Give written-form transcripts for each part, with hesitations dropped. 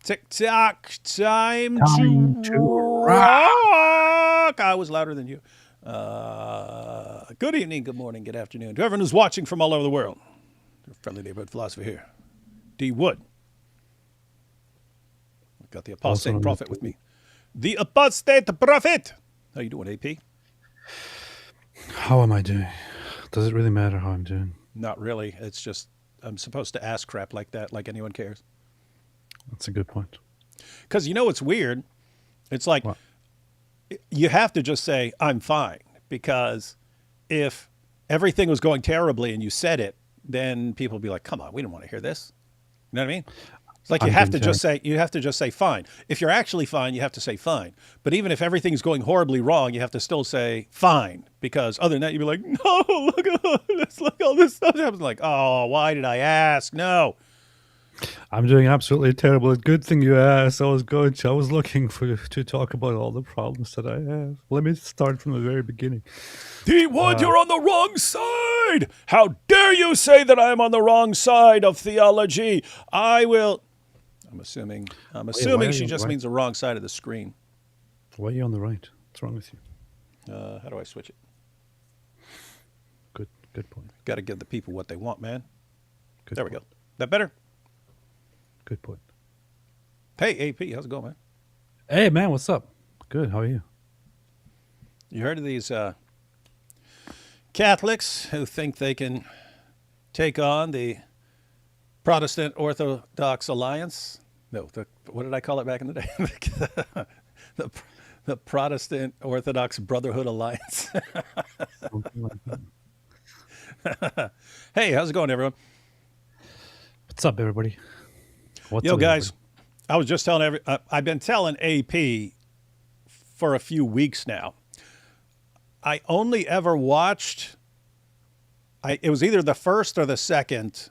Tick-tock, time Time to to rock. rock. I was louder than you. Good evening, good morning, good afternoon to everyone who's watching from all over the world. Your friendly neighborhood philosopher here, D. Wood. I've got the Also apostate known as prophet with me. The apostate prophet. How you doing, AP? How am I doing? Does it really matter how I'm doing? Not really. It's just I'm supposed to ask crap like that, like anyone cares. That's a good point. Because you know what's weird? It's like What? you have to just say, I'm fine. Because if everything was going terribly and you said it, then people would be like, come on, we don't want to hear this. You know what I mean? It's like I'm doing terrible. you have to just say fine. If you're actually fine, you have to say fine. But even if everything's going horribly wrong, you have to still say fine. Because other than that, you'd be like, no, look at all this, look all this stuff happens. Like, oh, why did I ask? No. I'm doing absolutely terrible. Good thing you asked. I was looking for you to talk about all the problems that I have. Let me start from the very beginning. D. Wood, you're on the wrong side. How dare you say that I'm on the wrong side of theology? I'm assuming why are she you just right? means the wrong side of the screen. Why are you on the right? What's wrong with you? How do I switch it? Good point. Got to give the people what they want, man. Good There we point. go. That better? Good point. Hey, AP, how's it going, man? Hey, man, what's up? Good. How are you? You heard of these Catholics who think they can take on the Protestant Orthodox Alliance? No, what did I call it back in the day? the, the Protestant Orthodox Brotherhood Alliance. Something like that. Hey, how's it going, everyone? What's up, everybody? What's Yo, up, guys, everybody? I was just telling I've been telling AP for a few weeks now. I only ever watched, it was either the first or the second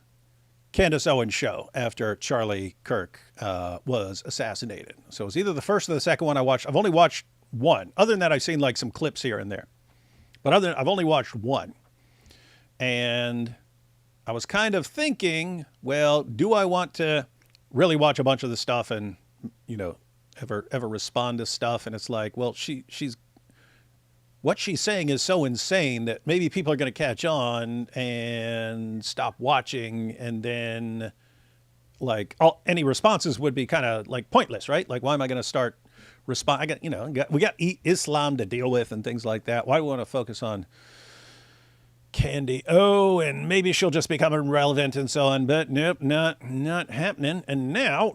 Candace Owens show after Charlie Kirk was assassinated. So it was either the first or the second one I watched. I've only watched one. Other than that, I've seen like some clips here and there. But I've only watched one. And I was kind of thinking, well, do I want to really watch a bunch of this stuff and, ever respond to stuff? And it's like, well, she's what she's saying is so insane that maybe people are going to catch on and stop watching, and then like any responses would be kind of like pointless, right? Like, why am I going to start respond? We got Islam to deal with and things like that. Why do we want to focus on Candy? Oh, and maybe she'll just become irrelevant and so on. But nope, not happening. And now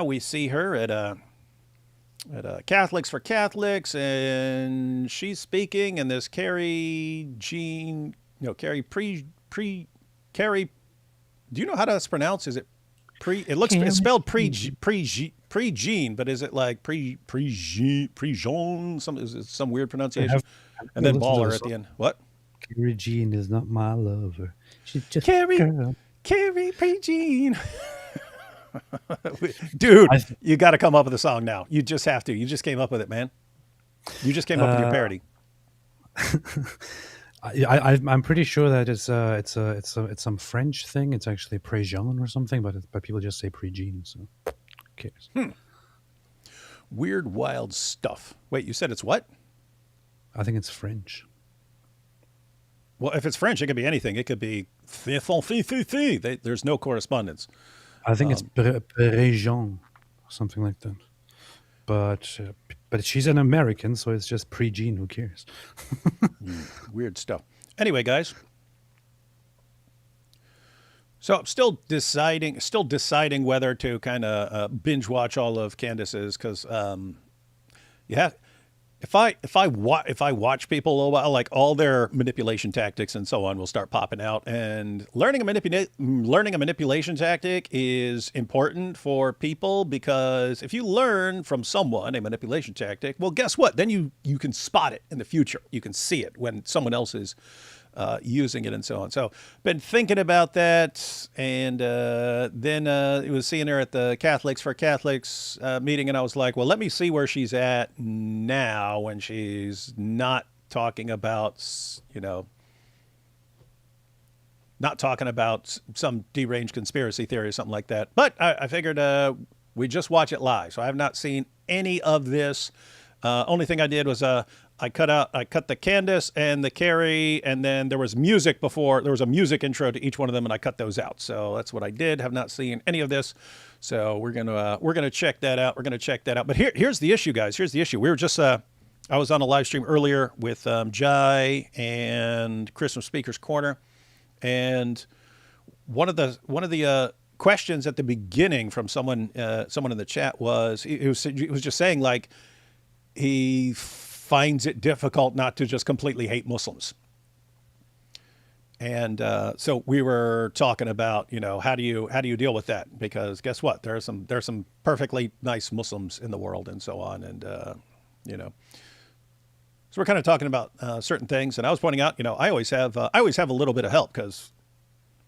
we see her at Catholics for Catholics, and she's speaking, and this Carrie Jean, no, Carrie Carrie. Do you know how that's pronounced? Is it it's spelled Prejean, but is it like Prejean? Is it some weird pronunciation? And then Boller at the end. What? Prejean is not my lover. She's just Carrie, a girl. Carrie Prejean. Dude, I, you got to come up with a song now. You just have to. You just came up with it, man. You just came up with your parody. I'm pretty sure that it's some French thing. It's actually Prejean or something, but people just say Prejean. So who cares? Weird, wild stuff. Wait, you said it's what? I think it's French. Well, if it's French, it could be anything. It could be there's no correspondence. I think it's Prejean, something like that. But she's an American, so it's just Prejean. Who cares? Weird stuff. Anyway, guys. So I'm still deciding whether to kind of binge watch all of Candace's, because if I watch people a while, like all their manipulation tactics and so on will start popping out. And learning a manipulation tactic is important for people, because if you learn from someone a manipulation tactic, well, guess what? Then you can spot it in the future. You can see it when someone else is using it and so on. So been thinking about that, and then it was seeing her at the Catholics for Catholics meeting, and I was like, well, let me see where she's at now when she's not talking about, not talking about some deranged conspiracy theory or something like that. But I figured We just watch it live. So I have not seen any of this. Only thing I did was I cut the Candace and the Carrie, and then there was music before. There was a music intro to each one of them, and I cut those out. So that's what I did. Have not seen any of this. So we're gonna check that out. We're gonna check that out. But here's the issue, guys. Here's the issue. We were just I was on a live stream earlier with Jai and Christmas Speakers Corner, and one of the questions at the beginning from someone in the chat was he was just saying, like, he finds it difficult not to just completely hate Muslims. And so we were talking about, how do you deal with that? Because guess what? There's some perfectly nice Muslims in the world and so on. And, so we're kind of talking about certain things. And I was pointing out, I always have a little bit of help, because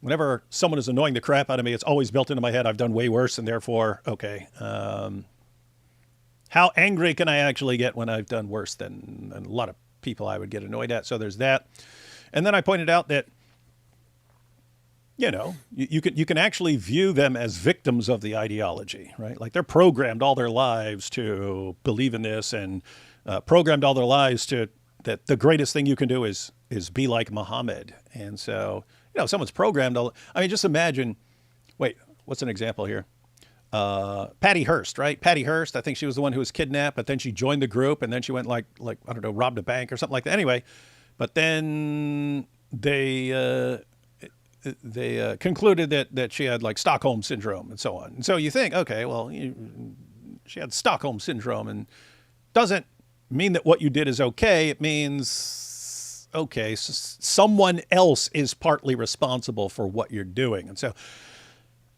whenever someone is annoying the crap out of me, it's always built into my head. I've done way worse. And therefore, okay, how angry can I actually get when I've done worse than a lot of people I would get annoyed at? So there's that. And then I pointed out that, you can actually view them as victims of the ideology, right? Like, they're programmed all their lives to believe in this, and programmed all their lives to that the greatest thing you can do is be like Muhammad. And so, someone's programmed just imagine, wait, what's an example here? Patty Hearst, right? Patty Hearst, I think she was the one who was kidnapped, but then she joined the group, and then she went like I don't know, robbed a bank or something like that. Anyway, but then they concluded that she had like Stockholm syndrome and so on. And so you think, okay, well, she had Stockholm syndrome, and doesn't mean that what you did is okay. It means, okay, someone else is partly responsible for what you're doing. And so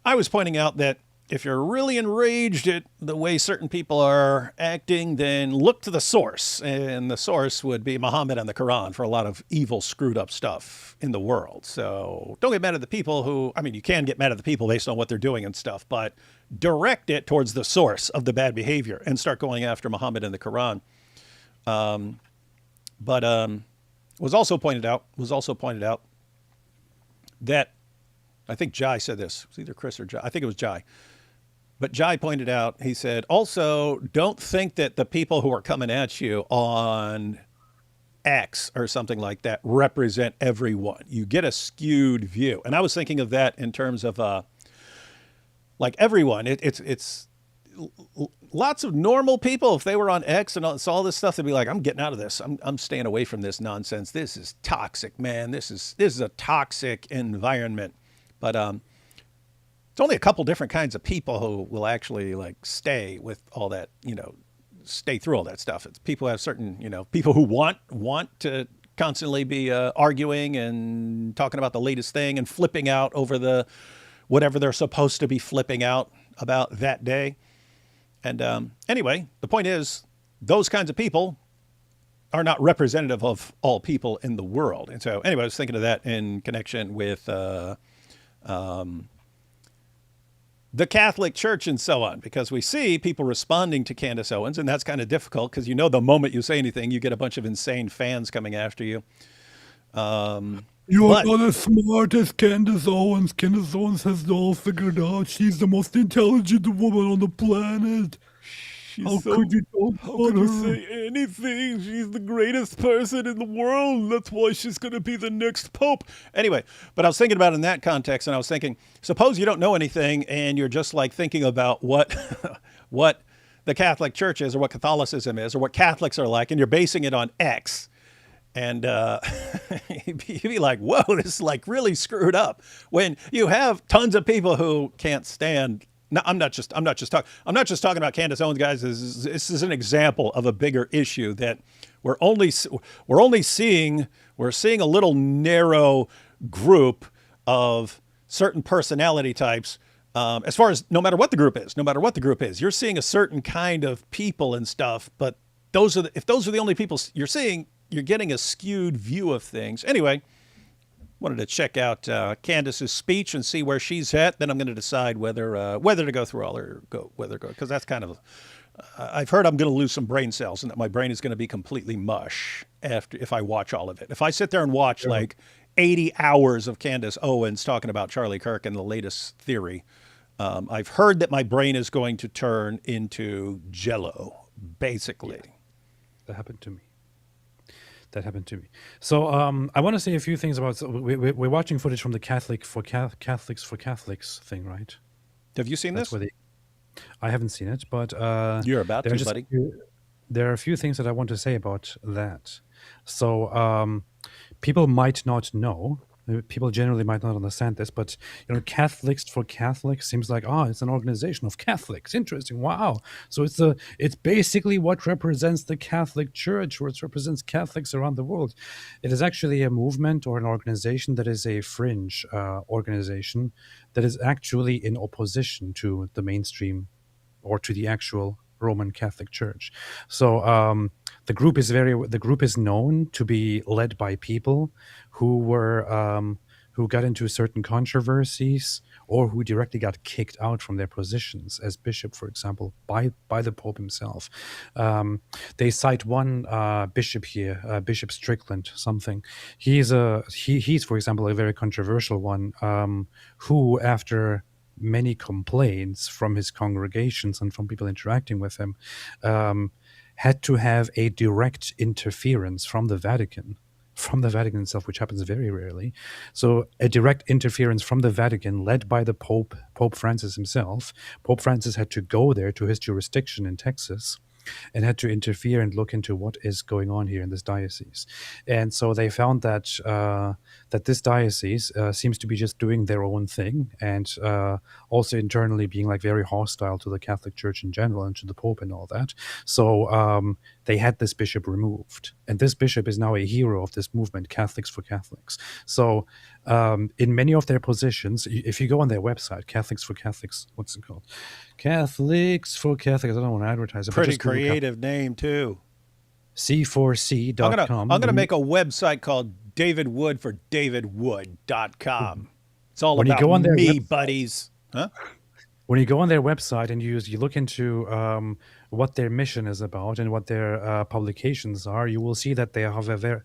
I was pointing out that if you're really enraged at the way certain people are acting, then look to the source. And the source would be Muhammad and the Quran for a lot of evil, screwed up stuff in the world. So don't get mad at the people who, you can get mad at the people based on what they're doing and stuff, but direct it towards the source of the bad behavior and start going after Muhammad and the Quran. Was also pointed out that, I think Jai said this. It was either Chris or Jai. I think it was Jai. But Jai pointed out, he said, also, don't think that the people who are coming at you on X or something like that represent everyone. You get a skewed view. And I was thinking of that in terms of, like, everyone. It's lots of normal people. If they were on X and all this stuff, they'd be like, I'm getting out of this. I'm staying away from this nonsense. This is toxic, man. This is a toxic environment. But it's only a couple different kinds of people who will actually like stay with all that, stay through all that stuff. It's people who have certain, people who want to constantly be arguing and talking about the latest thing and flipping out over whatever they're supposed to be flipping out about that day. And anyway, the point is, those kinds of people are not representative of all people in the world. And so anyway, I was thinking of that in connection with the Catholic Church and so on, because we see people responding to Candace Owens, and that's kind of difficult because the moment you say anything, you get a bunch of insane fans coming after you. You're not as smart as Candace Owens. Candace Owens has it all figured out. She's the most intelligent woman on the planet. How could you say anything? She's the greatest person in the world. That's why she's going to be the next pope. Anyway, but I was thinking about it in that context, and I was thinking, suppose you don't know anything, and you're just like thinking about what the Catholic Church is, or what Catholicism is, or what Catholics are like, and you're basing it on X. And you'd be like, whoa, this is like really screwed up. When you have tons of people who can't stand. No, I'm not just talking about Candace Owens, guys. This is an example of a bigger issue that we're seeing a little narrow group of certain personality types. As far as no matter what the group is, you're seeing a certain kind of people and stuff. But if those are the only people you're seeing, you're getting a skewed view of things. Anyway. Wanted to check out Candace's speech and see where she's at. Then I'm going to decide whether to go through all or because that's kind of. I've heard I'm going to lose some brain cells and that my brain is going to be completely mush if I watch all of it. If I sit there and watch like 80 hours of Candace Owens talking about Charlie Kirk and the latest theory, I've heard that my brain is going to turn into jello, basically. Yeah, that happened to me. That happened to me. So I want to say a few things about. So we're watching footage from the Catholics for Catholics thing, right? Have you seen That's this? where they. I haven't seen it, but You're about there are to, just buddy. there are a few things that I want to say about that. So people might not know. People generally might not understand this, but Catholics for Catholics seems like it's an organization of Catholics. Interesting. Wow. So it's basically what represents the Catholic Church, or it represents Catholics around the world. It is actually a movement or an organization that is a fringe organization that is actually in opposition to the mainstream or to the actual Roman Catholic Church. So the group is known to be led by people who got into certain controversies or who directly got kicked out from their positions as bishop, for example, by the Pope himself. They cite one bishop here, Bishop Strickland, something. He's for example a very controversial one, who after many complaints from his congregations and from people interacting with him, had to have a direct interference from the Vatican itself, which happens very rarely. So a direct interference from the Vatican led by the Pope Francis himself. Pope Francis had to go there to his jurisdiction in Texas and had to interfere and look into what is going on here in this diocese. And so they found that that this diocese seems to be just doing their own thing, and also internally being like very hostile to the Catholic Church in general and to the Pope and all that. So they had this bishop removed, and this bishop is now a hero of this movement, Catholics for Catholics. So in many of their positions, if you go on their website, Catholics for Catholics, what's it called? Catholics for Catholics. I don't want to advertise it. Pretty creative name too. C4C.com. I'm gonna make a website called David Wood for DavidWood.com. It's all When you about go on their me, website- buddies. Huh? When you go on their website and you look into what their mission is about and what their publications are, you will see that they have a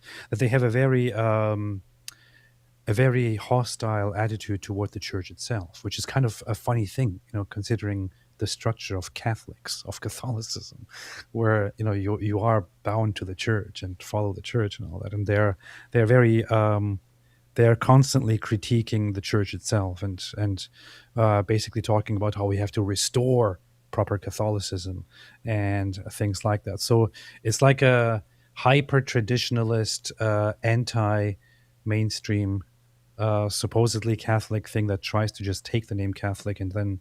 very hostile attitude toward the church itself, which is kind of a funny thing, considering the structure of Catholicism, where you are bound to the church and follow the church and all that, and they're very they're constantly critiquing the church itself and basically talking about how we have to restore proper Catholicism and things like that. So it's like a hyper traditionalist, anti-mainstream, supposedly Catholic thing that tries to just take the name Catholic and then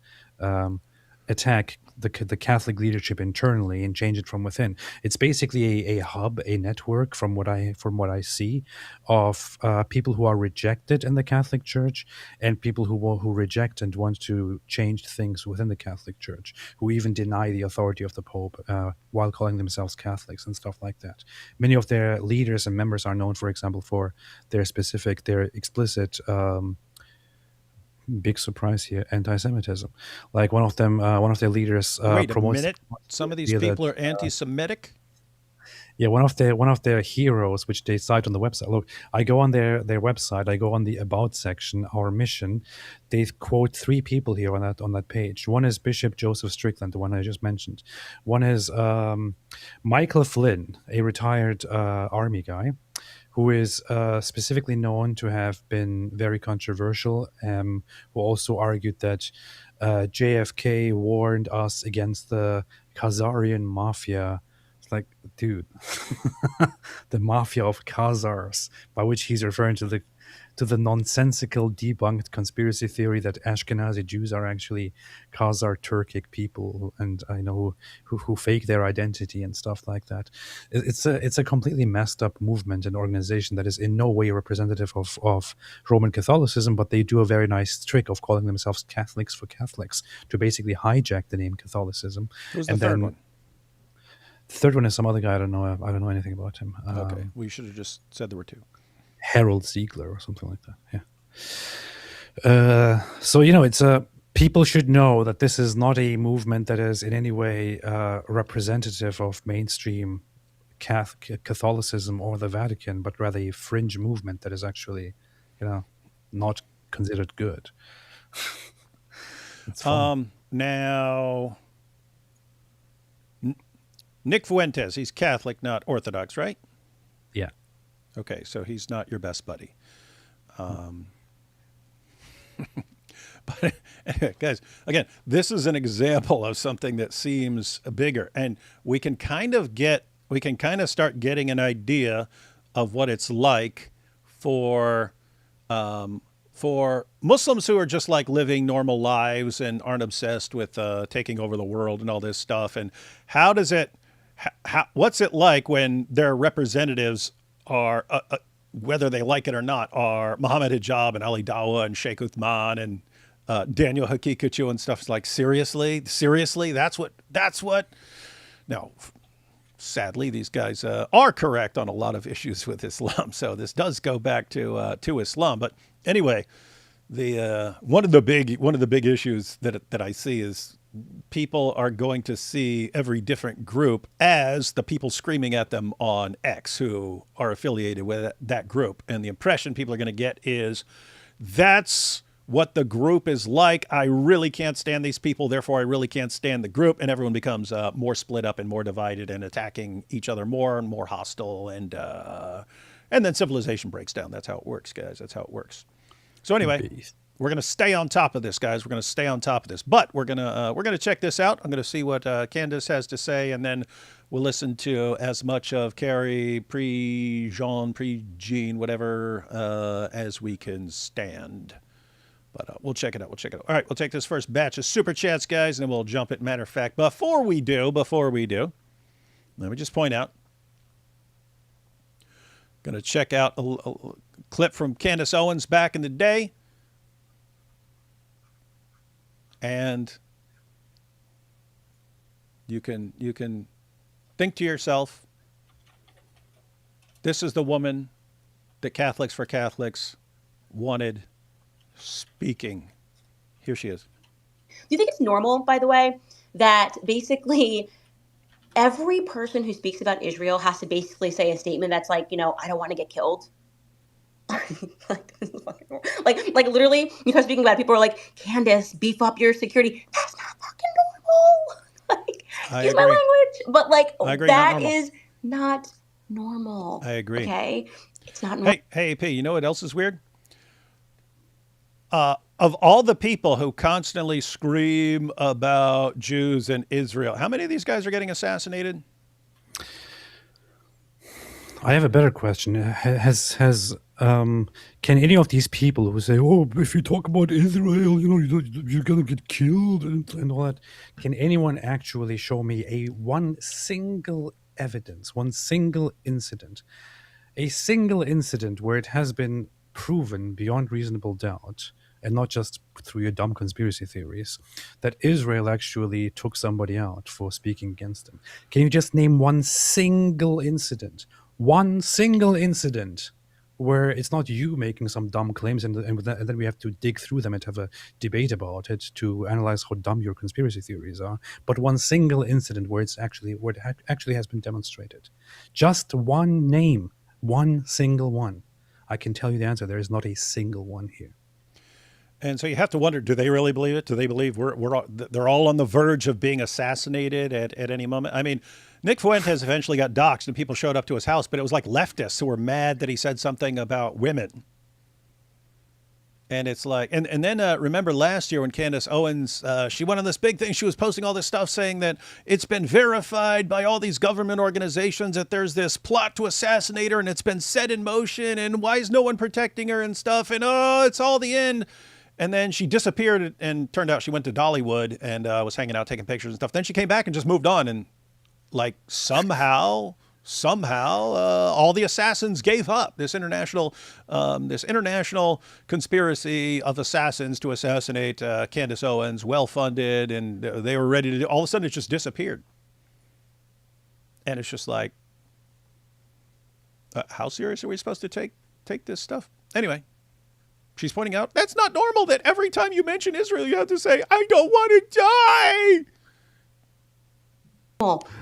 attack the Catholic leadership internally and change it from within. It's basically a hub, a network, from what I see, of people who are rejected in the Catholic Church and people who reject and want to change things within the Catholic Church, who even deny the authority of the Pope while calling themselves Catholics and stuff like that. Many of their leaders and members are known, for example, for their explicit. Big surprise here, anti-Semitism. Like one of their leaders Wait a promotes minute. Some of these people are anti-Semitic? Yeah, one of their heroes, which they cite on the website. Look, I go on their website. I go on the About section, Our Mission. They quote three people here on that page. One is Bishop Joseph Strickland, the one I just mentioned. One is Michael Flynn, a retired army guy, who is specifically known to have been very controversial, who also argued that JFK warned us against the Khazarian mafia. It's like, dude, the mafia of Khazars, by which he's referring to the nonsensical debunked conspiracy theory that Ashkenazi Jews are actually Khazar Turkic people, and I know who fake their identity and stuff like that. It's a completely messed up movement and organization that is in no way representative of Roman Catholicism, but they do a very nice trick of calling themselves Catholics for Catholics to basically hijack the name Catholicism. Who's the third one? The third one is some other guy. I don't know anything about him. Okay, we should have just said there were two. Harold Ziegler or something like that. Yeah. So it's people should know that this is not a movement that is in any way representative of mainstream Catholicism or the Vatican, but rather a fringe movement that is actually, not considered good. It's fun. Now, Nick Fuentes, he's Catholic, not Orthodox, right? Yeah. Okay, so he's not your best buddy. But anyway, guys, again, this is an example of something that seems bigger, and we can kind of start getting an idea of what it's like for Muslims who are just like living normal lives and aren't obsessed with taking over the world and all this stuff. And how does it? What's it like when their representatives are, whether they like it or not, are Mohammed Hijab and Ali Dawa and Sheikh Uthman and Daniel Hakikachu and stuff? It's like, seriously, that's what. No, sadly, these guys are correct on a lot of issues with Islam. So this does go back to Islam. But anyway, the one of the big issues that I see is people are going to see every different group as the people screaming at them on X who are affiliated with that group. And the impression people are going to get is that's what the group is like. I really can't stand these people, therefore I really can't stand the group. And everyone becomes more split up and more divided and attacking each other more and more hostile. And then civilization breaks down. That's how it works, guys. That's how it works. So anyway, we're going to stay on top of this, guys. We're going to stay on top of this. But we're going to check this out. I'm going to see what Candace has to say, and then we'll listen to as much of Carrie, Prejean, whatever, as we can stand. But we'll check it out. All right, we'll take this first batch of Super Chats, guys, and then we'll jump it. Matter of fact, before we do, let me just point out, going to check out a clip from Candace Owens back in the day. And you can think to yourself, this is the woman that Catholics for Catholics wanted speaking. Here she is. Do you think it's normal, by the way, that basically every person who speaks about Israel has to basically say a statement that's like, I don't want to get killed? like literally, you start speaking about it, people are like, Candace, beef up your security. That's not fucking normal. Excuse my language, but that is not normal. I agree. Okay, it's not normal. Hey, P, you know what else is weird? Of all the people who constantly scream about Jews and Israel, how many of these guys are getting assassinated? I have a better question. Can any of these people who say, "Oh, if you talk about Israel, you're gonna get killed," and all that, can anyone actually show me one single evidence, one single incident, where it has been proven beyond reasonable doubt, and not just through your dumb conspiracy theories, that Israel actually took somebody out for speaking against them? Can you just name one single incident? One single incident where it's not you making some dumb claims and then we have to dig through them and have a debate about it to analyze how dumb your conspiracy theories are. But one single incident where it actually has been demonstrated. Just one name, one single one. I can tell you the answer. There is not a single one here. And so you have to wonder, do they really believe it? Do they believe they're all on the verge of being assassinated at any moment? I mean, Nick Fuentes eventually got doxxed and people showed up to his house, but it was like leftists who were mad that he said something about women. And it's like, and then remember last year when Candace Owens, she went on this big thing. She was posting all this stuff saying that it's been verified by all these government organizations that there's this plot to assassinate her and it's been set in motion and why is no one protecting her and stuff? And it's all the end. And then she disappeared and turned out she went to Dollywood and was hanging out, taking pictures and stuff. Then she came back and just moved on. And like somehow all the assassins gave up this international conspiracy of assassins to assassinate Candace Owens, well-funded, and they were ready to do. All of a sudden it just disappeared. And it's just like, how serious are we supposed to take this stuff? Anyway. She's pointing out, that's not normal that every time you mention Israel, you have to say, I don't want to die.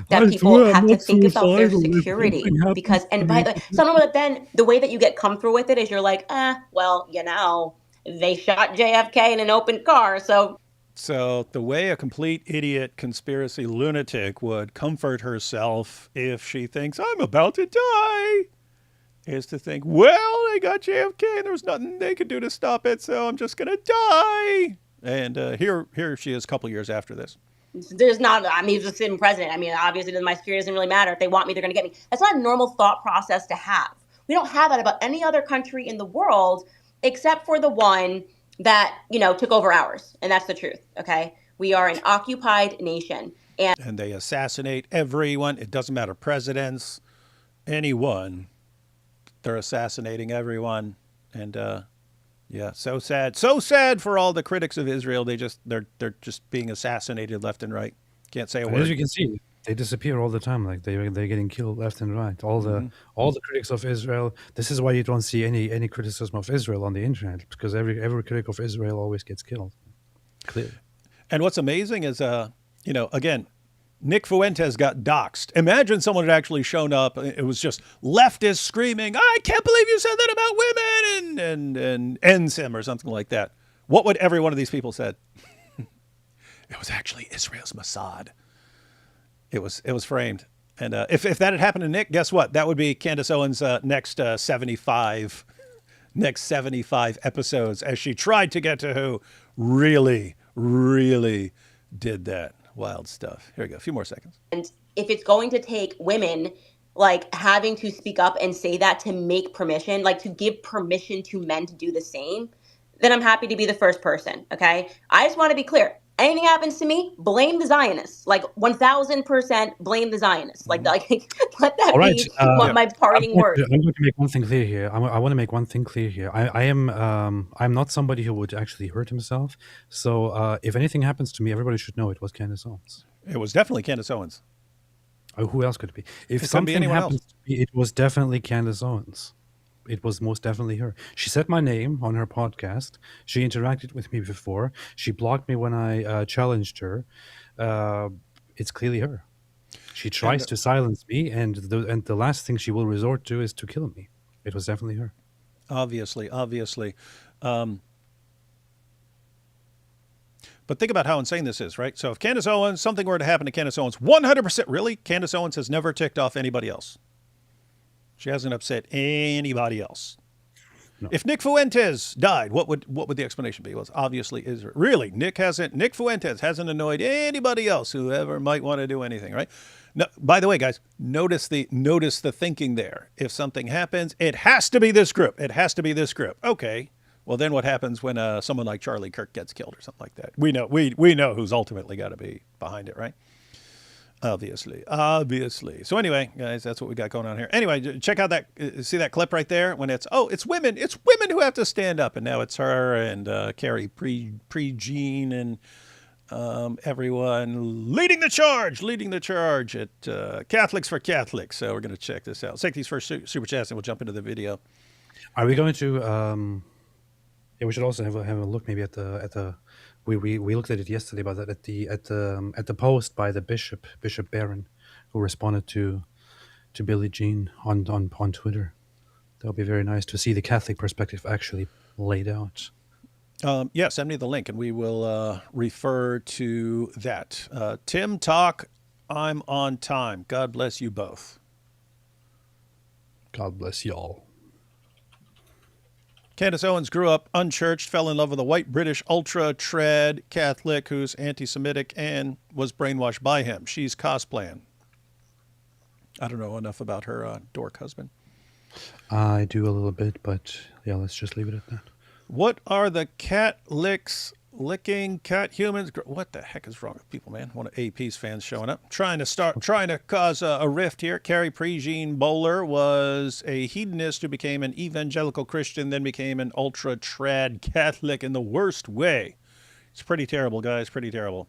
That people have to think about their security because, and by the way, but then the way that you get comfortable with it is you're like, well, they shot JFK in an open car. So So the way a complete idiot conspiracy lunatic would comfort herself if she thinks I'm about to die is to think, well, they got JFK and there was nothing they could do to stop it, so I'm just going to die. And here she is a couple years after this. There's not, I mean, he's a sitting president. I mean, obviously my security doesn't really matter. If they want me, they're going to get me. That's not a normal thought process to have. We don't have that about any other country in the world except for the one that, took over ours. And that's the truth, okay? We are an occupied nation. And they assassinate everyone. It doesn't matter, presidents, anyone. They're assassinating everyone. And yeah, so sad. So sad for all the critics of Israel. They're just being assassinated left and right. Can't say a word. As you can see, they disappear all the time. Like they're getting killed left and right. All the critics of Israel. This is why you don't see any criticism of Israel on the internet, because every critic of Israel always gets killed. Clear. And what's amazing is, again, Nick Fuentes got doxxed. Imagine someone had actually shown up. It was just leftists screaming, I can't believe you said that about women, and ends him or something like that. What would every one of these people said? It was actually Israel's Mossad. It was framed. And if that had happened to Nick, guess what? That would be Candace Owens' next 75 episodes, as she tried to get to who really, really did that. Wild stuff. Here we go. A few more seconds. And if it's going to take women having to speak up and say that to make permission, to give permission to men to do the same, then I'm happy to be the first person. Okay. I just want to be clear. Anything happens to me, blame the Zionists. 1000% blame the Zionists. Let that be my parting word. I'm going to make one thing clear here. I want to make one thing clear here. I'm not somebody who would actually hurt himself. So if anything happens to me, everybody should know it was Candace Owens. It was definitely Candace Owens. Who else could it be? If something happens to me, it was definitely Candace Owens. It was most definitely her. She said my name on her podcast. She interacted with me before. She blocked me when I challenged her. It's clearly her. She tries to silence me, and the last thing she will resort to is to kill me. It was definitely her. Obviously. But think about how insane this is, right? So if Candace Owens, something were to happen to Candace Owens, 100%, really, Candace Owens has never ticked off anybody else. She hasn't upset anybody else. No. If Nick Fuentes died, what would the explanation be? Well, it's obviously Israel. Really, Nick Fuentes hasn't annoyed anybody else who ever might want to do anything, right? No, by the way, guys, notice the thinking there. If something happens, it has to be this group. It has to be this group. Okay. Well, then what happens when someone like Charlie Kirk gets killed or something like that? We know who's ultimately got to be behind it, right? Obviously. So anyway, guys, that's what we got going on here. Anyway, check out see that clip right there when it's women who have to stand up, and now it's her and Carrie, Prejean, and everyone leading the charge at Catholics for Catholics. So we're going to check this out. Let's take these first super chats and we'll jump into the video. Are we going to? Yeah, we should also have a look maybe at the. We looked at it yesterday, but at the post by the Bishop Barron, who responded to Billie Jean on Twitter. That would be very nice to see the Catholic perspective actually laid out. Yeah, send me the link and we will refer to that. Tim Talk, I'm on time. God bless you both. God bless y'all. Candace Owens grew up unchurched, fell in love with a white British ultra-trad Catholic who's anti-Semitic and was brainwashed by him. She's cosplaying. I don't know enough about her dork husband. I do a little bit, but yeah, let's just leave it at that. What are the cat licking cat humans? What the heck is wrong with people, man? One of AP's fans showing up. Trying to cause a rift here. Carrie Prejean Boller was a hedonist who became an evangelical Christian, then became an ultra-trad Catholic in the worst way. It's pretty terrible, guys. Pretty terrible.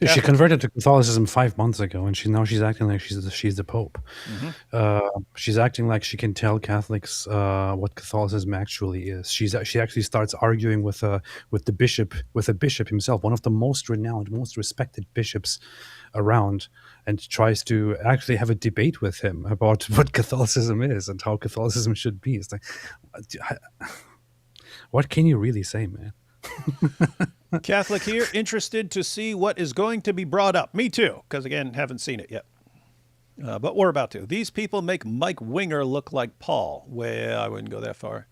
She converted to Catholicism 5 months ago, and she's acting like she's the Pope. Mm-hmm. She's acting like she can tell Catholics what Catholicism actually is. She actually starts arguing with a bishop himself, one of the most renowned, most respected bishops around, and tries to actually have a debate with him about what Catholicism is and how Catholicism should be. It's like, what can you really say, man? Catholic here, interested to see what is going to be brought up. Me too, because again, haven't seen it yet. But we're about to. These people make Mike Winger look like Paul. Well, I wouldn't go that far.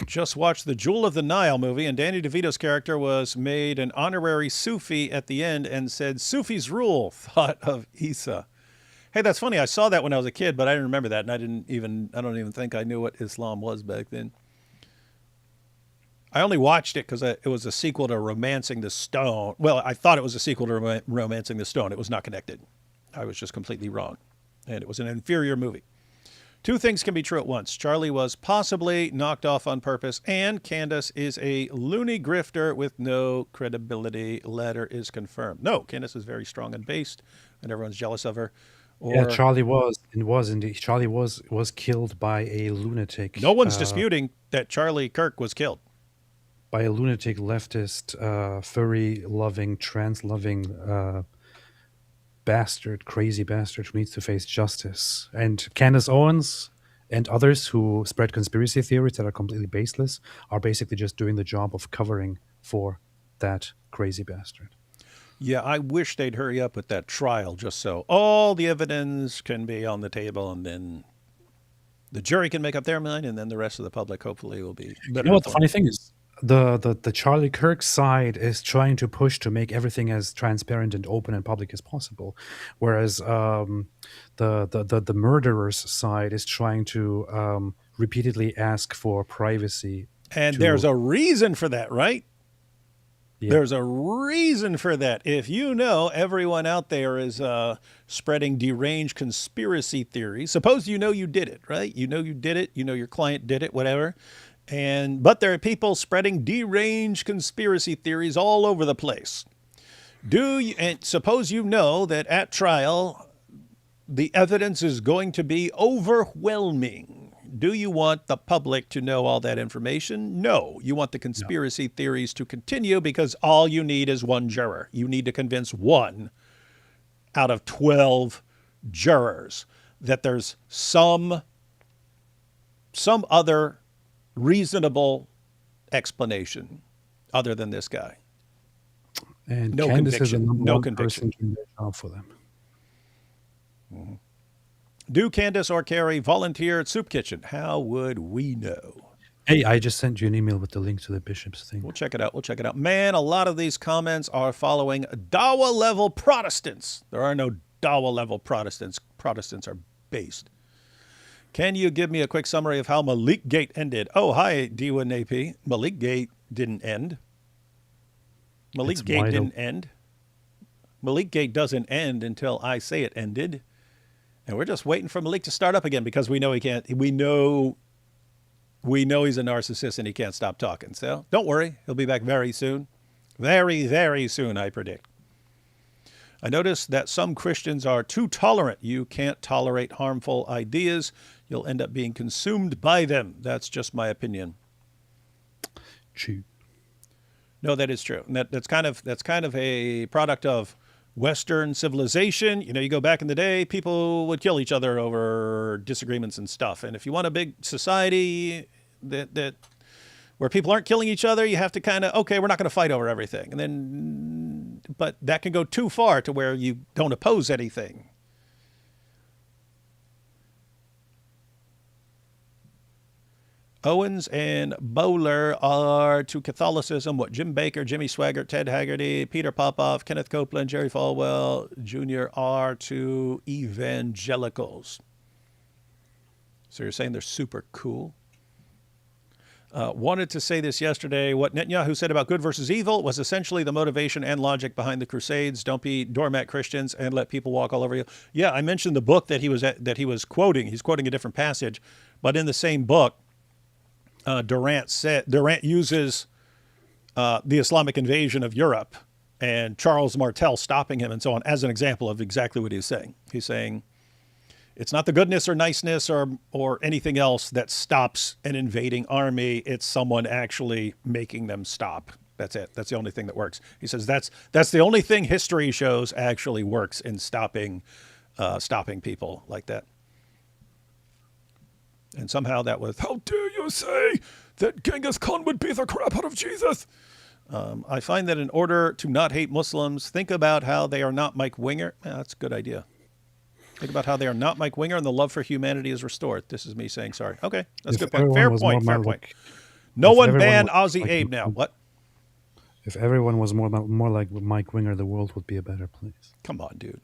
Just watched the Jewel of the Nile movie, and Danny DeVito's character was made an honorary Sufi at the end and said, Sufis rule, thought of Isa. Hey, that's funny. I saw that when I was a kid, but I didn't remember that, and I don't even think I knew what Islam was back then. I only watched it because it was a sequel to Romancing the Stone. Well, I thought it was a sequel to Romancing the Stone. It was not connected. I was just completely wrong, and it was an inferior movie. Two things can be true at once. Charlie was possibly knocked off on purpose, and Candace is a loony grifter with no credibility. Latter is confirmed. No, Candace is very strong and based, and everyone's jealous of her. Yeah, Charlie was indeed. Charlie was killed by a lunatic. No one's disputing that Charlie Kirk was killed by a lunatic, leftist, furry-loving, trans-loving crazy bastard who needs to face justice. And Candace Owens and others who spread conspiracy theories that are completely baseless are basically just doing the job of covering for that crazy bastard. Yeah, I wish they'd hurry up with that trial just so all the evidence can be on the table, and then the jury can make up their mind, and then the rest of the public hopefully will be better. You know what the funny thing is? The Charlie Kirk side is trying to push to make everything as transparent and open and public as possible, whereas the murderer's side is trying to repeatedly ask for privacy. And there's a reason for that, right? Yeah. There's a reason for that. If you know everyone out there is spreading deranged conspiracy theories, suppose you know you did it, right? You know you did it. You know your client did it, whatever. But there are people spreading deranged conspiracy theories all over the place. And suppose you know that at trial, the evidence is going to be overwhelming. Do you want the public to know all that information? No. You want the conspiracy theories to continue because all you need is one juror. You need to convince one out of 12 jurors that there's some other reasonable explanation other than this guy. And no Candace conviction. Is no conviction. Doing their job for them. Mm-hmm. Do Candace or Carrie volunteer at Soup Kitchen? How would we know? Hey, I just sent you an email with the link to the bishop's thing. We'll check it out. Man, a lot of these comments are following Dawa-level Protestants. There are no Dawa-level Protestants. Protestants are based. Can you give me a quick summary of how Malik Gate ended? Oh, hi, D1 AP. Malik Gate didn't end. Malik Gate didn't end. Malik Gate doesn't end until I say it ended. And we're just waiting for Malik to start up again because we know he can't. We know he's a narcissist and he can't stop talking. So don't worry. He'll be back very soon. Very, very soon, I predict. I noticed that some Christians are too tolerant. You can't tolerate harmful ideas. You'll end up being consumed by them. That's just my opinion. True. No, that is true. And that's kind of a product of Western civilization. You know, you go back in the day, people would kill each other over disagreements and stuff. And if you want a big society that where people aren't killing each other, you have to kind of, okay, we're not going to fight over everything. And then, but that can go too far to where you don't oppose anything. Owens and Boller are to Catholicism what Jim Baker, Jimmy Swaggart, Ted Haggerty, Peter Popoff, Kenneth Copeland, Jerry Falwell Jr. are to evangelicals. So you're saying they're super cool? Wanted to say this yesterday. What Netanyahu said about good versus evil was essentially the motivation and logic behind the Crusades. Don't be doormat Christians and let people walk all over you. Yeah, I mentioned the book that he was quoting. He's quoting a different passage, but in the same book, Durant uses the Islamic invasion of Europe and Charles Martel stopping him and so on as an example of exactly what he's saying. He's saying it's not the goodness or niceness or anything else that stops an invading army. It's someone actually making them stop. That's it. That's the only thing that works. He says that's the only thing history shows actually works in stopping people like that. And somehow that was, how dare you say that Genghis Khan would beat the crap out of Jesus? I find that in order to not hate Muslims, think about how they are not Mike Winger. That's a good idea. Think about how they are not Mike Winger and the love for humanity is restored. This is me saying sorry. Okay, that's a good point. Fair point. Fair point. No one ban Aussie Abe now. What? If everyone was more like Mike Winger, the world would be a better place. Come on, dude.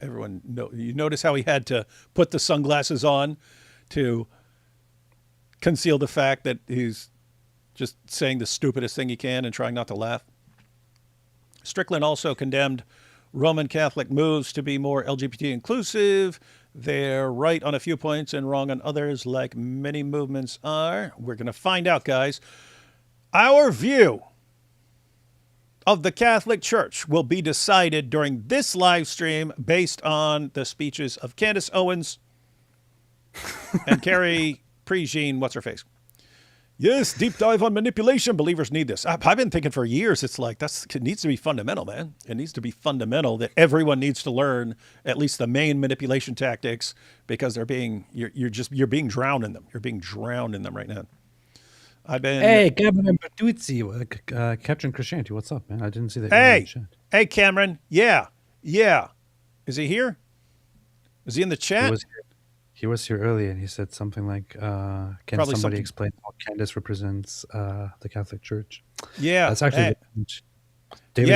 Everyone, you notice how he had to put the sunglasses on to conceal the fact that he's just saying the stupidest thing he can and trying not to laugh. Strickland also condemned Roman Catholic moves to be more LGBT inclusive. They're right on a few points and wrong on others, like many movements are. We're going to find out, guys. Our view of the Catholic Church will be decided during this live stream based on the speeches of Candace Owens and Carrie Prejean, what's her face? Yes, deep dive on manipulation. Believers need this. I've been thinking for years, it's like, it needs to be fundamental, man. It needs to be fundamental that everyone needs to learn at least the main manipulation tactics, because you're being drowned in them. You're being drowned in them right now. Hey, Cameron Bertuzzi, Captain Christianity, what's up, man? I didn't see that. Hey, Cameron. Yeah. Is he here? Is he in the chat? He was here earlier, and he said something like, "Can somebody explain how Candace represents the Catholic Church?" Yeah, that's actually.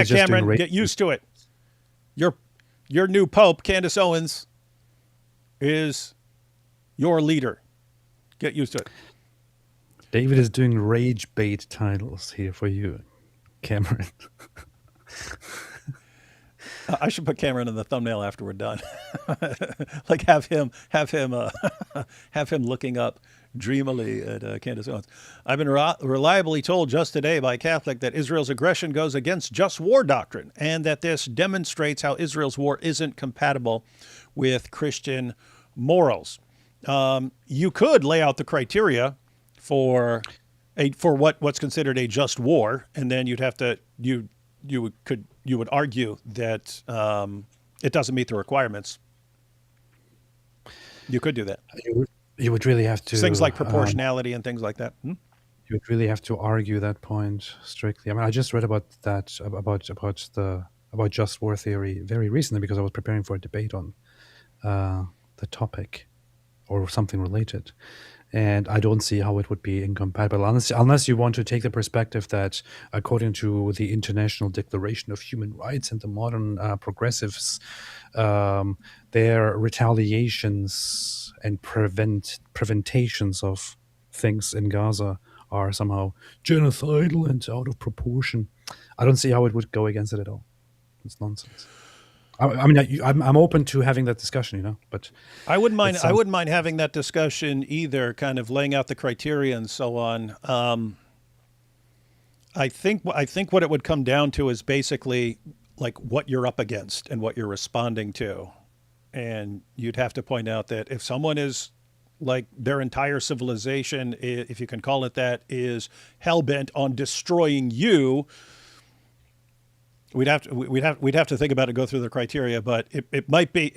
Cameron, get used to it. Your new Pope, Candace Owens, is your leader. Get used to it. David is doing rage bait titles here for you, Cameron. I should put Cameron in the thumbnail after we're done. Like have him looking up dreamily at Candace Owens. I've been reliably told just today by a Catholic that Israel's aggression goes against just war doctrine, and that this demonstrates how Israel's war isn't compatible with Christian morals. You could lay out the criteria for what's considered a just war, and then you'd have to you would argue that it doesn't meet the requirements. You could do that. You would really have to things like proportionality and things like that. You would really have to argue that point strictly. I mean, I just read about that about just war theory very recently because I was preparing for a debate on the topic or something related. And I don't see how it would be incompatible unless you want to take the perspective that, according to the International Declaration of Human Rights and the modern progressives, their retaliations and preventations of things in Gaza are somehow genocidal and out of proportion. I don't see how it would go against it at all. It's nonsense. I mean, I'm open to having that discussion, but I wouldn't mind having that discussion either, kind of laying out the criteria and so on. I think what it would come down to is basically like what you're up against and what you're responding to. And you'd have to point out that if someone is like their entire civilization, if you can call it that, is hell-bent on destroying you, we'd have to think about it, go through the criteria, but it might be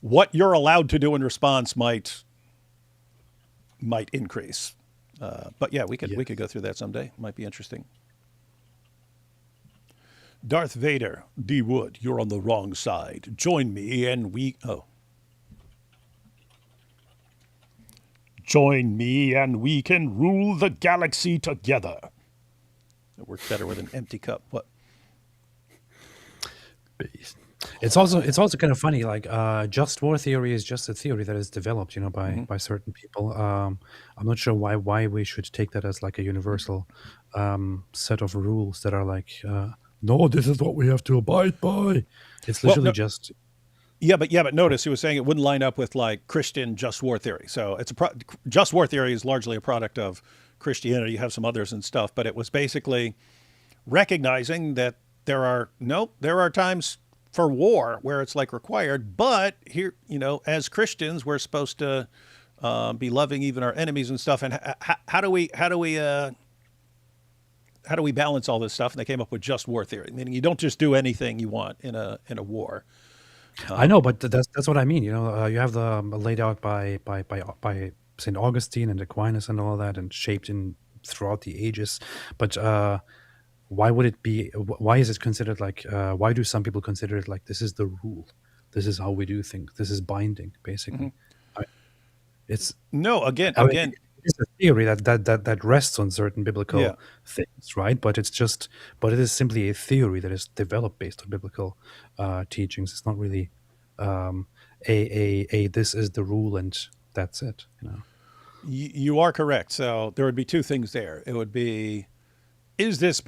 what you're allowed to do in response might increase. But yeah, we could go through that someday. Might be interesting. Darth Vader, D. Wood, you're on the wrong side. Join me and we can rule the galaxy together. It works better with an empty cup. What? It's also kind of funny. Like just war theory is just a theory that is developed, by certain people. I'm not sure why we should take that as like a universal set of rules that are like, no, this is what we have to abide by. It's literally just. Yeah, but notice he was saying it wouldn't line up with like Christian just war theory. So it's just war theory is largely a product of Christianity. You have some others and stuff, but it was basically recognizing that there are times for war where it's like required, but here, as Christians, we're supposed to be loving even our enemies and stuff. And how do we balance all this stuff? And they came up with just war theory, meaning you don't just do anything you want in a war. I know, but that's what I mean. You have the laid out by St. Augustine and Aquinas and all that, and shaped in throughout the ages. But why would it be? Why is it considered like? Why do some people consider it like this is the rule? This is how we do things. This is binding, basically. It's No, again, I mean, it's a theory that rests on certain biblical things, right? But it is simply a theory that is developed based on biblical teachings. It's not really this is the rule and that's it. You are correct. So there would be two things there. It would be, is this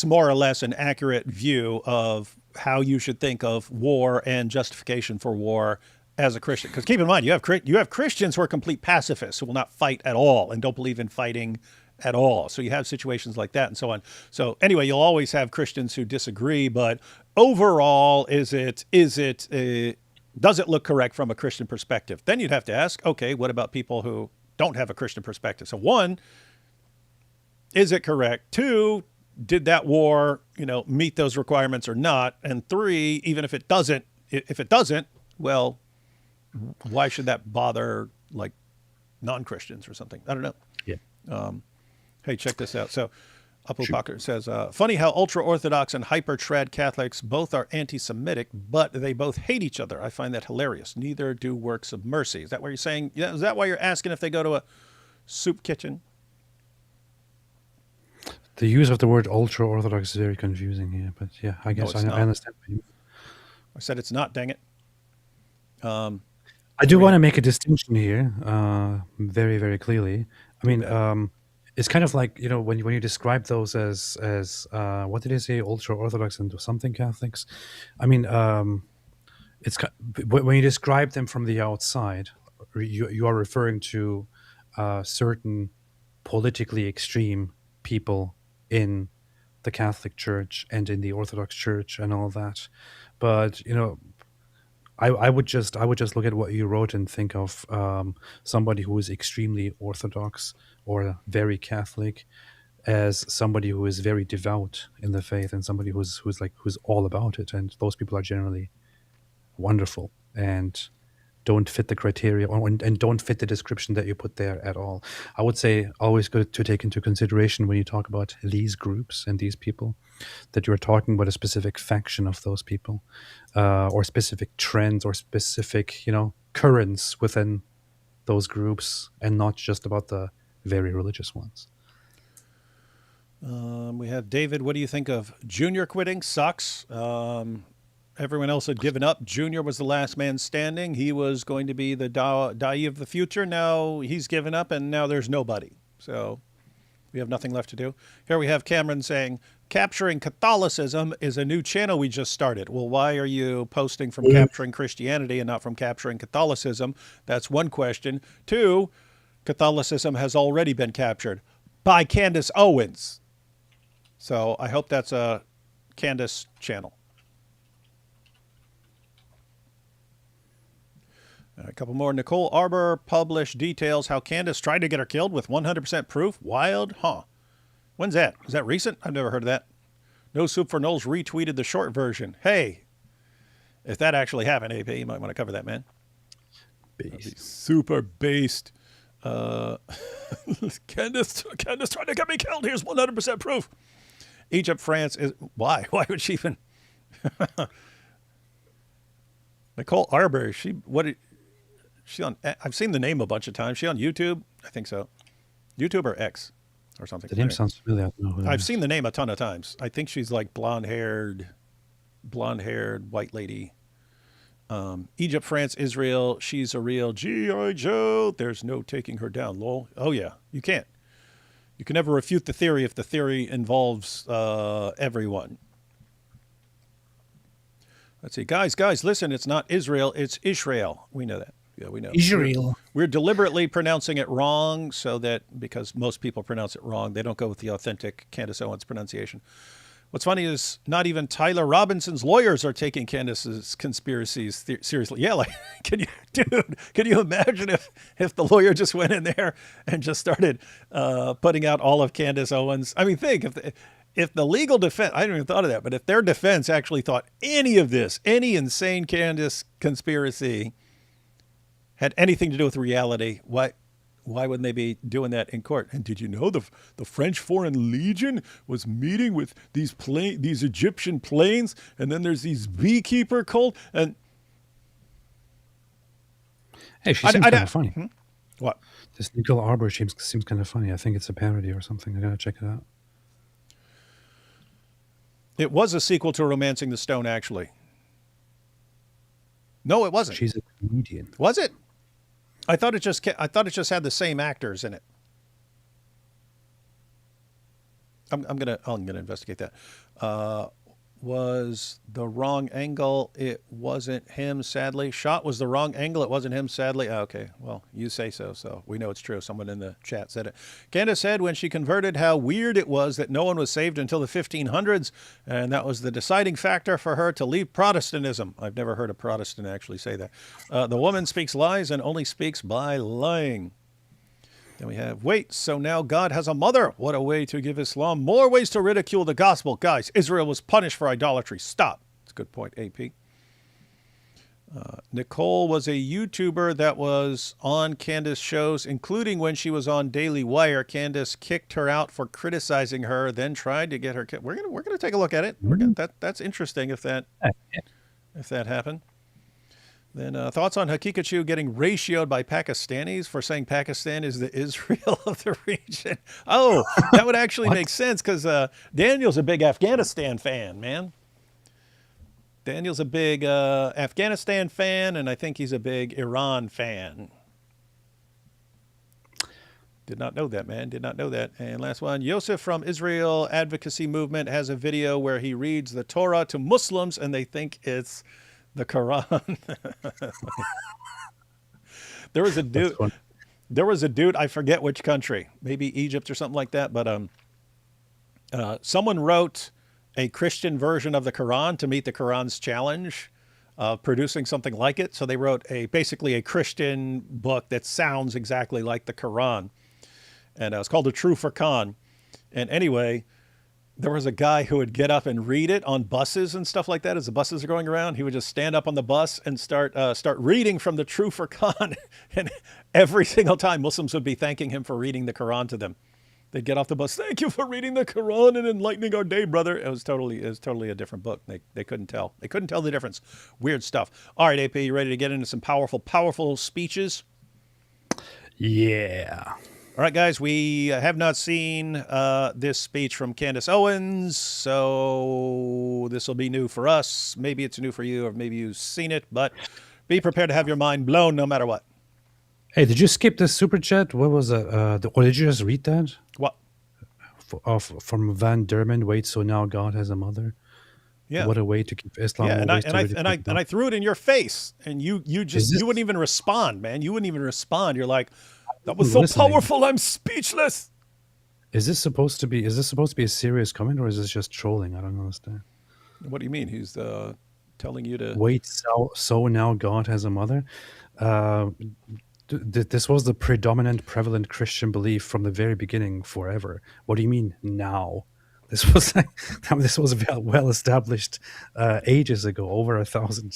more or less an accurate view of how you should think of war and justification for war as a Christian? Because keep in mind, you have Christians who are complete pacifists who will not fight at all and don't believe in fighting at all. So you have situations like that and so on. So anyway, you'll always have Christians who disagree, but overall, does it look correct from a Christian perspective? Then you'd have to ask, okay, what about people who don't have a Christian perspective? So one, is it correct? Two, did that war, meet those requirements or not? And three, even if it doesn't, well, why should that bother like non-Christians or something? I don't know. Yeah. Hey, check this out. So Apu Packer says, funny how ultra-Orthodox and hyper-trad Catholics both are anti-Semitic, but they both hate each other. I find that hilarious. Neither do works of mercy. Is that what you're saying? Yeah, is that why you're asking if they go to a soup kitchen? The use of the word ultra-Orthodox is very confusing here, but yeah, I guess I understand. I said it's not, dang it. I do want to make a distinction here, very, very clearly. I mean, it's kind of like, when you describe those as what did they say, ultra-Orthodox and something Catholics? I mean, it's when you describe them from the outside, you are referring to certain politically extreme people in the Catholic Church and in the Orthodox Church and all that. But I would just look at what you wrote and think of somebody who is extremely Orthodox or very Catholic as somebody who is very devout in the faith and somebody who's all about it. And those people are generally wonderful and don't fit the criteria and don't fit the description that you put there at all. I would say always good to take into consideration when you talk about these groups and these people that you're talking about a specific faction of those people or specific trends or specific, currents within those groups and not just about the very religious ones. We have David. What do you think of Junior quitting? Sucks. Everyone else had given up. Junior was the last man standing. He was going to be the Dai of the future. Now he's given up, and now there's nobody. So we have nothing left to do. Here we have Cameron saying, Capturing Catholicism is a new channel we just started. Well, why are you posting from Capturing Christianity and not from Capturing Catholicism? That's one question. Two, Catholicism has already been captured by Candace Owens. So I hope that's a Candace channel. A couple more. Nicole Arbor published details how Candace tried to get her killed with 100% proof. Wild, huh? When's that? Is that recent? I've never heard of that. No Soup for Knowles retweeted the short version. Hey, if that actually happened, AP, you might want to cover that, man. Super based. Candace tried to get me killed. Here's 100% proof. Egypt, France is... Why? Why would she even... Nicole Arbor, she on? I've seen the name a bunch of times. She on YouTube? I think so. YouTube or X or something. The name sounds familiar. I've seen the name a ton of times. I think she's like blonde-haired, white lady. Egypt, France, Israel. She's a real G.I. Joe. There's no taking her down. Lol. Oh yeah, you can't. You can never refute the theory if the theory involves everyone. Let's see. Guys, listen, it's not Israel, it's Israel. We know that. Yeah, we know. Israel. We're deliberately pronouncing it wrong because most people pronounce it wrong. They don't go with the authentic Candace Owens pronunciation. What's funny is not even Tyler Robinson's lawyers are taking Candace's conspiracies seriously. Yeah, like, can you imagine if the lawyer just went in there and just started putting out all of Candace Owens? I mean, think if the legal defense, I hadn't even thought of that, but if their defense actually thought any of this, any insane Candace conspiracy had anything to do with reality, what Why wouldn't they be doing that in court? And did you know the French Foreign Legion was meeting with these Egyptian planes, and then there's these beekeeper cult and. Hey, she seems kind of funny. What? This Nicole Arbor seems kind of funny. I think it's a parody or something. I gotta check it out. It was a sequel to Romancing the Stone, actually. No, it wasn't. She's a comedian. Was it? I thought it just had the same actors in it. I'm gonna investigate that. Was the wrong angle? It wasn't him, sadly. Shot was the wrong angle. It wasn't him, sadly. Okay, well, you say so, so we know it's true. Someone in the chat said it. Candace said when she converted how weird it was that no one was saved until the 1500s, and that was the deciding factor for her to leave Protestantism. I've never heard a Protestant actually say that. The woman speaks lies and only speaks by lying. Then we have, wait, so now God has a mother? What a way to give Islam more ways to ridicule the gospel. Guys, Israel was punished for idolatry. Stop. That's a good point, AP. Nicole was a YouTuber that was on Candace shows, including when she was on Daily Wire. Candace kicked her out for criticizing her, then tried to get her. We're gonna take a look at it. That's interesting if that happened. Then thoughts on Hakikachu getting ratioed by Pakistanis for saying Pakistan is the Israel of the region. Oh, that would actually make sense because Daniel's a big Afghanistan fan, man. Daniel's a big Afghanistan fan, and I think he's a big Iran fan. Did not know that, man. Did not know that. And last one, Yosef from Israel Advocacy Movement has a video where he reads the Torah to Muslims, and they think it's the Quran. There was a dude, I forget which country, maybe Egypt or something like that, but someone wrote a Christian version of the Quran to meet the Quran's challenge of producing something like it. So they wrote basically a Christian book that sounds exactly like the Quran, and it's called The True Furqan. And anyway, there was a guy who would get up and read it on buses and stuff like that. As the buses are going around, he would just stand up on the bus and start reading from the True Furqan. And every single time, Muslims would be thanking him for reading the Quran to them. They'd get off the bus, thank you for reading the Quran and enlightening our day, brother. It was totally a different book. They couldn't tell. They couldn't tell the difference. Weird stuff. All right, AP, you ready to get into some powerful speeches? Yeah. All right, guys, we have not seen this speech from Candace Owens, so this will be new for us. Maybe it's new for you, or maybe you've seen it, but be prepared to have your mind blown no matter what. Hey, did you skip the super chat? What was it? Or did you just read that? What? From Van Derman, wait, so now God has a mother? Yeah. What a way to keep Islam. Yeah, and I threw it in your face, and you wouldn't even respond, man. You wouldn't even respond. You're like, that was so powerful, I'm speechless. Is this supposed to be a serious comment, or is this just trolling? I don't understand. What do you mean? He's telling you to wait. So now God has a mother. This was the prevalent Christian belief from the very beginning, forever. What do you mean now? This was well established ages ago, over 1,000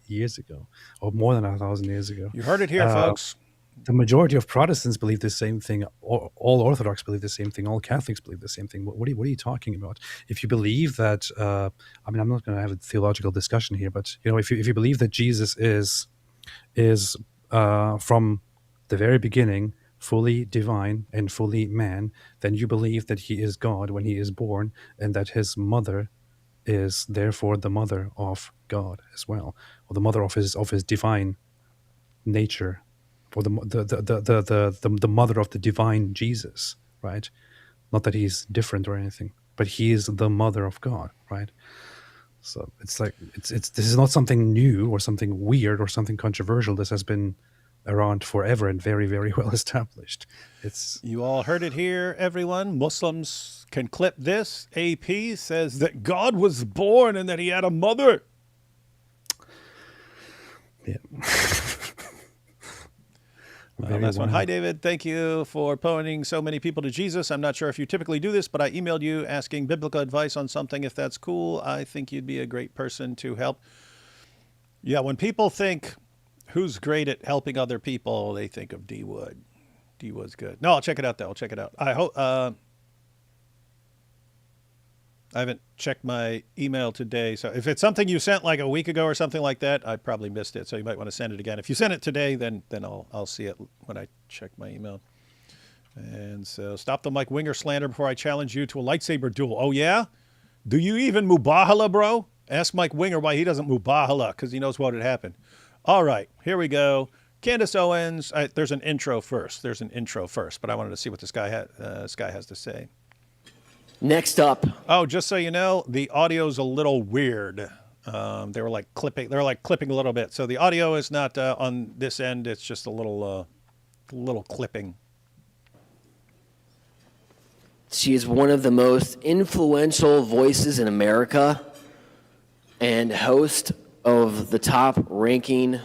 years ago, or more than 1,000 years ago. You heard it here, folks. The majority of Protestants believe the same thing. All Orthodox believe the same thing. All Catholics believe the same thing. What are you talking about? If you believe that, I'm not going to have a theological discussion here, but if you believe that Jesus is from the very beginning fully divine and fully man, then you believe that he is God when he is born, and that his mother is therefore the mother of God as well, or the mother of his divine nature, or the mother of the divine Jesus, right? Not that he's different or anything, but he is the mother of God, right? So it's like this is not something new or something weird or something controversial. This has been around forever and very, very well established. You all heard it here, everyone. Muslims can clip this. AP says that God was born and that he had a mother. Yeah. Last one. Hi, David. Thank you for pointing so many people to Jesus. I'm not sure if you typically do this, but I emailed you asking biblical advice on something. If that's cool, I think you'd be a great person to help. Yeah, when people think who's great at helping other people, they think of D. Wood. D was good. No, I'll check it out though. I'll check it out. I hope. I haven't checked my email today, so if it's something you sent like a week ago or something like that, I probably missed it. So you might want to send it again. If you send it today, then I'll see it when I check my email. And so, stop the Mike Winger slander before I challenge you to a lightsaber duel. Oh yeah, do you even mubahala, bro? Ask Mike Winger why he doesn't mubahala, because he knows what would happen. All right, here we go. Candace Owens. There's an intro first. But I wanted to see what this guy has to say. Next up. Oh, just so you know, the audio's a little weird. They were like clipping a little bit. So the audio is not on this end. It's just a little clipping. She is one of the most influential voices in America and host of the top-ranking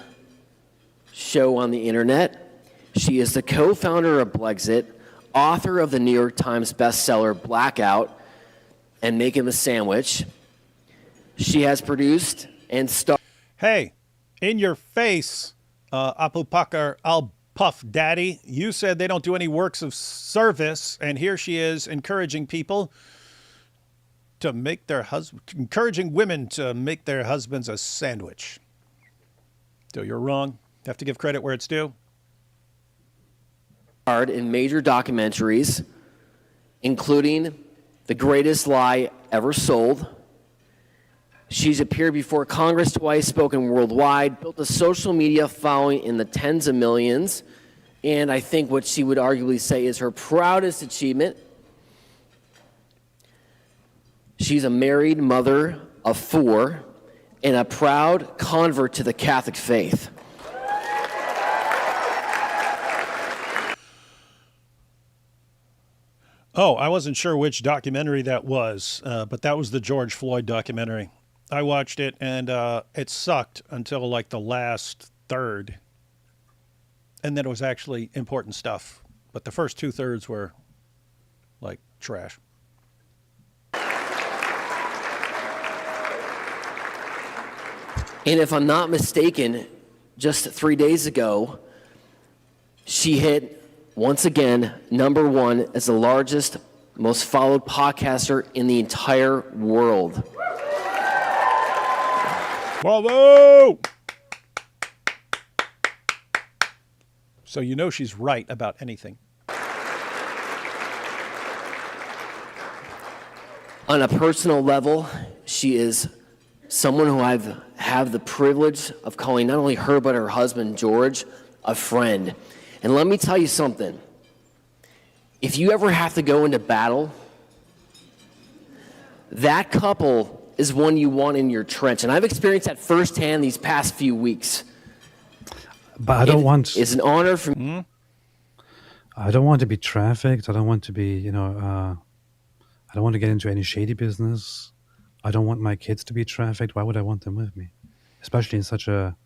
show on the internet. She is the co-founder of Blexit, author of the New York Times bestseller Blackout and Making the Sandwich. She has produced and starred. Hey, in your face, Abu Bakr al-Puff Daddy. You said they don't do any works of service, and here she is encouraging people to make encouraging women to make their husbands a sandwich. So you're wrong. Have to give credit where it's due. In major documentaries, including The Greatest Lie Ever Sold. She's appeared before Congress twice, spoken worldwide, built a social media following in the tens of millions, and I think what she would arguably say is her proudest achievement. She's a married mother of 4 and a proud convert to the Catholic faith. Oh, I wasn't sure which documentary that was, but that was the George Floyd documentary. I watched it, and it sucked until like the last third. And then it was actually important stuff. But the first 2/3 were like trash. And if I'm not mistaken, just 3 days ago, she hit, once again, #1 as the largest, most followed podcaster in the entire world. Bravo! So you know she's right about anything. On a personal level, she is someone who I've had the privilege of calling not only her but her husband, George, a friend. And let me tell you something. If you ever have to go into battle, that couple is one you want in your trench. And I've experienced that firsthand these past few weeks. But I don't want... It's an honor for me. I don't want to be trafficked. I don't want to be, I don't want to get into any shady business. I don't want my kids to be trafficked. Why would I want them with me? Especially in such a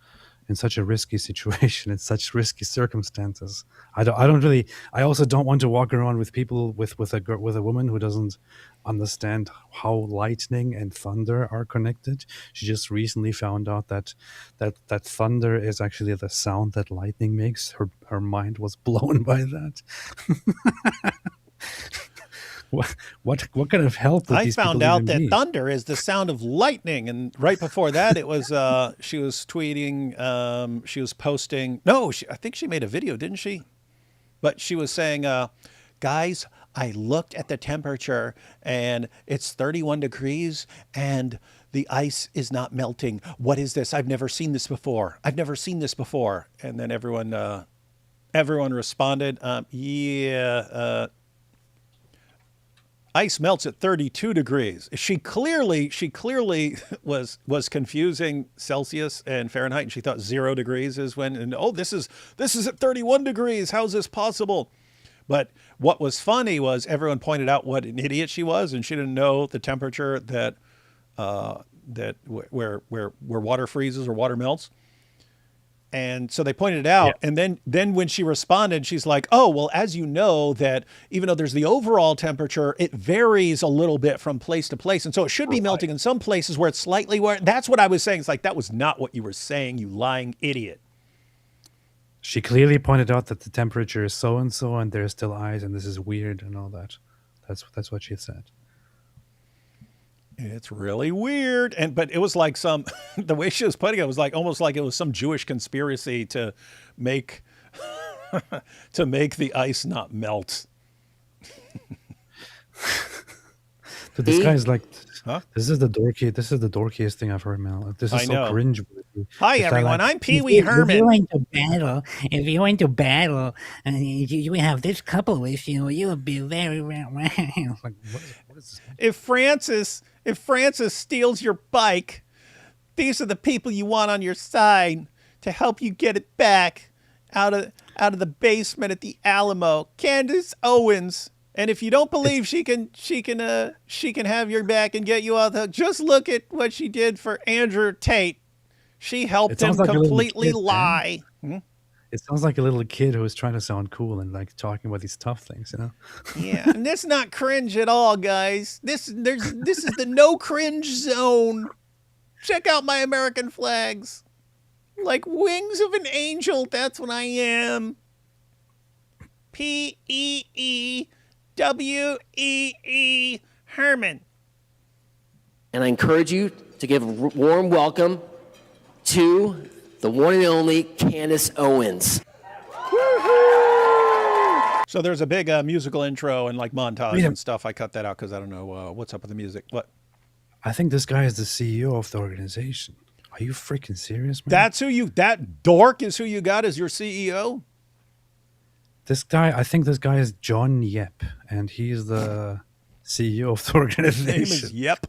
risky situation, in such risky circumstances. I also don't want to walk around with people with a woman who doesn't understand how lightning and thunder are connected. She just recently found out that thunder is actually the sound that lightning makes. Her mind was blown by that. What kind of help would these people found out even that need? thunder is the sound of lightning, and right before that, it was she was tweeting, she was posting. No, I think she made a video, didn't she? But she was saying, "Guys, I looked at the temperature, and it's 31 degrees, and the ice is not melting. What is this? I've never seen this before. And then everyone responded, ice melts at 32 degrees. She clearly was confusing Celsius and Fahrenheit, and she thought 0 degrees is when, and this is at 31 degrees. How's this possible? But what was funny was everyone pointed out what an idiot she was, and she didn't know the temperature that where water freezes or water melts. And so they pointed it out. Yeah. And then when she responded, she's like, oh, well, as you know, that even though there's the overall temperature, it varies a little bit from place to place. And so it should be melting in some places where it's slightly warm. That's what I was saying. It's like, that was not what you were saying, you lying idiot. She clearly pointed out that the temperature is so and so, and there's still ice, and this is weird and all that. That's what she said. It's really weird, but it was like some the way she was putting it was like almost like it was some Jewish conspiracy to make to make the ice not melt. But this guy's like, this is the dorkiest thing I've heard, Mel. This is so cringe. Hi, everyone. I'm Pee Wee Herman. If you went to battle, and you have this couple with you, you would be very like, what is this? If Francis steals your bike, these are the people you want on your side to help you get it back out of the basement at the Alamo. Candace Owens. And if you don't believe she can have your back and get you out, just look at what she did for Andrew Tate. She helped him completely lie. It sounds like a little kid who is trying to sound cool and like talking about these tough things, you know? Yeah, and that's not cringe at all, guys. This is the no cringe zone. Check out my American flags. Like wings of an angel, that's what I am. P-E-E W-E-E Herman. And I encourage you to give a warm welcome to the one and only Candace Owens. So there's a big musical intro and like montage and stuff. I cut that out because I don't know what's up with the music. What? I think this guy is the CEO of the organization. Are you freaking serious, man? That dork is who you got as your CEO? I think this guy is John Yep, and he's the CEO of the organization. His name is Yep.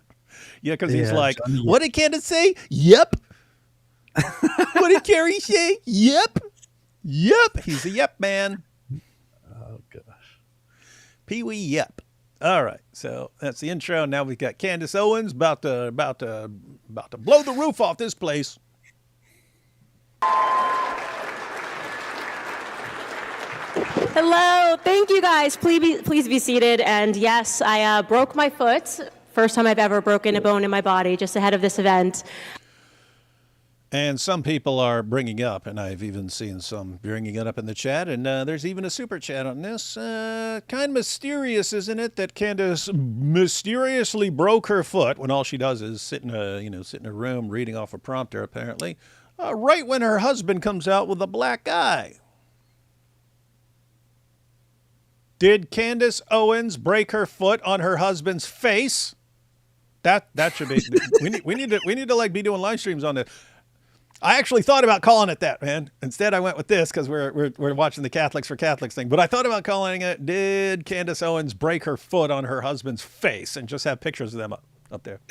Yeah, because he's like, what did Candace say? Yep. What did Carrie say? Yep. Yep. He's a Yep man. Oh, gosh. Pee Wee Yep. All right, so that's the intro. Now we've got Candace Owens about to blow the roof off this place. Hello, thank you guys. Please be seated. And yes, I broke my foot. First time I've ever broken a bone in my body just ahead of this event. And some people are bringing up, and I've even seen some bringing it up in the chat, and there's even a super chat on this. Kind of mysterious, isn't it, that Candace mysteriously broke her foot when all she does is sit in a room reading off a prompter, apparently, right when her husband comes out with a black eye. Did Candace Owens break her foot on her husband's face? That should be. we need to like be doing live streams on this. I actually thought about calling it that, man. Instead, I went with this because we're watching the Catholics for Catholics thing. But I thought about calling it, did Candace Owens break her foot on her husband's face, and just have pictures of them up there.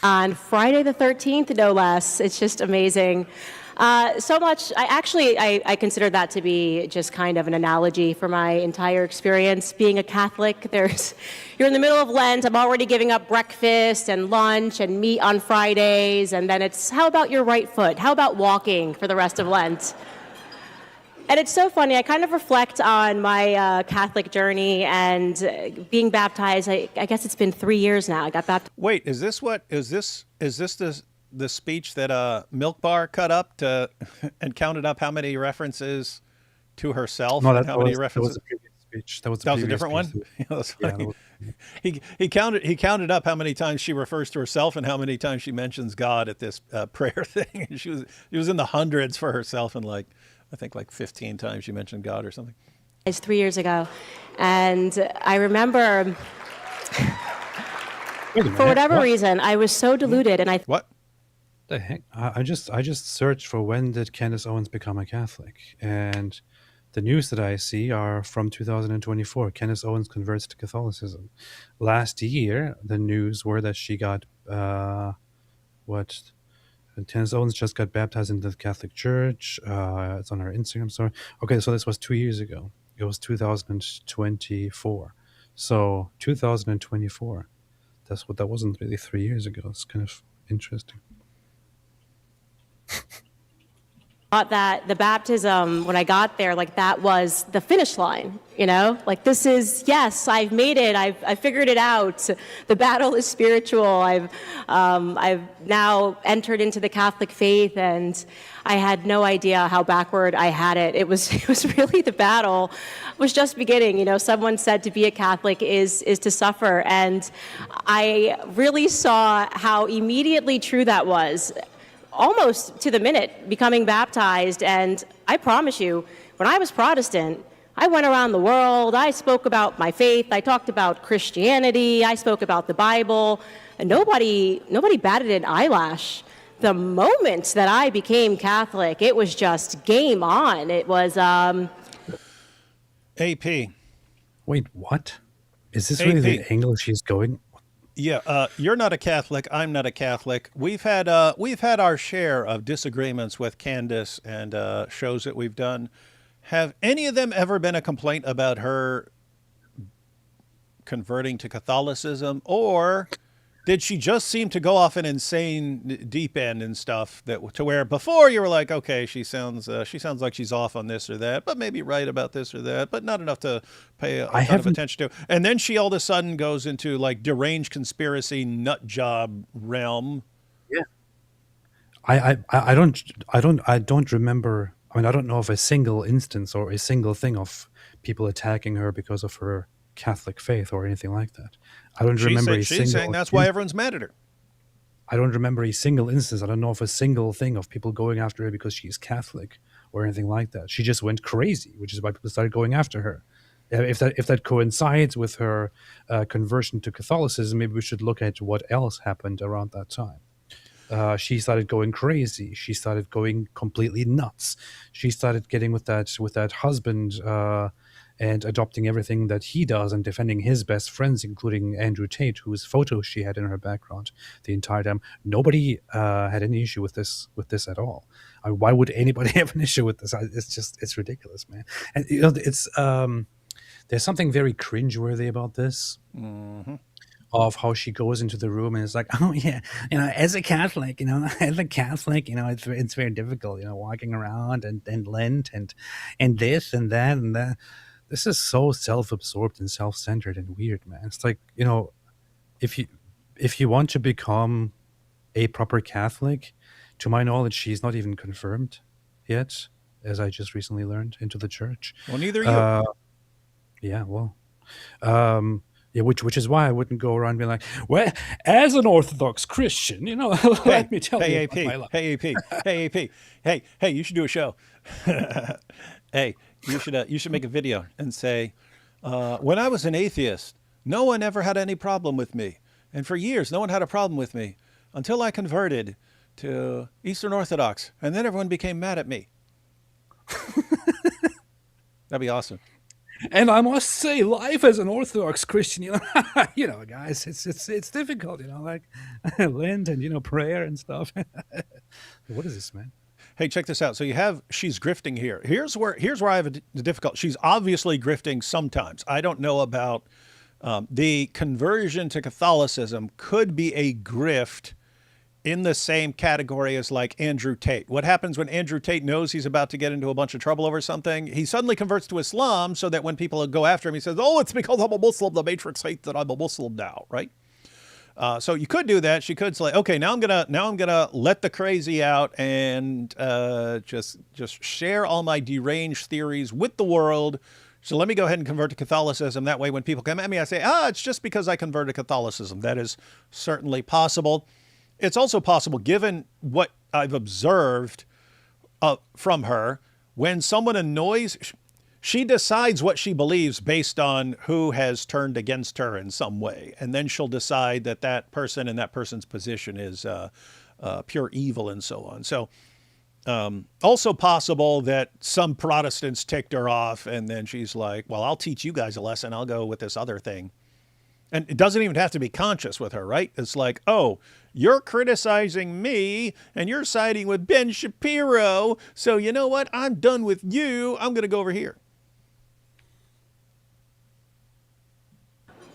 On Friday the 13th, no less. It's just amazing. So much. I consider that to be just kind of an analogy for my entire experience being a Catholic. You're in the middle of Lent. I'm already giving up breakfast and lunch and meat on Fridays. And then it's, how about your right foot? How about walking for the rest of Lent? And it's so funny. I kind of reflect on my Catholic journey and being baptized. I guess it's been 3 years now. I got baptized. Wait, is this the speech that Milk Bar cut up and counted up how many references to herself? No, how many references? That was a previous speech. That was a different one. He counted up how many times she refers to herself and how many times she mentions God at this prayer thing. And she was in the hundreds for herself, and I think 15 times she mentioned God or something. It's 3 years ago, and I remember. For whatever reason, I was so deluded, and What? The heck? I just searched for when did Candace Owens become a Catholic, and the news that I see are from 2024. Candace Owens converts to Catholicism. Last year, the news were that she got Candace Owens just got baptized into the Catholic Church. It's on her Instagram story. Okay, so this was 2 years ago. It was 2024. So 2024. That wasn't really 3 years ago. It's kind of interesting. thought that the baptism, when I got there, like that was the finish line, like this is, yes, I've made it. I've figured it out. The battle is spiritual. I've now entered into the Catholic faith, and I had no idea how backward I had it. It was really, the battle was just beginning. Someone said to be a Catholic is to suffer. And I really saw how immediately true that was. Almost to the minute, becoming baptized. And I promise you, when I was Protestant, I went around the world, I spoke about my faith, I talked about Christianity, I spoke about the Bible, and nobody batted an eyelash. The moment that I became Catholic, it was just game on. It was, AP. Wait, what? Is this really the angle she's going? Yeah, you're not a Catholic. I'm not a Catholic. We've had our share of disagreements with Candace and shows that we've done. Have any of them ever been a complaint about her converting to Catholicism, or did she just seem to go off an insane deep end and stuff to where before you were like, okay, she sounds like she's off on this or that, but maybe right about this or that, but not enough to pay a ton of attention to. And then she all of a sudden goes into like deranged conspiracy nut job realm. Yeah. I don't remember. I mean, I don't know of a single instance or a single thing of people attacking her because of her Catholic faith or anything like that. I don't remember a single. She's saying that's why everyone's mad at her. I don't remember a single instance. I don't know of a single thing of people going after her because she's Catholic or anything like that. She just went crazy, which is why people started going after her. If that coincides with her conversion to Catholicism, maybe we should look at what else happened around that time. She started going crazy. She started going completely nuts. She started getting with that husband and adopting everything that he does and defending his best friends, including Andrew Tate, whose photos she had in her background the entire time. Nobody had any issue with this at all. I mean, why would anybody have an issue with this? It's ridiculous, man. And it's there's something very cringeworthy about this. Mm-hmm. Of how she goes into the room and it's like, oh yeah, as a Catholic, it's very difficult, walking around and Lent and this and that and that. This is so self-absorbed and self-centered and weird, man. It's like, if you want to become a proper Catholic, to my knowledge, she's not even confirmed yet, as I just recently learned, into the church. Well, neither are you. Yeah, well. Yeah, which is why I wouldn't go around being like, well, as an Orthodox Christian, let me tell you about my life. Hey, AP. Hey, you should do a show. Hey, you should make a video and say, when I was an atheist, no one ever had any problem with me. And for years, no one had a problem with me until I converted to Eastern Orthodox. And then everyone became mad at me. That'd be awesome. And I must say, life as an Orthodox Christian, guys, it's difficult, like Lent and prayer and stuff. What is this, man? Hey, check this out. So she's grifting here. Here's where I have the difficult. She's obviously grifting sometimes. I don't know about the conversion to Catholicism could be a grift in the same category as like Andrew Tate. What happens when Andrew Tate knows he's about to get into a bunch of trouble over something? He suddenly converts to Islam so that when people go after him, he says, oh, it's because I'm a Muslim. The Matrix hates that I'm a Muslim now, right? So you could do that. She could say, okay, now I'm gonna let the crazy out and just share all my deranged theories with the world. So let me go ahead and convert to Catholicism. That way when people come at me, I say, it's just because I converted to Catholicism. That is certainly possible. It's also possible, given what I've observed from her, when someone annoys, she decides what she believes based on who has turned against her in some way. And then she'll decide that person and that person's position is pure evil and so on. So also possible that some Protestants ticked her off and then she's like, well, I'll teach you guys a lesson. I'll go with this other thing. And it doesn't even have to be conscious with her, right? It's like, oh, you're criticizing me and you're siding with Ben Shapiro. So you know what? I'm done with you. I'm going to go over here.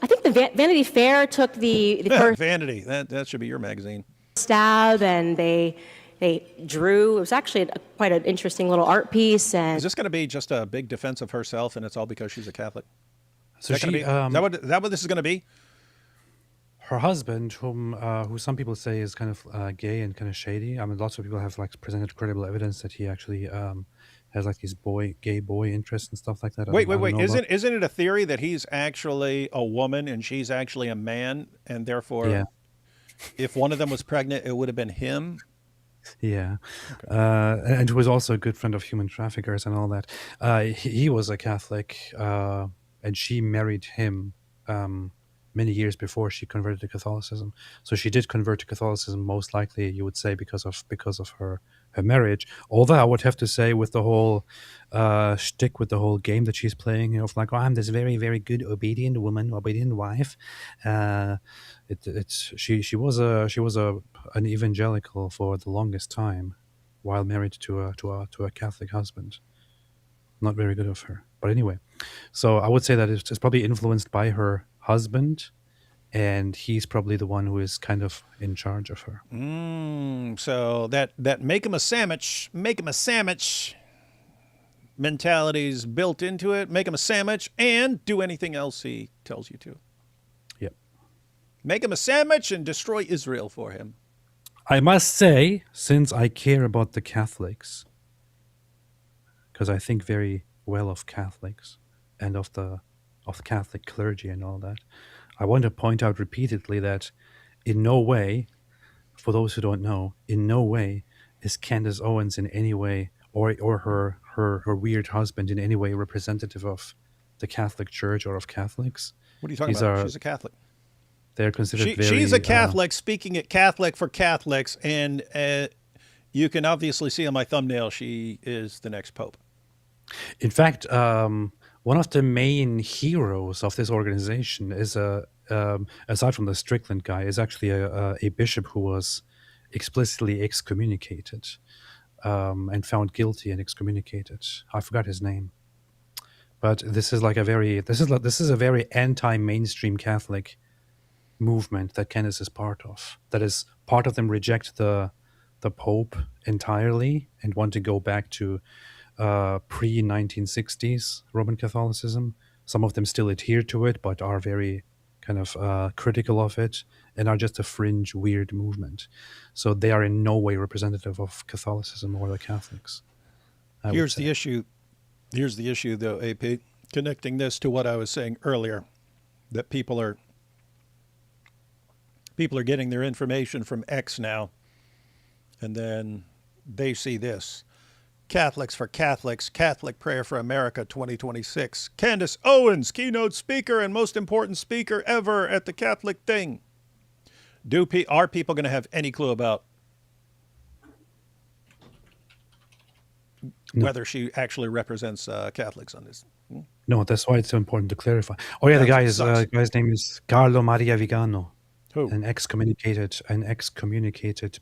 I think the Vanity Fair took the first Vanity. That should be your magazine. stab, and they They drew. It was actually quite an interesting little art piece. And is this going to be just a big defense of herself, and it's all because she's a Catholic? So is that what this is going to be? Her husband, who some people say is kind of gay and kind of shady. I mean, lots of people have like presented credible evidence that he actually has like these gay boy interests and stuff like that. Wait. Isn't it a theory that he's actually a woman and she's actually a man, and therefore, if one of them was pregnant, it would have been him? Yeah, okay. And who was also a good friend of human traffickers and all that. He was a Catholic, and she married him many years before she converted to Catholicism. So she did convert to Catholicism, most likely, you would say, because of her marriage. Although I would have to say, with the whole shtick, with the whole game that she's playing, of like, oh, I'm this very, very good, obedient woman, obedient wife. She was an evangelical for the longest time, while married to a Catholic husband. Not very good of her, but anyway. So I would say that it's probably influenced by her husband, and he's probably the one who is kind of in charge of her. So that make him a sandwich mentality's built into it. Make him a sandwich and do anything else he tells you to. Yep. Make him a sandwich and destroy Israel for him. I must say, since I care about the Catholics, because I think very well of Catholics and of Catholic clergy and all that, I want to point out repeatedly that in no way, for those who don't know, in no way is Candace Owens in any way, or her weird husband in any way representative of the Catholic Church or of Catholics. What are you talking about? She's a Catholic. They're considered she's a Catholic, speaking at Catholic for Catholics, and you can obviously see on my thumbnail she is the next pope. In fact, one of the main heroes of this organization is aside from the Strickland guy, is actually a bishop who was explicitly excommunicated and found guilty and excommunicated. I forgot his name, but this is a very anti-mainstream Catholic movement that Candace is part of. That is, part of them reject the Pope entirely and want to go back to pre-1960s Roman Catholicism. Some of them still adhere to it, but are very kind of critical of it and are just a fringe, weird movement. So they are in no way representative of Catholicism or the Catholics. Here's the issue, though, AP, connecting this to what I was saying earlier, that people are getting their information from X now, and then they see this. Catholics for Catholics, Catholic Prayer for America 2026. Candace Owens, keynote speaker and most important speaker ever at the Catholic thing. Are people going to have any clue about whether she actually represents Catholics on this? No, that's why it's so important to clarify. Oh yeah, the guy's name is Carlo Maria Vigano. Who? An excommunicated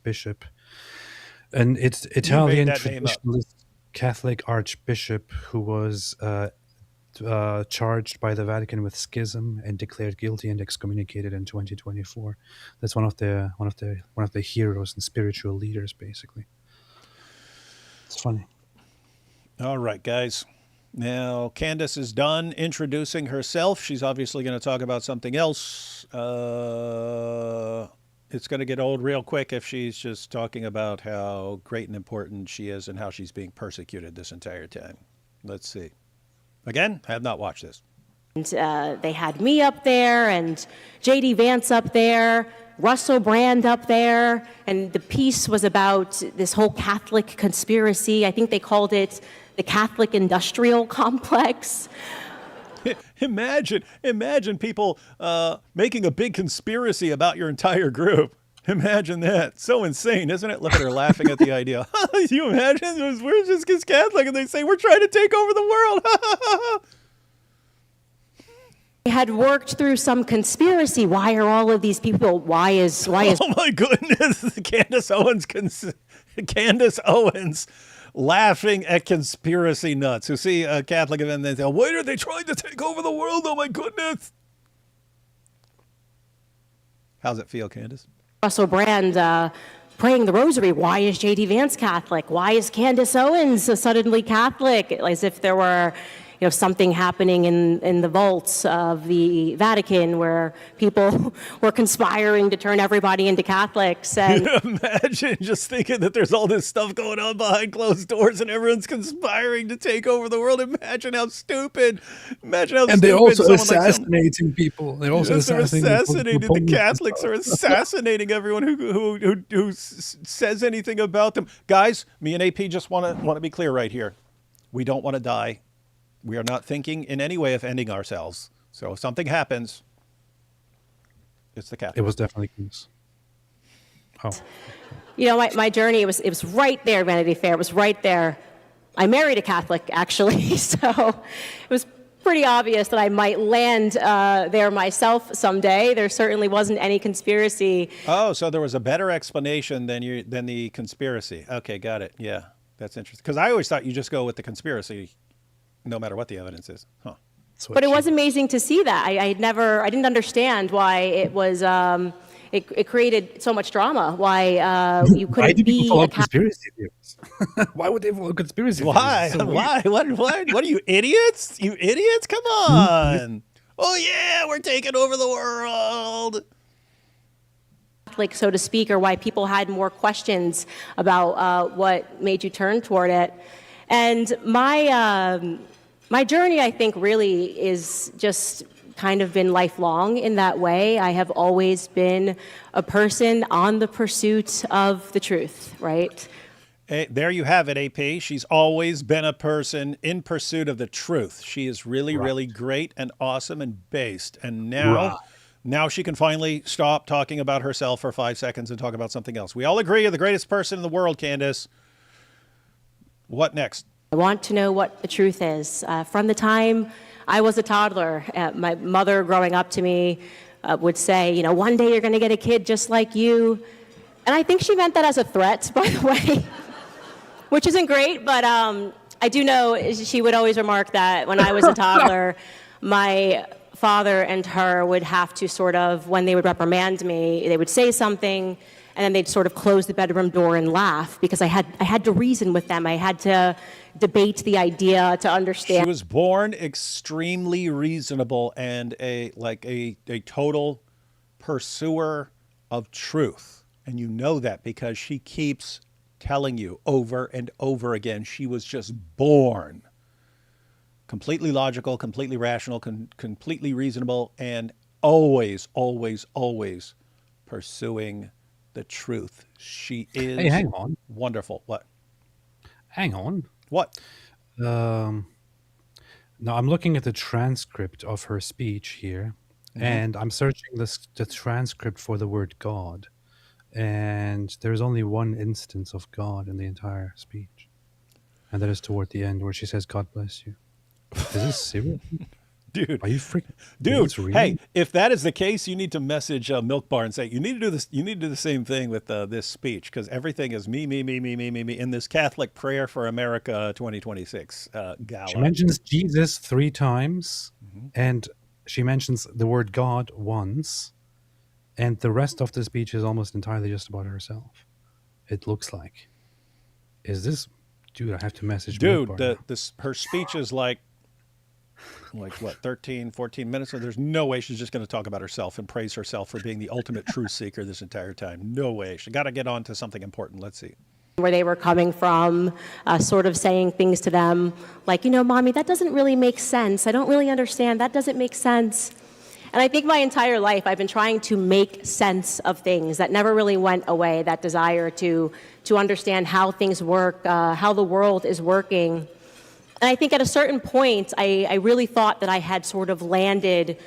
bishop. An Italian traditionalist Catholic archbishop who was charged by the Vatican with schism and declared guilty and excommunicated in 2024. That's one of the heroes and spiritual leaders, basically. It's funny. All right, guys. Now, Candace is done introducing herself. She's obviously going to talk about something else. It's going to get old real quick if she's just talking about how great and important she is and how she's being persecuted this entire time. Let's see. Again, I have not watched this. And they had me up there and J.D. Vance up there, Russell Brand up there, and the piece was about this whole Catholic conspiracy. I think they called it the Catholic Industrial Complex. Imagine people making a big conspiracy about your entire group. Imagine that. So insane, isn't it? Look at her laughing at the idea. You imagine? We're just Catholic, and they say we're trying to take over the world. They had worked through some conspiracy. Why are all of these people? Why is? Oh my goodness! Candace Owens. Laughing at conspiracy nuts who see a Catholic event and they say, why are they trying to take over the world? Oh my goodness. How's it feel, Candace? Russell Brand praying the rosary. Why is J.D. Vance Catholic? Why is Candace Owens suddenly Catholic? As if there were, something happening in the vaults of the Vatican where people were conspiring to turn everybody into Catholics. And imagine just thinking that there's all this stuff going on behind closed doors and everyone's conspiring to take over the world. Imagine how stupid. And they're also assassinating people. They're also assassinating the Catholics are assassinating everyone who says anything about them. Guys, me and AP just want to be clear right here. We don't want to die. We are not thinking in any way of ending ourselves. So if something happens, it's the Catholic. It was definitely Candace. My journey, it was right there, Vanity Fair. It was right there. I married a Catholic, actually. So it was pretty obvious that I might land there myself someday. There certainly wasn't any conspiracy. Oh, so there was a better explanation than the conspiracy. Okay, got it. Yeah, that's interesting. Because I always thought you just go with the conspiracy no matter what the evidence is. Huh. But it was amazing to see that. I didn't understand why it was, it created so much drama, why you couldn't be follow conspiracy theories? Why would they follow conspiracy theories? Why? Why? What are you, idiots? You idiots? Come on. Oh, yeah, we're taking over the world. Like, so to speak, or why people had more questions about what made you turn toward it. And my journey, I think, really is just kind of been lifelong in that way. I have always been a person on the pursuit of the truth, right? Hey, there you have it, AP. She's always been a person in pursuit of the truth. She is really, really great and awesome and based. And now she can finally stop talking about herself for 5 seconds and talk about something else. We all agree you're the greatest person in the world, Candace. What next? I want to know what the truth is. From the time I was a toddler, my mother growing up to me would say, one day you're going to get a kid just like you. And I think she meant that as a threat, by the way, which isn't great. But I do know she would always remark that when I was a toddler, my father and her would have to sort of, when they would reprimand me, they would say something, and then they'd sort of close the bedroom door and laugh because I had to reason with them. I had to debate the idea to understand. She was born extremely reasonable and a total pursuer of truth. And you know that because she keeps telling you over and over again, she was just born completely logical, completely rational, completely reasonable, and always, always, always pursuing the truth. She is hang on. Wonderful. What? Hang on. What? Now I'm looking at the transcript of her speech here, and I'm searching the transcript for the word God, and there's only one instance of God in the entire speech, and that is toward the end where she says, "God bless you." Is this serious? Dude, are you freaking? Dude, hey, if that is the case, you need to message Milk Bar and say you need to do this. You need to do the same thing with this speech because everything is me in this Catholic Prayer for America 2026 gala. She mentions Jesus 3 times, and she mentions the word God once, and the rest of the speech is almost entirely just about herself. It looks like. Is this? Dude, I have to message. Dude, her speech is like what, 13, 14 minutes? So there's no way she's just going to talk about herself and praise herself for being the ultimate truth seeker this entire time. No way. She got to get on to something important. Let's see. Where they were coming from, sort of saying things to them like, Mommy, that doesn't really make sense. I don't really understand. That doesn't make sense. And I think my entire life I've been trying to make sense of things. That never really went away, that desire to understand how things work, how the world is working. And I think at a certain point, I really thought that I had sort of landed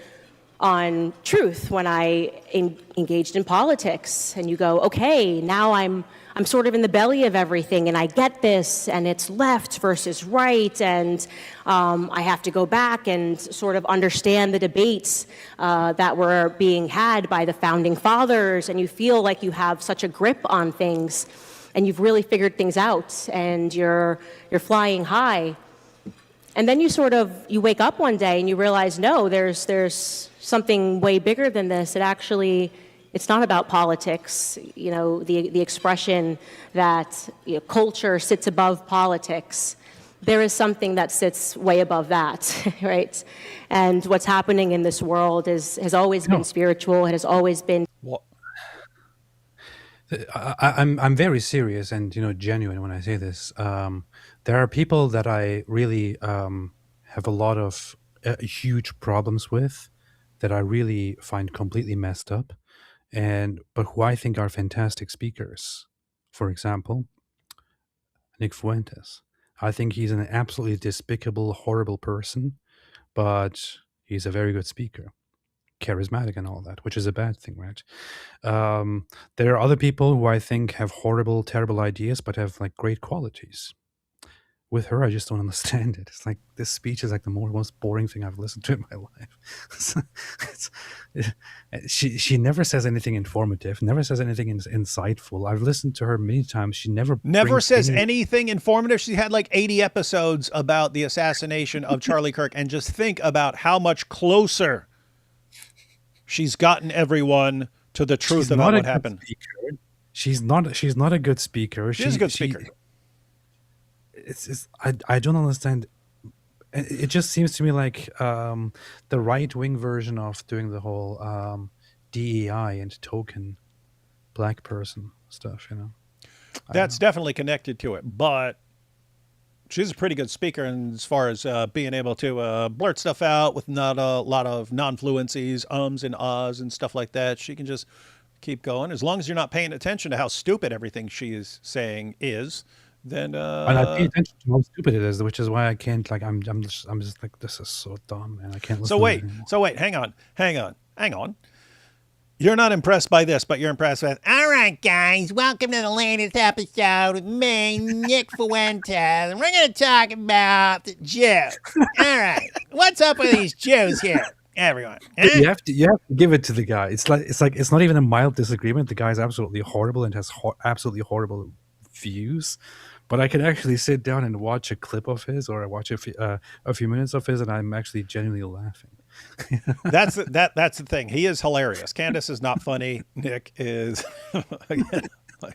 on truth when I engaged in politics. And you go, okay, now I'm sort of in the belly of everything, and I get this, and it's left versus right, and I have to go back and sort of understand the debates that were being had by the founding fathers, and you feel like you have such a grip on things, and you've really figured things out, and you're flying high. And then you wake up one day and you realize, no, there's something way bigger than this. It actually It's not about politics. You know, the expression that culture sits above politics. There is something that sits way above that, right? And what's happening in this world has always been spiritual. It has always been. I'm very serious and genuine when I say this. There are people that I really have a lot of huge problems with, that I really find completely messed up, but who I think are fantastic speakers. For example, Nick Fuentes. I think he's an absolutely despicable, horrible person, but he's a very good speaker, charismatic and all that, which is a bad thing, right? There are other people who I think have horrible, terrible ideas, but have like great qualities. With her, I just don't understand it. It's like this speech is like the most boring thing I've listened to in my life. She never says anything informative, never says anything insightful. I've listened to her many times. She never says anything informative. She had like 80 episodes about the assassination of Charlie Kirk, and just think about how much closer she's gotten everyone to the truth about what happened. She's not a good speaker. She's a good speaker. I don't understand. It just seems to me like the right-wing version of doing the whole DEI and token black person stuff, That's definitely connected to it, but she's a pretty good speaker as far as being able to blurt stuff out with not a lot of non-fluencies, ums and ahs and stuff like that. She can just keep going. As long as you're not paying attention to how stupid everything she is saying is, then and I pay attention to how stupid it is, which is why I can't, like, I'm just like, this is so dumb, and I can't listen to it anymore. So wait, hang on. You're not impressed by this, but you're impressed with, all right, guys, welcome to the latest episode with me, Nick Fuentes, and we're going to talk about the Jews. All right, what's up with these Jews here, everyone? You have to give it to the guy. It's not even a mild disagreement. The guy's absolutely horrible and has absolutely horrible views. But I can actually sit down and watch a clip of his, or watch a few minutes of his, and I'm actually genuinely laughing. That's the thing. He is hilarious. Candace is not funny. Nick is again, like,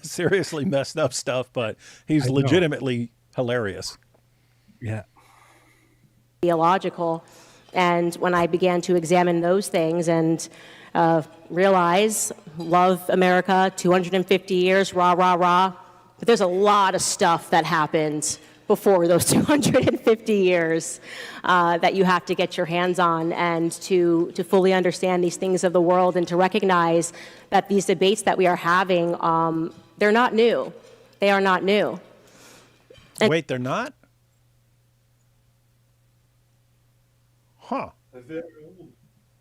seriously messed up stuff, but he's legitimately hilarious. Yeah. Theological. And when I began to examine those things and realize, love America, 250 years, rah, rah, rah. But there's a lot of stuff that happened before those 250 years that you have to get your hands on, and to fully understand these things of the world, and to recognize that these debates that we are having, they're not new. They are not new. And wait, they're not? Huh.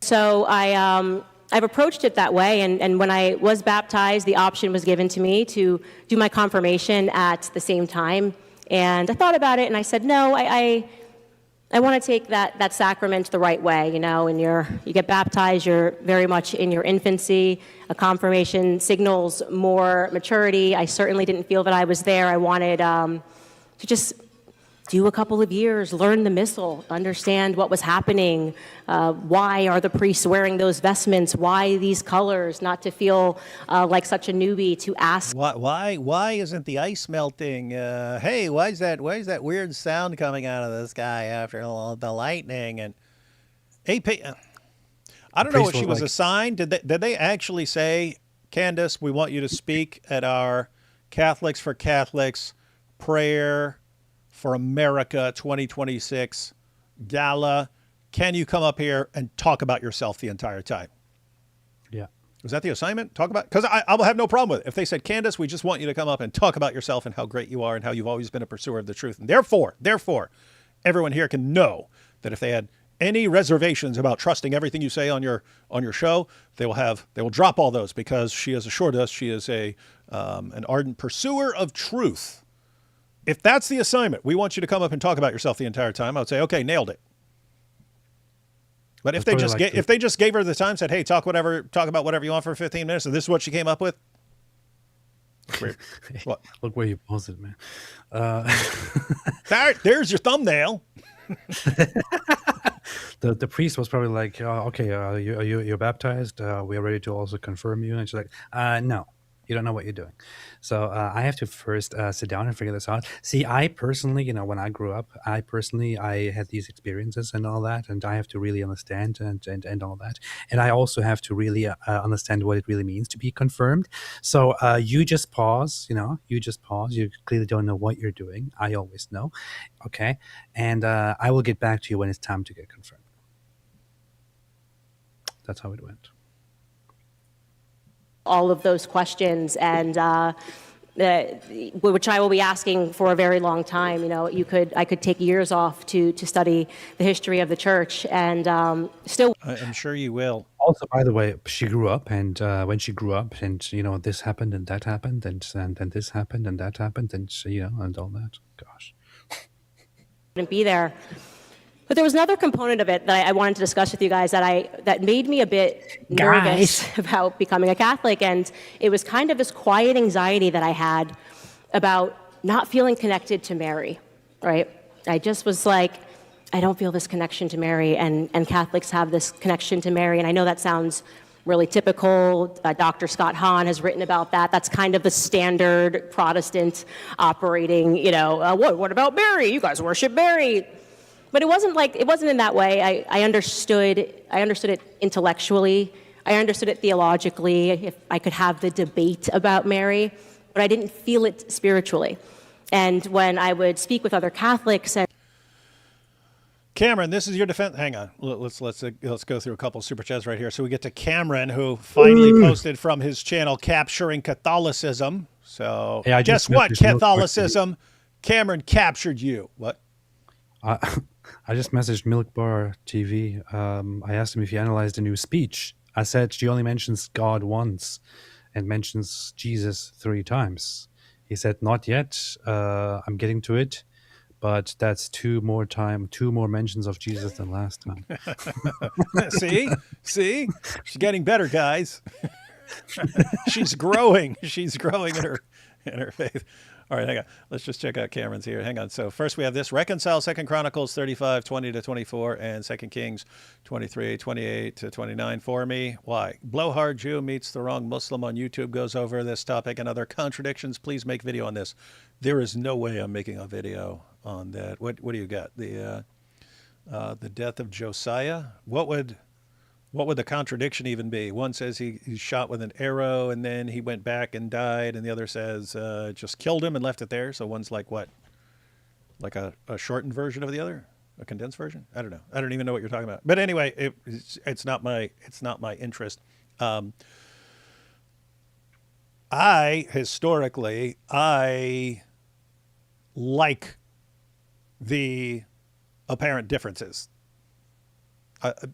So I've approached it that way, and when I was baptized, the option was given to me to do my confirmation at the same time. And I thought about it, and I said, no, I want to take that sacrament the right way. When you get baptized, you're very much in your infancy. A confirmation signals more maturity. I certainly didn't feel that I was there. I wanted to just do a couple of years, learn the missal, understand what was happening. Why are the priests wearing those vestments? Why these colors? Not to feel like such a newbie, to ask. Why isn't the ice melting? Hey, why is that weird sound coming out of the sky after the lightning? And AP, I don't know what she was assigned. Did they actually say, Candace, we want you to speak at our Catholics for Catholics prayer for America 2026 gala? Can you come up here and talk about yourself the entire time? Yeah. Was that the assignment? Talk about, because I will have no problem with it. If they said, Candace, we just want you to come up and talk about yourself and how great you are and how you've always been a pursuer of the truth. And therefore, everyone here can know that if they had any reservations about trusting everything you say on your show, they will drop all those, because she has assured us she is an ardent pursuer of truth. If that's the assignment, we want you to come up and talk about yourself the entire time, I would say, okay, nailed it. But if they just gave her the time, said, hey, talk about whatever you want for 15 minutes, and this is what she came up with. Weird. What? Look where you posted, man. There's your thumbnail. The priest was probably like, okay, you're baptized. We are ready to also confirm you. And she's like, no, you don't know what you're doing. So I have to first sit down and figure this out. See, I personally, when I grew up, I had these experiences and all that, and I have to really understand and all that. And I also have to really understand what it really means to be confirmed. So you just pause, you just pause. You clearly don't know what you're doing. I always know. Okay. And I will get back to you when it's time to get confirmed. That's how it went. All of those questions, and which I will be asking for a very long time. I could take years off to study the history of the church, and still. I'm sure you will. Also, by the way, she grew up, and when she grew up, and this happened and that happened, and this happened and that happened, and and all that. Gosh, wouldn't be there. But there was another component of it that I wanted to discuss with you guys that made me a bit nervous about becoming a Catholic, and it was kind of this quiet anxiety that I had about not feeling connected to Mary, right? I just was like, I don't feel this connection to Mary, and Catholics have this connection to Mary, and I know that sounds really typical. Dr. Scott Hahn has written about that. That's kind of the standard Protestant operating, what about Mary? You guys worship Mary. But it wasn't in that way. I understood it intellectually. I understood it theologically, if I could have the debate about Mary, but I didn't feel it spiritually. And when I would speak with other Catholics and Cameron, this is your defense. Hang on. Let's go through a couple super chats right here. So we get to Cameron, who finally posted from his channel, Capturing Catholicism. So guess what, Catholicism? Cameron captured you. What? I just messaged Milk Bar TV. I asked him if he analyzed the new speech. I said she only mentions God once and mentions Jesus 3 times. He said, not yet. I'm getting to it. But that's 2 more mentions of Jesus than last time. See? She's getting better, guys. She's growing. She's growing in her faith. All right, hang on. Let's just check out Cameron's here. Hang on. So first we have this. Reconcile 2 Chronicles 35, 20-24, and 2 Kings 23, 28-29 for me. Why? Blowhard Jew meets the wrong Muslim on YouTube, goes over this topic and other contradictions. Please make video on this. There is no way I'm making a video on that. What do you got? The death of Josiah? What would the contradiction even be? One says he's shot with an arrow and then he went back and died, and the other says just killed him and left it there. So one's like what? Like a shortened version of the other? A condensed version? I don't know. I don't even know what you're talking about. But anyway, it's not my interest. I like the apparent differences.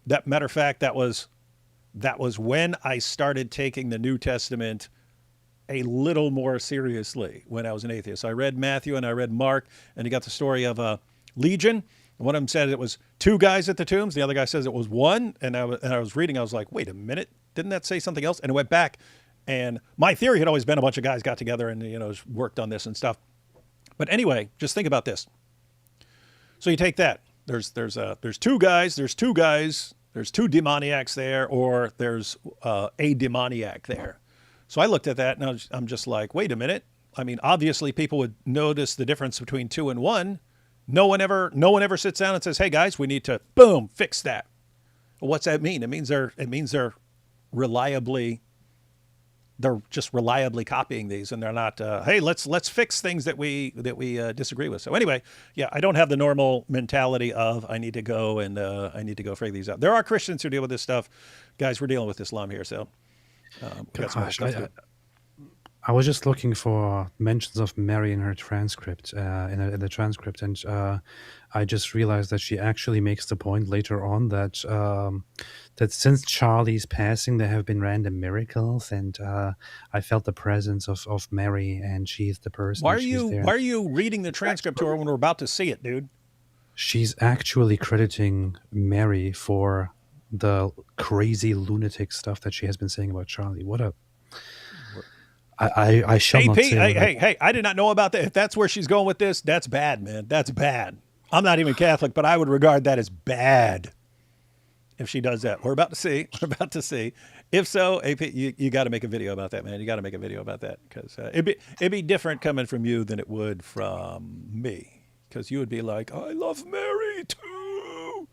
That matter of fact, that was when I started taking the New Testament a little more seriously when I was an atheist. So I read Matthew and I read Mark, and you got the story of Legion. And one of them said it was 2 guys at the tombs. The other guy says it was 1. And I was reading. I was like, wait a minute, didn't that say something else? And I went back, and my theory had always been a bunch of guys got together and worked on this and stuff. But anyway, just think about this. So you take that. There's 2 guys. There's 2 guys. There's 2 demoniacs there, or there's a demoniac there. So I looked at that and I'm just like, wait a minute. I mean, obviously people would notice the difference between 2 and 1. No one ever sits down and says, hey guys, we need to boom, fix that. Well, what's that mean? It means they're just reliably copying these, and they're not, hey, let's fix things that we disagree with. So anyway, yeah, I don't have the normal mentality of I need to go figure these out. There are Christians who deal with this stuff. Guys, we're dealing with Islam here, so gosh, I was just looking for mentions of Mary in her transcript, in the transcript, and I just realized that she actually makes the point later on that that since Charlie's passing, there have been random miracles, and I felt the presence of Mary, and she's the person. Why are you reading the transcript to her when we're about to see it, dude? She's actually crediting Mary for the crazy lunatic stuff that she has been saying about Charlie. What a... I shall not say... Hey, I did not know about that. If that's where she's going with this, that's bad, man. That's bad. I'm not even Catholic, but I would regard that as bad if she does that. We're about to see. We're about to see. If so, AP, you got to make a video about that, man. You got to make a video about that because it'd be different coming from you than it would from me. Because you would be like, I love Mary too.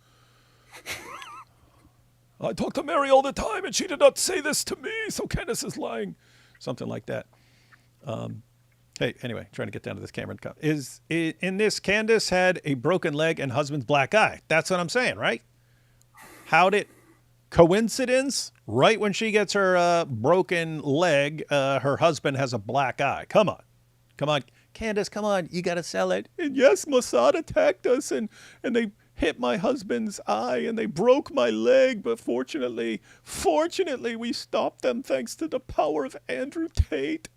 I talk to Mary all the time, and she did not say this to me, so Candace is lying. Something like that. Hey, anyway, trying to get down to this Cameron. In this, Candace had a broken leg and husband's black eye. That's what I'm saying, right? How did coincidence? Right when she gets her broken leg, her husband has a black eye. Come on, Candace, come on, you got to sell it. And yes, Mossad attacked us and they hit my husband's eye and they broke my leg. But fortunately, we stopped them thanks to the power of Andrew Tate.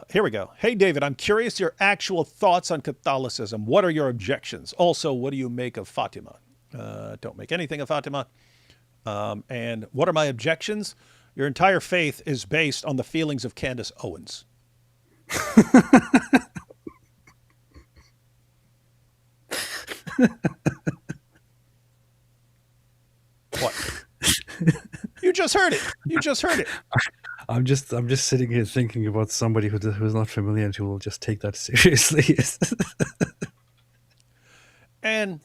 Here we go. Hey, David, I'm curious your actual thoughts on Catholicism. What are your objections? Also, what do you make of Fatima? Don't make anything of Fatima. And what are my objections? Your entire faith is based on the feelings of Candace Owens. What? You just heard it. I'm just sitting here thinking about somebody who's not familiar and who will just take that seriously. And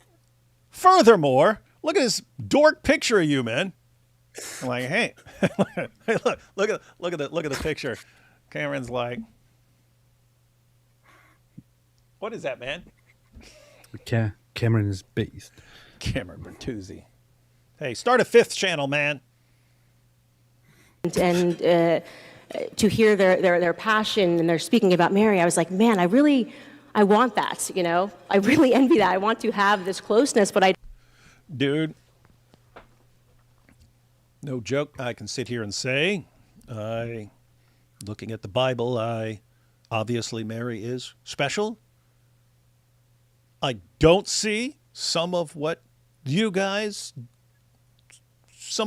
furthermore, look at this dork picture of you, man. I'm like, hey, look at the picture. Cameron's like, what is that, man? Cameron is based. Cameron Bertuzzi. Hey, start a 5th channel, man. And to hear their passion and they're speaking about Mary, I was like, man, I want that, you know? I really envy that. I want to have this closeness, but Dude, no joke, I can sit here and say, looking at the Bible, obviously Mary is special. I don't see some of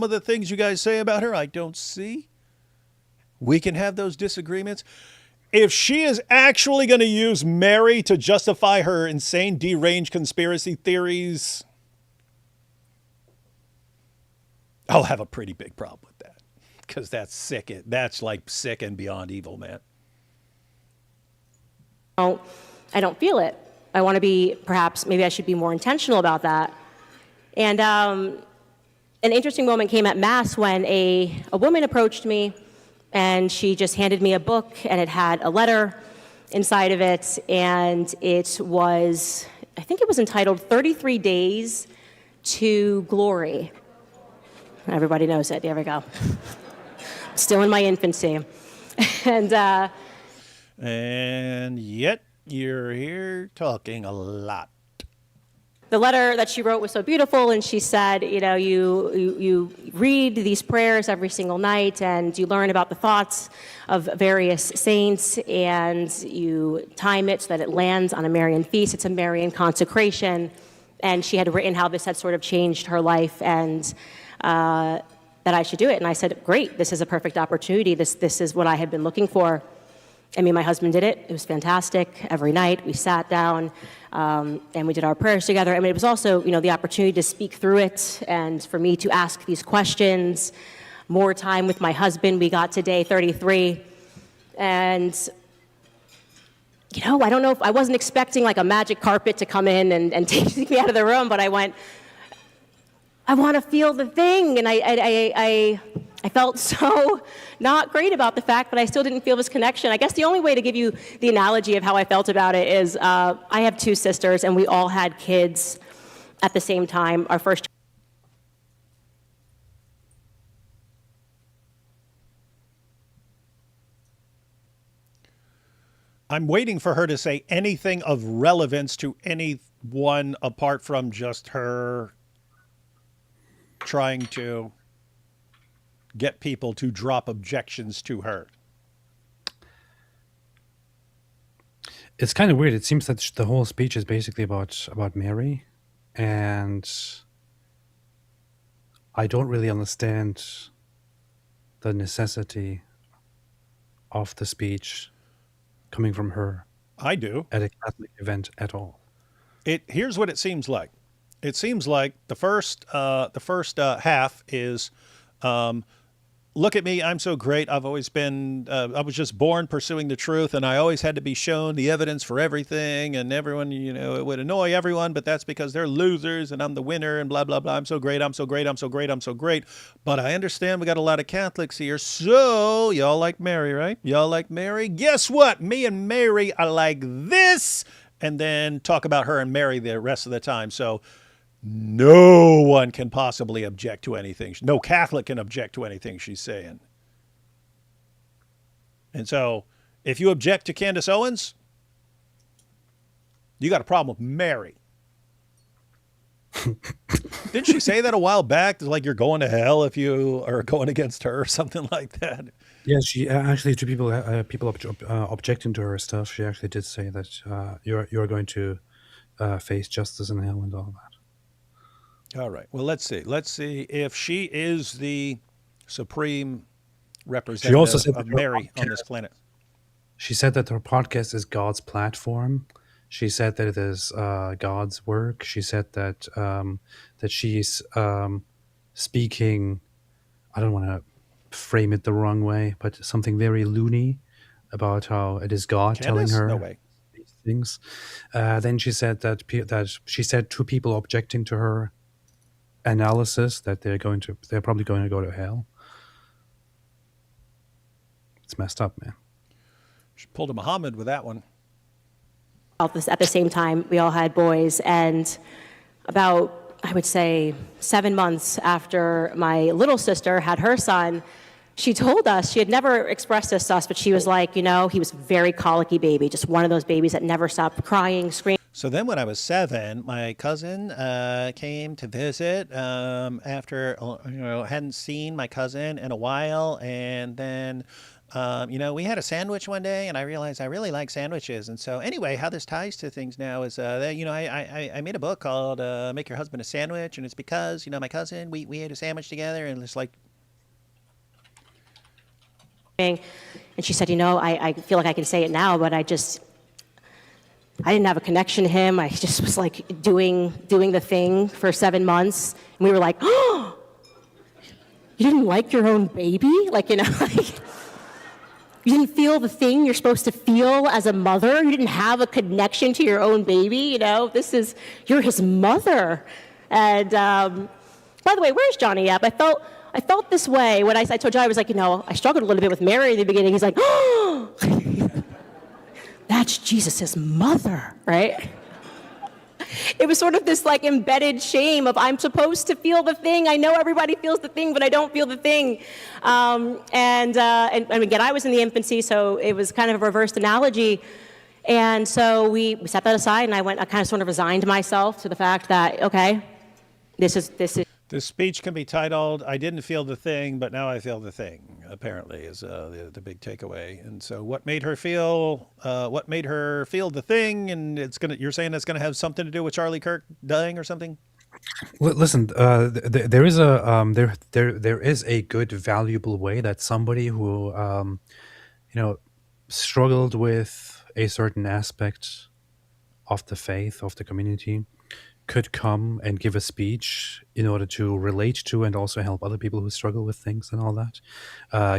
the things you guys say about her, I don't see. We can have those disagreements. If she is actually going to use Mary to justify her insane, deranged conspiracy theories, I'll have a pretty big problem with that. Because that's sick. That's like sick and beyond evil, man. I don't feel it. I want to be, maybe I should be more intentional about that. And an interesting moment came at Mass when a woman approached me and she just handed me a book and it had a letter inside of it. And it was, I think it was entitled 33 Days to Glory. Everybody knows it. There we go. Still in my infancy. And yet you're here talking a lot. The letter that she wrote was so beautiful, and she said, you know, you read these prayers every single night, and you learn about the thoughts of various saints, and you time it so that it lands on a Marian feast. It's a Marian consecration, and she had written how this had sort of changed her life, and that I should do it. And I said, great, this is a perfect opportunity. This is what I had been looking for. I mean, my husband did it. It was fantastic. Every night we sat down and we did our prayers together. I mean, it was also, you know, the opportunity to speak through it and for me to ask these questions. More time with my husband. We got to day 33. And, you know, I don't know if I wasn't expecting like a magic carpet to come in and take me out of the room, but I went, I want to feel the thing. And I felt so not great about the fact, but I still didn't feel this connection. I guess the only way to give you the analogy of how I felt about it is I have 2 sisters, and we all had kids at the same time. Our first. I'm waiting for her to say anything of relevance to anyone apart from just her trying to get people to drop objections to her. It's kind of weird. It seems that the whole speech is basically about Mary, and I don't really understand the necessity of the speech coming from her. I do. At a Catholic event at all. Here's what it seems like. It seems like the first half is, look at me, I'm so great. I've always been, I was just born pursuing the truth, and I always had to be shown the evidence for everything, and everyone, it would annoy everyone, but that's because they're losers, and I'm the winner, and blah, blah, blah. I'm so great, I'm so great, I'm so great, I'm so great. But I understand we got a lot of Catholics here, so y'all like Mary, right? Y'all like Mary? Guess what? Me and Mary are like this, and then talk about her and Mary the rest of the time. So no one can possibly object to anything. No Catholic can object to anything she's saying. And so if you object to Candace Owens, you got a problem with Mary. Didn't she say that a while back? Like you're going to hell if you are going against her or something like that? Yeah, she actually, to people objecting to her stuff, she actually did say that you're going to face justice in hell and all that. All right. Well, let's see. Let's see if she is the supreme representative She also said of Mary on this planet. She said that her podcast is God's platform. She said that it is God's work. She said that that she's speaking. I don't want to frame it the wrong way, but something very loony about how it is God telling Candace? her No way. these things. Then she said that she said two people objecting to her analysis that they're probably going to go to hell. It's messed up, man. She pulled a Muhammad with that one. At the same time, we all had boys, and about, I would say, 7 months after my little sister had her son, she told us, she had never expressed this to us, but she was like, he was a very colicky baby, just one of those babies that never stopped crying, screaming. So then when I was 7, my cousin came to visit after, hadn't seen my cousin in a while. And then, we had a sandwich one day, and I realized I really like sandwiches. And so anyway, how this ties to things now is, I made a book called Make Your Husband a Sandwich. And it's because, my cousin, we ate a sandwich together, and it's like. And she said, I feel like I can say it now, but I didn't have a connection to him. I just was like doing the thing for 7 months. And we were like, oh, you didn't like your own baby? You didn't feel the thing you're supposed to feel as a mother? You didn't have a connection to your own baby? You're his mother. And by the way, where's Johnny at? I felt this way when I told Johnny, I was like, I struggled a little bit with Mary in the beginning. He's like, oh, that's Jesus' mother, right? It was sort of this embedded shame of I'm supposed to feel the thing. I know everybody feels the thing, but I don't feel the thing. And again, I was in the infancy, so it was kind of a reversed analogy. And so we set that aside, and I kind of sort of resigned myself to the fact that, okay, this is. This speech can be titled, I didn't feel the thing, but now I feel the thing, apparently, is the big takeaway. And so what made her feel the thing? And you're saying it's going to have something to do with Charlie Kirk dying or something? Listen, there is a good, valuable way that somebody who, struggled with a certain aspect of the faith, of the community, could come and give a speech in order to relate to and also help other people who struggle with things and all that.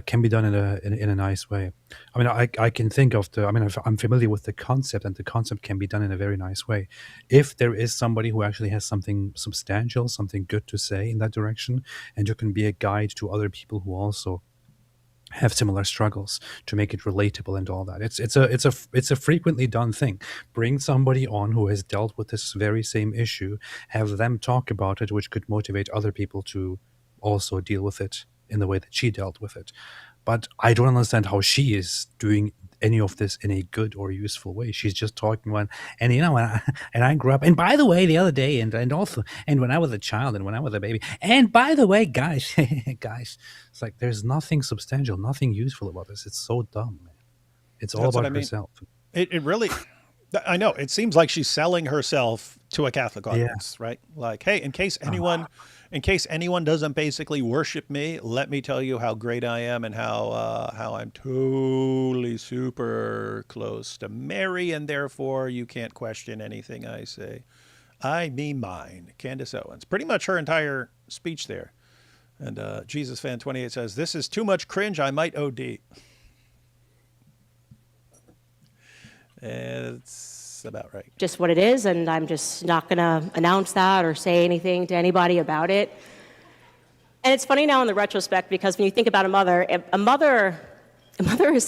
Can be done in a nice way. I mean, I can think of I'm familiar with the concept, and the concept can be done in a very nice way. If there is somebody who actually has something substantial, something good to say in that direction, and you can be a guide to other people who also have similar struggles, to make it relatable and all that. It's a frequently done thing. Bring somebody on who has dealt with this very same issue, have them talk about it, which could motivate other people to also deal with it in the way that she dealt with it. But I don't understand how she is doing any of this in a good or useful way. She's just talking when I grew up. And by the way, the other day, and when I was a child, and when I was a baby, and by the way, guys, it's like there's nothing substantial, nothing useful about this. It's so dumb, man. It's all about herself. It really, I know. It seems like she's selling herself to a Catholic audience, right? Like, hey, in case anyone in case anyone doesn't basically worship me, let me tell you how great I am and how I'm totally super close to Mary, and therefore you can't question anything I say. I mean mine, Candace Owens. Pretty much her entire speech there. And Jesus Fan 28 says, "This is too much cringe. I might OD." It's about right. Just what it is, and I'm just not going to announce that or say anything to anybody about it. And it's funny now in the retrospect, because when you think about a mother is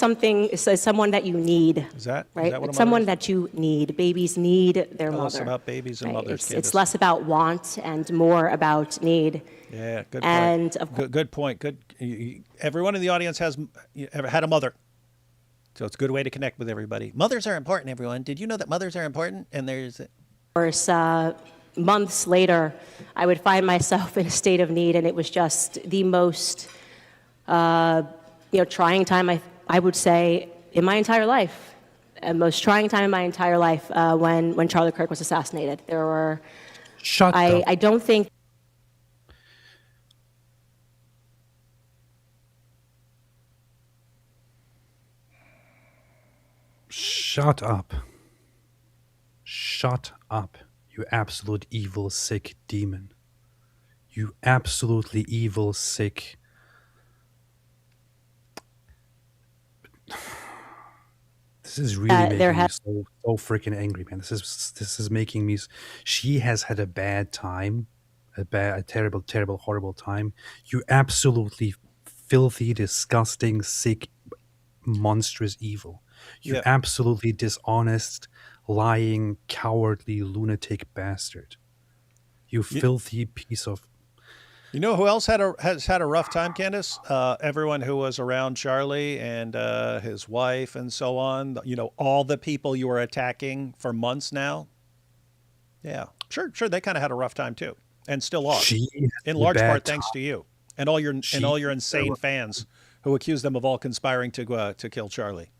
someone that you need. Is that right? Is that what it's a mother someone is? that you need. Babies need their Tell mother. us about babies and right? mothers. It's less about want and more about need. Yeah, good point. And of course, good point. Good. Everyone in the audience has ever had a mother, so it's a good way to connect with everybody. Mothers are important, everyone. Did you know that mothers are important? And there's months later, I would find myself in a state of need, and it was just the most trying time I would say in my entire life. Most trying time in my entire life when Charlie Kirk was assassinated. There were. Shut up. I don't think. Shut up. Shut up, you absolute evil, sick demon. You absolutely evil, sick. This is really making me so freaking angry, man. This is making me. She has had a bad time, a terrible, terrible, horrible time. You absolutely filthy, disgusting, sick, monstrous evil. You absolutely dishonest, lying, cowardly, lunatic bastard. You filthy piece of. You know who else has had a rough time, Candace? Everyone who was around Charlie and his wife and so on. All the people you were attacking for months now. Yeah, sure. They kind of had a rough time too, and still are. In large part thanks to you and all your insane fans who accuse them of all conspiring to kill Charlie.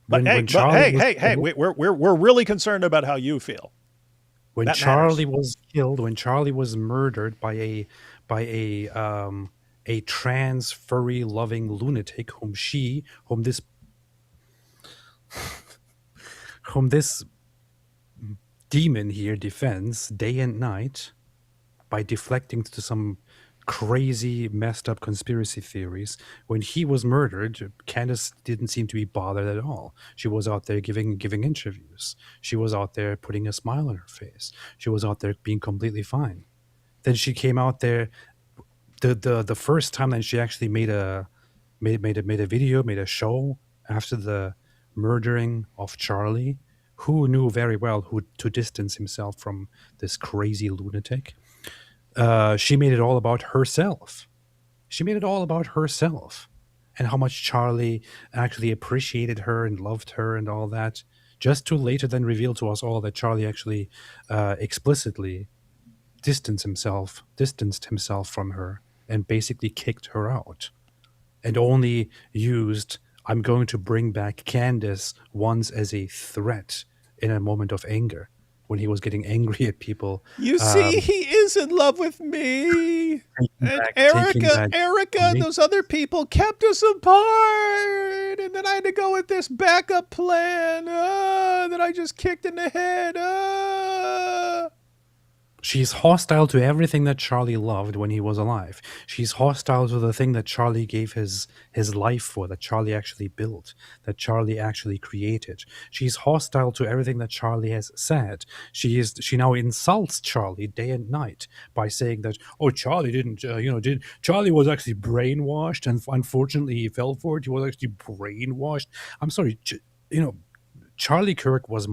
But hey, we're really concerned about how you feel. When Charlie was killed, when Charlie was murdered by a trans furry loving lunatic whom this demon here defends day and night by deflecting to some crazy, messed up conspiracy theories. When he was murdered, Candace didn't seem to be bothered at all. She was out there giving interviews. She was out there putting a smile on her face. She was out there being completely fine. Then she came out there. The first time that she actually made a video, made a show after the murdering of Charlie, who knew very well who to distance himself from this crazy lunatic. She made it all about herself. And how much Charlie actually appreciated her and loved her and all that, just to later then reveal to us all that Charlie actually explicitly distanced himself from her and basically kicked her out, and only used, "I'm going to bring back Candace" once as a threat in a moment of anger, when he was getting angry at people. You see, he is in love with me. And Erica, and those other people kept us apart. And then I had to go with this backup plan that I just kicked in the head. She's hostile to everything that Charlie loved when he was alive. She's hostile to the thing that Charlie gave his life for, that Charlie actually built, that Charlie actually created. She's hostile to everything that Charlie has said. She now insults Charlie day and night by saying that, "Oh, Charlie Charlie was actually brainwashed, and unfortunately he fell for it. He was actually brainwashed." I'm sorry, Charlie Kirk was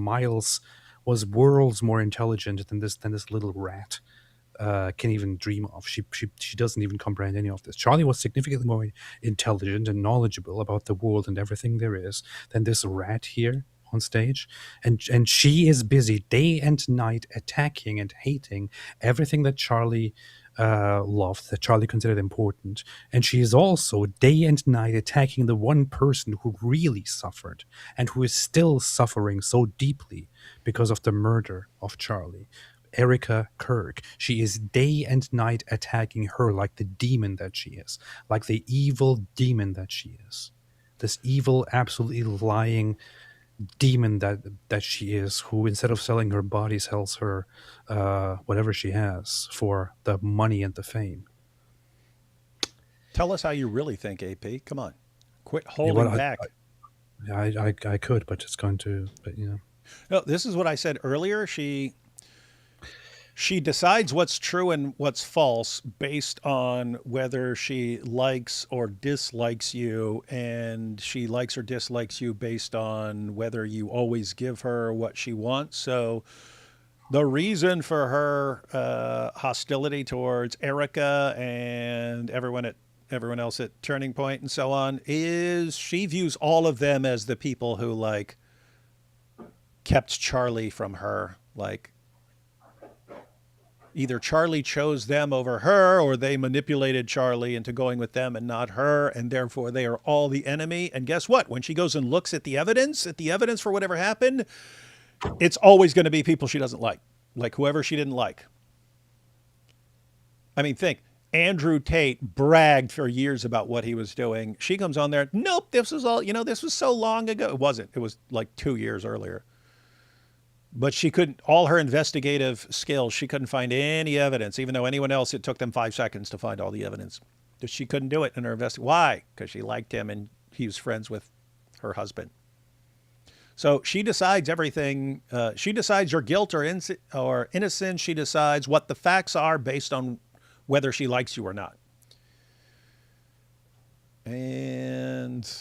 worlds more intelligent than this little rat can even dream of. She doesn't even comprehend any of this. Charlie was significantly more intelligent and knowledgeable about the world and everything there is than this rat here on stage. And she is busy day and night attacking and hating everything that Charlie loved, that Charlie considered important. And she is also day and night attacking the one person who really suffered and who is still suffering so deeply because of the murder of Charlie. Erica Kirk. She is day and night attacking her like the demon that she is, like the evil demon that she is. This evil, absolutely lying demon that she is, who instead of selling her body sells her whatever she has for the money and the fame. Tell us how you really think, AP. Come on, quit holding back. I could, but it's going to. But No, this is what I said earlier. She decides what's true and what's false based on whether she likes or dislikes you, and she likes or dislikes you based on whether you always give her what she wants. So the reason for her hostility towards Erica and everyone else at Turning Point and so on is she views all of them as the people who like kept Charlie from her. Like either Charlie chose them over her or they manipulated Charlie into going with them and not her, and therefore they are all the enemy. And guess what? When she goes and looks at the evidence for whatever happened, it's always going to be people she doesn't like whoever she didn't like. I mean, think. Andrew Tate bragged for years about what he was doing. She comes on there. Nope, this was all, this was so long ago. It wasn't. It was like 2 years earlier. But she couldn't, all her investigative skills, she couldn't find any evidence, even though anyone else, it took them 5 seconds to find all the evidence. She couldn't do it in her investigation. Why? Because she liked him and he was friends with her husband. So she decides everything. She decides your guilt or innocence. She decides what the facts are based on whether she likes you or not. And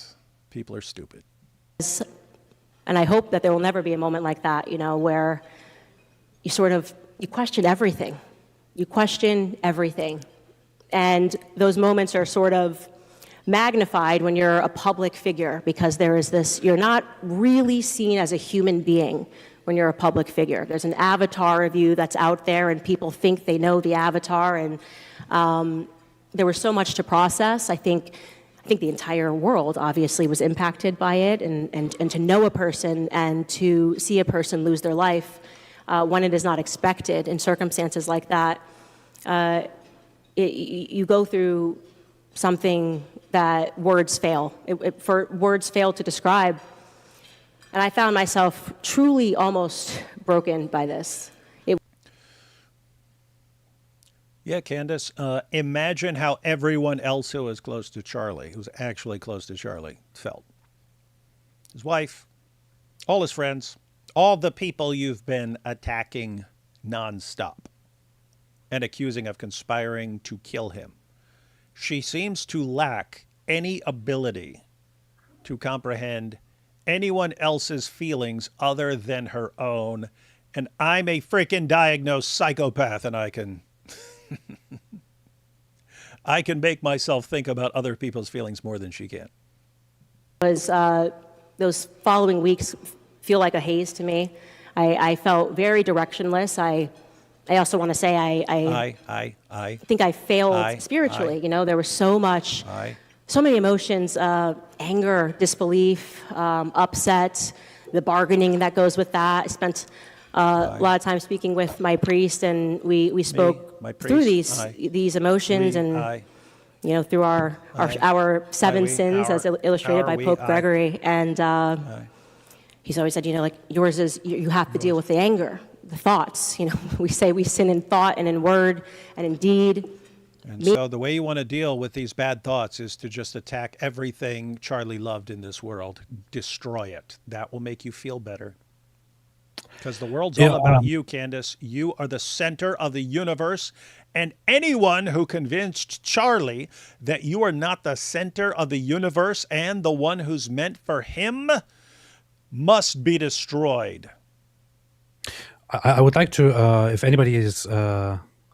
people are stupid. And I hope that there will never be a moment like that, where you question everything. You question everything. And those moments are sort of magnified when you're a public figure, because there is this, you're not really seen as a human being when you're a public figure. There's an avatar of you that's out there, and people think they know the avatar, and there was so much to process. I think the entire world obviously was impacted by it, and to know a person and to see a person lose their life when it is not expected in circumstances like that, you go through something that words fail. Words fail to describe. And I found myself truly almost broken by this. Yeah, Candace, imagine how everyone else who was close to Charlie, who's actually close to Charlie, felt. His wife, all his friends, all the people you've been attacking nonstop and accusing of conspiring to kill him. She seems to lack any ability to comprehend anyone else's feelings other than her own. And I'm a freaking diagnosed psychopath, and I can make myself think about other people's feelings more than she can. Those following weeks feel like a haze to me. I felt very directionless. I also want to say I think I failed spiritually. There was so many emotions, anger, disbelief, upset, the bargaining that goes with that. I spent a lot of time speaking with my priest, and we spoke through these emotions through our 7 sins as illustrated by Pope Gregory. And he's always said, yours is, you have to deal with the anger, the thoughts. We say we sin in thought and in word and in deed. And so the way you want to deal with these bad thoughts is to just attack everything Charlie loved in this world. Destroy it. That will make you feel better. Because the world's all about you, Candace. You are the center of the universe. And anyone who convinced Charlie that you are not the center of the universe and the one who's meant for him must be destroyed. I would like to, if anybody is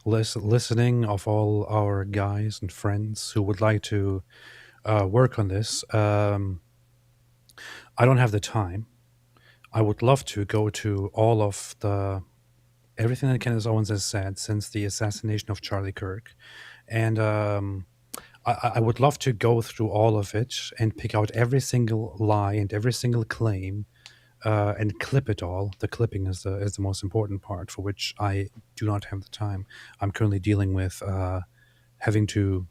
listening, of all our guys and friends who would like to work on this, I don't have the time. I would love to go to all of everything that Candace Owens has said since the assassination of Charlie Kirk. And I would love to go through all of it and pick out every single lie and every single claim and clip it all. The clipping is the most important part, for which I do not have the time. I'm currently dealing with having to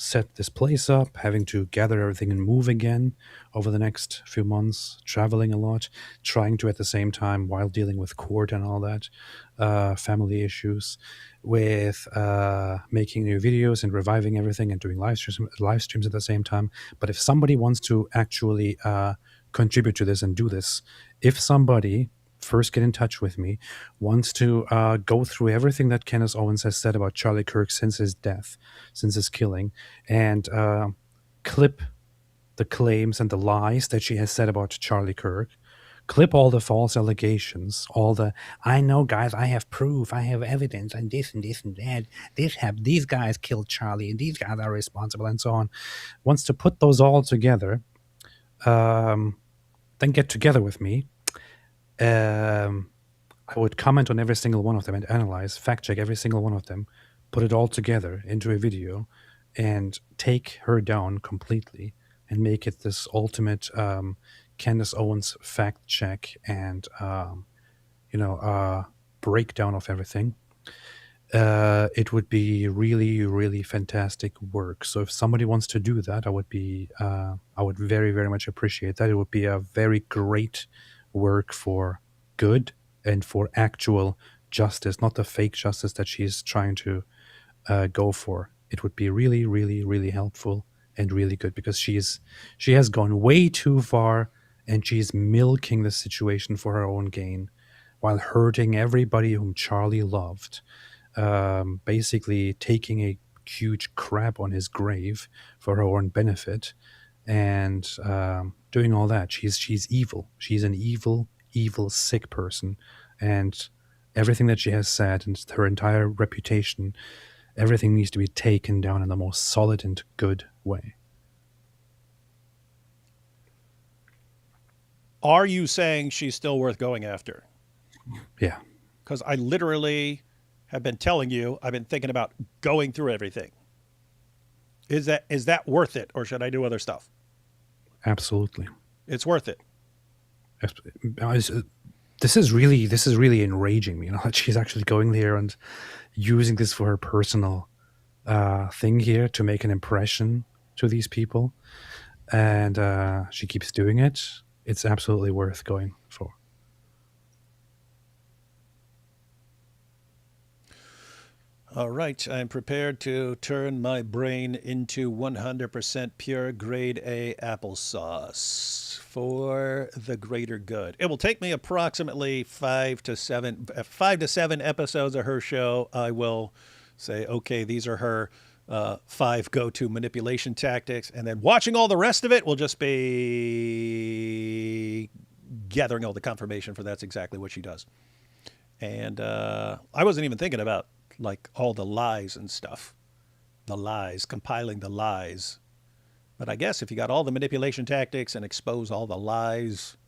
set this place up, having to gather everything and move again over the next few months, traveling a lot, trying to at the same time, while dealing with court and all that, family issues, with making new videos and reviving everything and doing live streams at the same time. But if somebody wants to actually contribute to this and do this, if somebody first get in touch with me, wants to go through everything that Candace Owens has said about Charlie Kirk since his death, since his killing, and clip the claims and the lies that she has said about Charlie Kirk, clip all the false allegations, all the, I know, guys, I have proof, I have evidence, and this and this and that, these guys killed Charlie, and these guys are responsible, and so on, wants to put those all together, then get together with me. I would comment on every single one of them and analyze, fact check every single one of them, put it all together into a video, and take her down completely and make it this ultimate Candace Owens fact check and breakdown of everything. It would be really, really fantastic work. So if somebody wants to do that, I would very, very much appreciate that. It would be a very great work for good and for actual justice, not the fake justice that she's trying to go for. It would be really, really, really helpful and really good, because she has gone way too far, and she's milking the situation for her own gain while hurting everybody whom Charlie loved, basically taking a huge crap on his grave for her own benefit, and doing all that. She's evil. She's an evil, sick person, and everything that she has said and her entire reputation, everything needs to be taken down in the most solid and good way. Are you saying she's still worth going after? Yeah. Because I literally have been telling you, I've been thinking about going through everything. Is that worth it, or should I do other stuff? Absolutely. It's worth it. This is really enraging me, that she's actually going there and using this for her personal thing here to make an impression to these people, and she keeps doing it. It's absolutely worth going for. All right, I'm prepared to turn my brain into 100% pure grade A applesauce for the greater good. It will take me approximately 5 to 7 episodes of her show. I will say, okay, these are her 5 go-to manipulation tactics, and then watching all the rest of it will just be gathering all the confirmation for that's exactly what she does. And I wasn't even thinking about like all the lies and stuff, compiling the lies. But I guess if you got all the manipulation tactics and expose all the lies.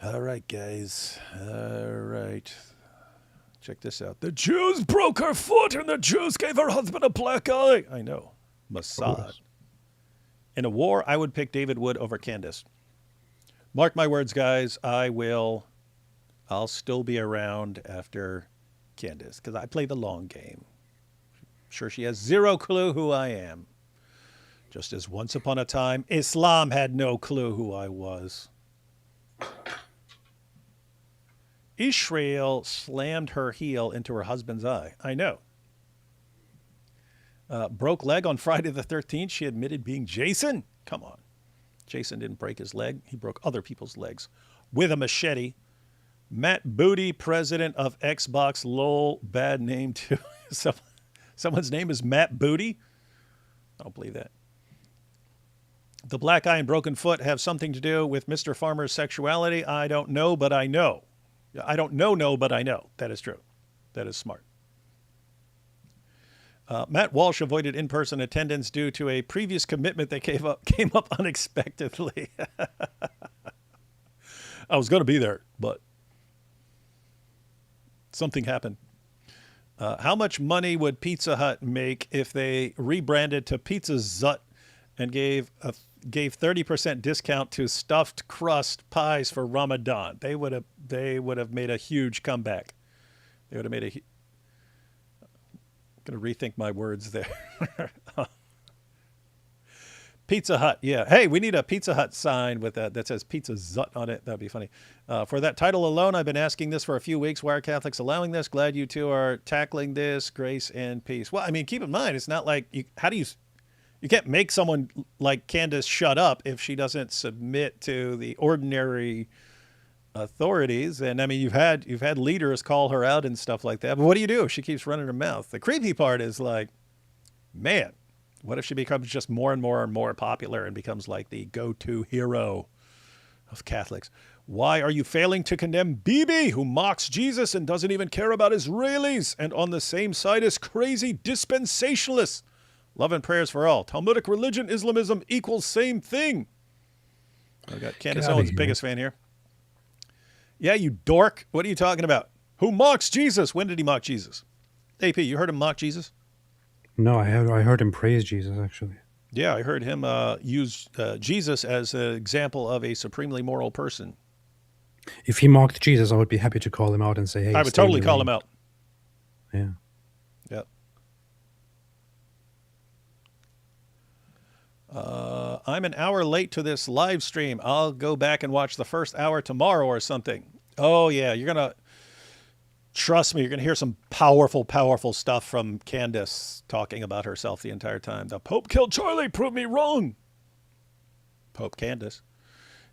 All right, guys. All right. Check this out. The Jews broke her foot and the Jews gave her husband a black eye. I know. Mossad. In a war, I would pick David Wood over Candace. Mark my words, guys. I'll still be around after Candace, because I play the long game. I'm sure she has zero clue who I am. Just as once upon a time, Islam had no clue who I was. Israel slammed her heel into her husband's eye. I know. Broke leg on Friday the 13th. She admitted being Jason. Come on. Jason didn't break his leg. He broke other people's legs with a machete. Matt Booty, president of Xbox. Lol, bad name too. Someone's name is Matt Booty? I don't believe that. The black eye and broken foot have something to do with Mr. Farmer's sexuality. I don't know, but I know. I don't know, but I know. That is true. That is smart. Matt Walsh avoided in-person attendance due to a previous commitment that came up unexpectedly. I was going to be there, but something happened. How much money would Pizza Hut make if they rebranded to Pizza Zut and gave 30% discount to stuffed crust pies for Ramadan. They would have made a huge comeback. They would have made a. I'm going to rethink my words there. Pizza Hut, yeah. Hey, we need a Pizza Hut sign with that says Pizza Zut on it. That'd be funny. For that title alone, I've been asking this for a few weeks. Why are Catholics allowing this? Glad you two are tackling this. Grace and peace. Well, I mean, keep in mind, it's not like you can't make someone like Candace shut up if she doesn't submit to the ordinary authorities. And I mean, you've had leaders call her out and stuff like that. But what do you do if she keeps running her mouth? The creepy part is like, man, what if she becomes just more and more and more popular and becomes like the go-to hero of Catholics? Why are you failing to condemn Bibi, who mocks Jesus and doesn't even care about Israelis, and on the same side as crazy dispensationalists? Love and prayers for all. Talmudic religion, Islamism equals same thing. I've got Candace Owens, biggest fan here. Yeah, you dork. What are you talking about? Who mocks Jesus? When did he mock Jesus? AP, you heard him mock Jesus? No, I heard him praise Jesus, actually. Yeah, I heard him use Jesus as an example of a supremely moral person. If he mocked Jesus, I would be happy to call him out and say, hey, I would totally call him out. Yeah. Yep. I'm an hour late to this live stream. I'll go back and watch the first hour tomorrow or something. Oh, yeah, you're going to... Trust me, you're going to hear some powerful, powerful stuff from Candace talking about herself the entire time. The Pope killed Charlie. Prove me wrong. Pope Candace.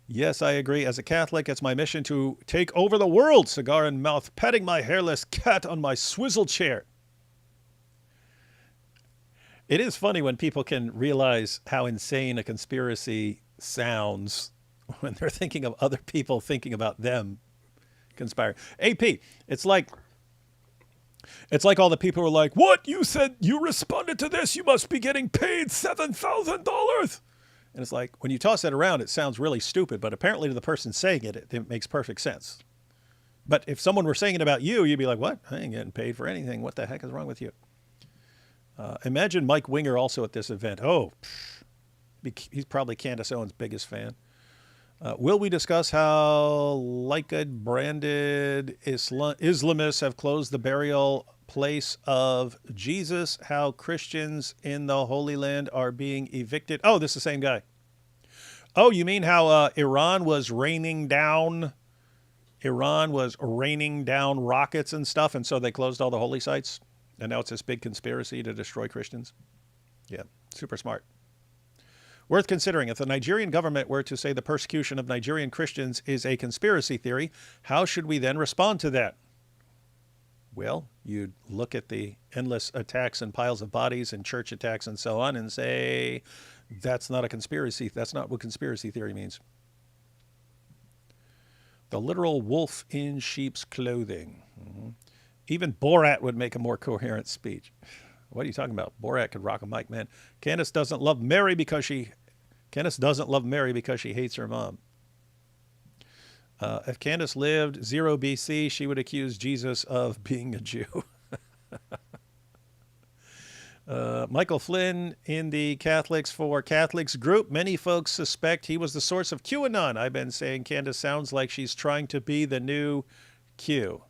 Yes, I agree. As a Catholic, it's my mission to take over the world. Cigar in mouth, petting my hairless cat on my swizzle chair. It is funny when people can realize how insane a conspiracy sounds when they're thinking of other people thinking about them conspiring. AP, it's like all the people who are like, what? You said you responded to this. You must be getting paid $7,000. And it's like, when you toss that around, it sounds really stupid, but apparently to the person saying it, it makes perfect sense. But if someone were saying it about you, you'd be like, what? I ain't getting paid for anything. What the heck is wrong with you? Imagine Mike Winger also at this event. Oh, he's probably Candace Owens' biggest fan. Will we discuss how Lycad-branded Islamists have closed the burial place of Jesus? How Christians in the Holy Land are being evicted? Oh, this is the same guy. Oh, you mean how Iran was raining down rockets and stuff, and so they closed all the holy sites? And now it's this big conspiracy to destroy Christians? Yeah, super smart. Worth considering, if the Nigerian government were to say the persecution of Nigerian Christians is a conspiracy theory, how should we then respond to that? Well, you'd look at the endless attacks and piles of bodies and church attacks and so on and say, that's not a conspiracy. That's not what conspiracy theory means. The literal wolf in sheep's clothing. Mm-hmm. Even Borat would make a more coherent speech. What are you talking about? Borat could rock a mic, man. Candace doesn't love Mary because she hates her mom. If Candace lived 0 BC, she would accuse Jesus of being a Jew. Michael Flynn in the Catholics for Catholics group. Many folks suspect he was the source of QAnon. I've been saying Candace sounds like she's trying to be the new Q.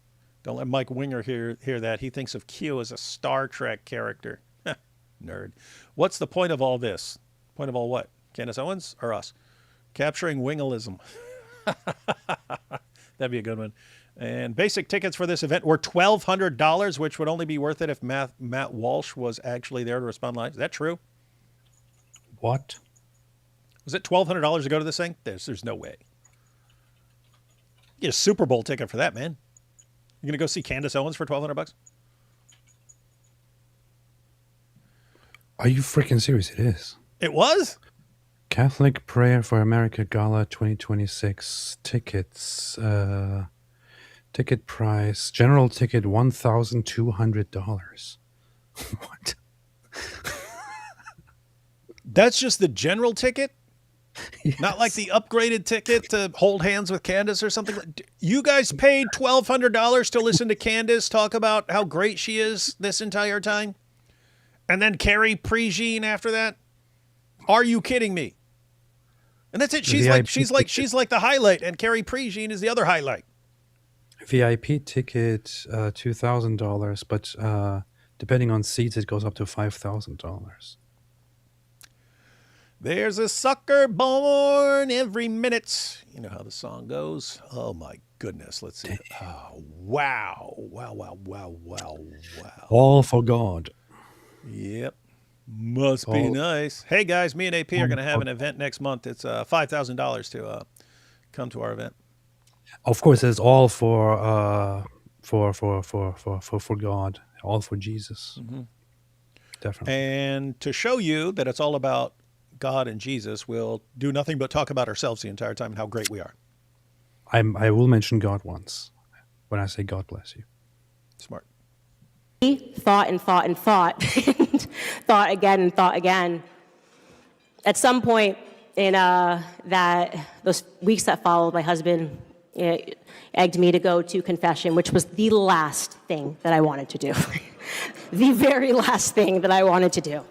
Don't let Mike Winger hear that. He thinks of Q as a Star Trek character. Nerd. What's the point of all this? Point of all what? Candace Owens or us? Capturing Wingalism. That'd be a good one. And basic tickets for this event were $1,200, which would only be worth it if Matt Walsh was actually there to respond live. Is that true? What? Was it $1,200 to go to this thing? There's no way. You get a Super Bowl ticket for that, man. You're going to go see Candace Owens for $1,200? Are you freaking serious? It is. It was? Catholic Prayer for America Gala 2026 tickets. Ticket price, general ticket, $1,200. What? That's just the general ticket? Yes. Not like the upgraded ticket to hold hands with Candace or something? You guys paid $1,200 to listen to Candace talk about how great she is this entire time? And then Carrie Prejean after that? Are you kidding me? And that's it. She's like the highlight, and Carrie Prejean is the other highlight. VIP ticket, $2,000, but depending on seats, it goes up to $5,000. There's a sucker born every minute. You know how the song goes. Oh my goodness. Let's see. Oh, wow. All for God. Yep. Must be nice. Hey guys, me and AP are going to have an event next month. It's $5,000 to come to our event. Of course, it's all for God, all for Jesus. Mm-hmm. Definitely. And to show you that it's all about God and Jesus, we'll do nothing but talk about ourselves the entire time and how great we are. I will mention God once when I say God bless you. Smart. Thought and thought and thought, and thought again and thought again. At some point in those weeks that followed, my husband egged me to go to confession, which was the last thing that I wanted to do. The very last thing that I wanted to do.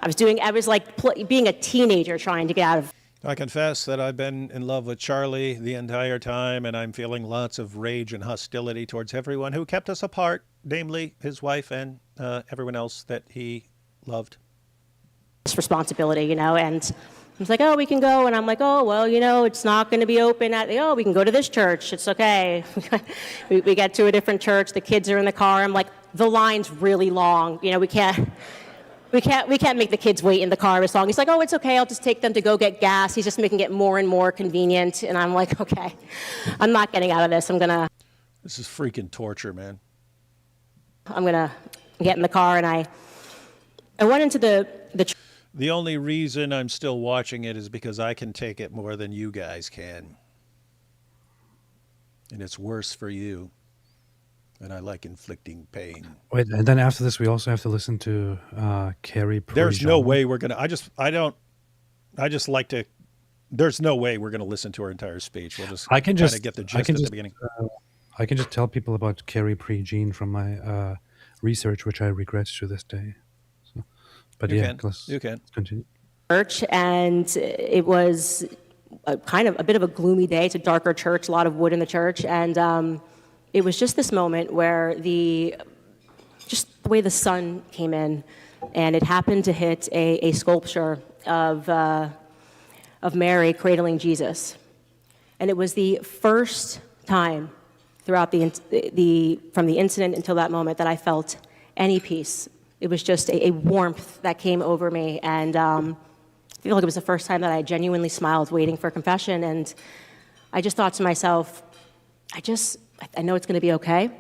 I was like being a teenager trying to get out of. I confess that I've been in love with Charlie the entire time, and I'm feeling lots of rage and hostility towards everyone who kept us apart, namely his wife and everyone else that he loved. This responsibility, and I was like, oh, we can go. And I'm like, oh, well, it's not going to be open we can go to this church. It's okay. we get to a different church. The kids are in the car. I'm like, the line's really long. We can't make the kids wait in the car as long. He's like, oh, it's okay. I'll just take them to go get gas. He's just making it more and more convenient. And I'm like, okay, I'm not getting out of this. This is freaking torture, man. I'm going to get in the car. And I went into the only reason I'm still watching it is because I can take it more than you guys can. And it's worse for you. And I like inflicting pain. Wait, and then after this, we also have to listen to Carrie. There's no way we're gonna. There's no way we're gonna listen to her entire speech. We'll just kind of get the gist at the beginning. I can just tell people about Carrie Prejean from my research, which I regret to this day. So, but you can continue. Church, and it was a bit of a gloomy day. It's a darker church, a lot of wood in the church, and. It was just this moment where the way the sun came in, and it happened to hit a sculpture of Mary cradling Jesus, and it was the first time throughout from the incident until that moment that I felt any peace. It was just a warmth that came over me, and I feel like it was the first time that I genuinely smiled waiting for confession, and I just thought to myself, I know it's going to be okay.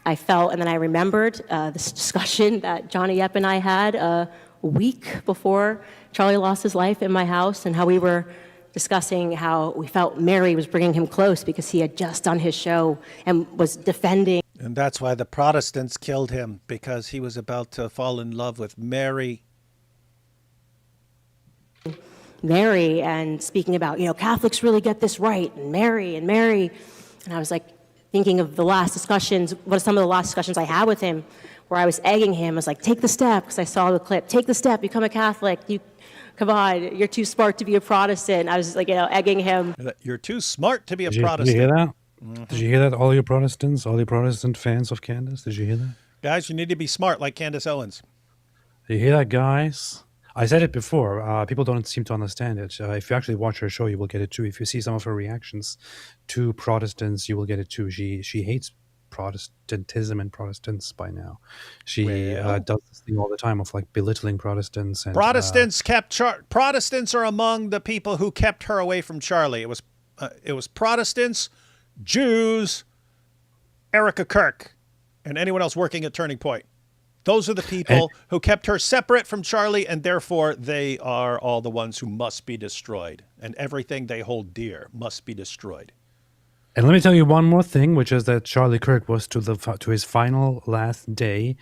I felt, and then I remembered this discussion that Johnny Yep and I had a week before Charlie lost his life in my house, and how we were discussing how we felt Mary was bringing him close because he had just done his show and was defending. And that's why the Protestants killed him, because he was about to fall in love with Mary. Mary, and speaking about, Catholics really get this right, and Mary. And I was like, thinking of the last discussions, what are some of the last discussions I had with him, where I was egging him. I was like, take the step, because I saw the clip. Take the step, become a Catholic. Come on, you're too smart to be a Protestant. I was like, egging him. You're too smart to be a Protestant. Did you hear that? Mm-hmm. Did you hear that, all you Protestants, all you Protestant fans of Candace? Did you hear that? Guys, you need to be smart like Candace Owens. Did you hear that, guys? I said it before. People don't seem to understand it. If you actually watch her show, you will get it too. If you see some of her reactions to Protestants, you will get it too. She hates Protestantism and Protestants by now. She does this thing all the time of like belittling Protestants. And, Protestants Protestants are among the people who kept her away from Charlie. It was Protestants, Jews, Erica Kirk, and anyone else working at Turning Point. Those are the people who kept her separate from Charlie, and therefore they are all the ones who must be destroyed. And everything they hold dear must be destroyed. And let me tell you one more thing, which is that Charlie Kirk was to his final last day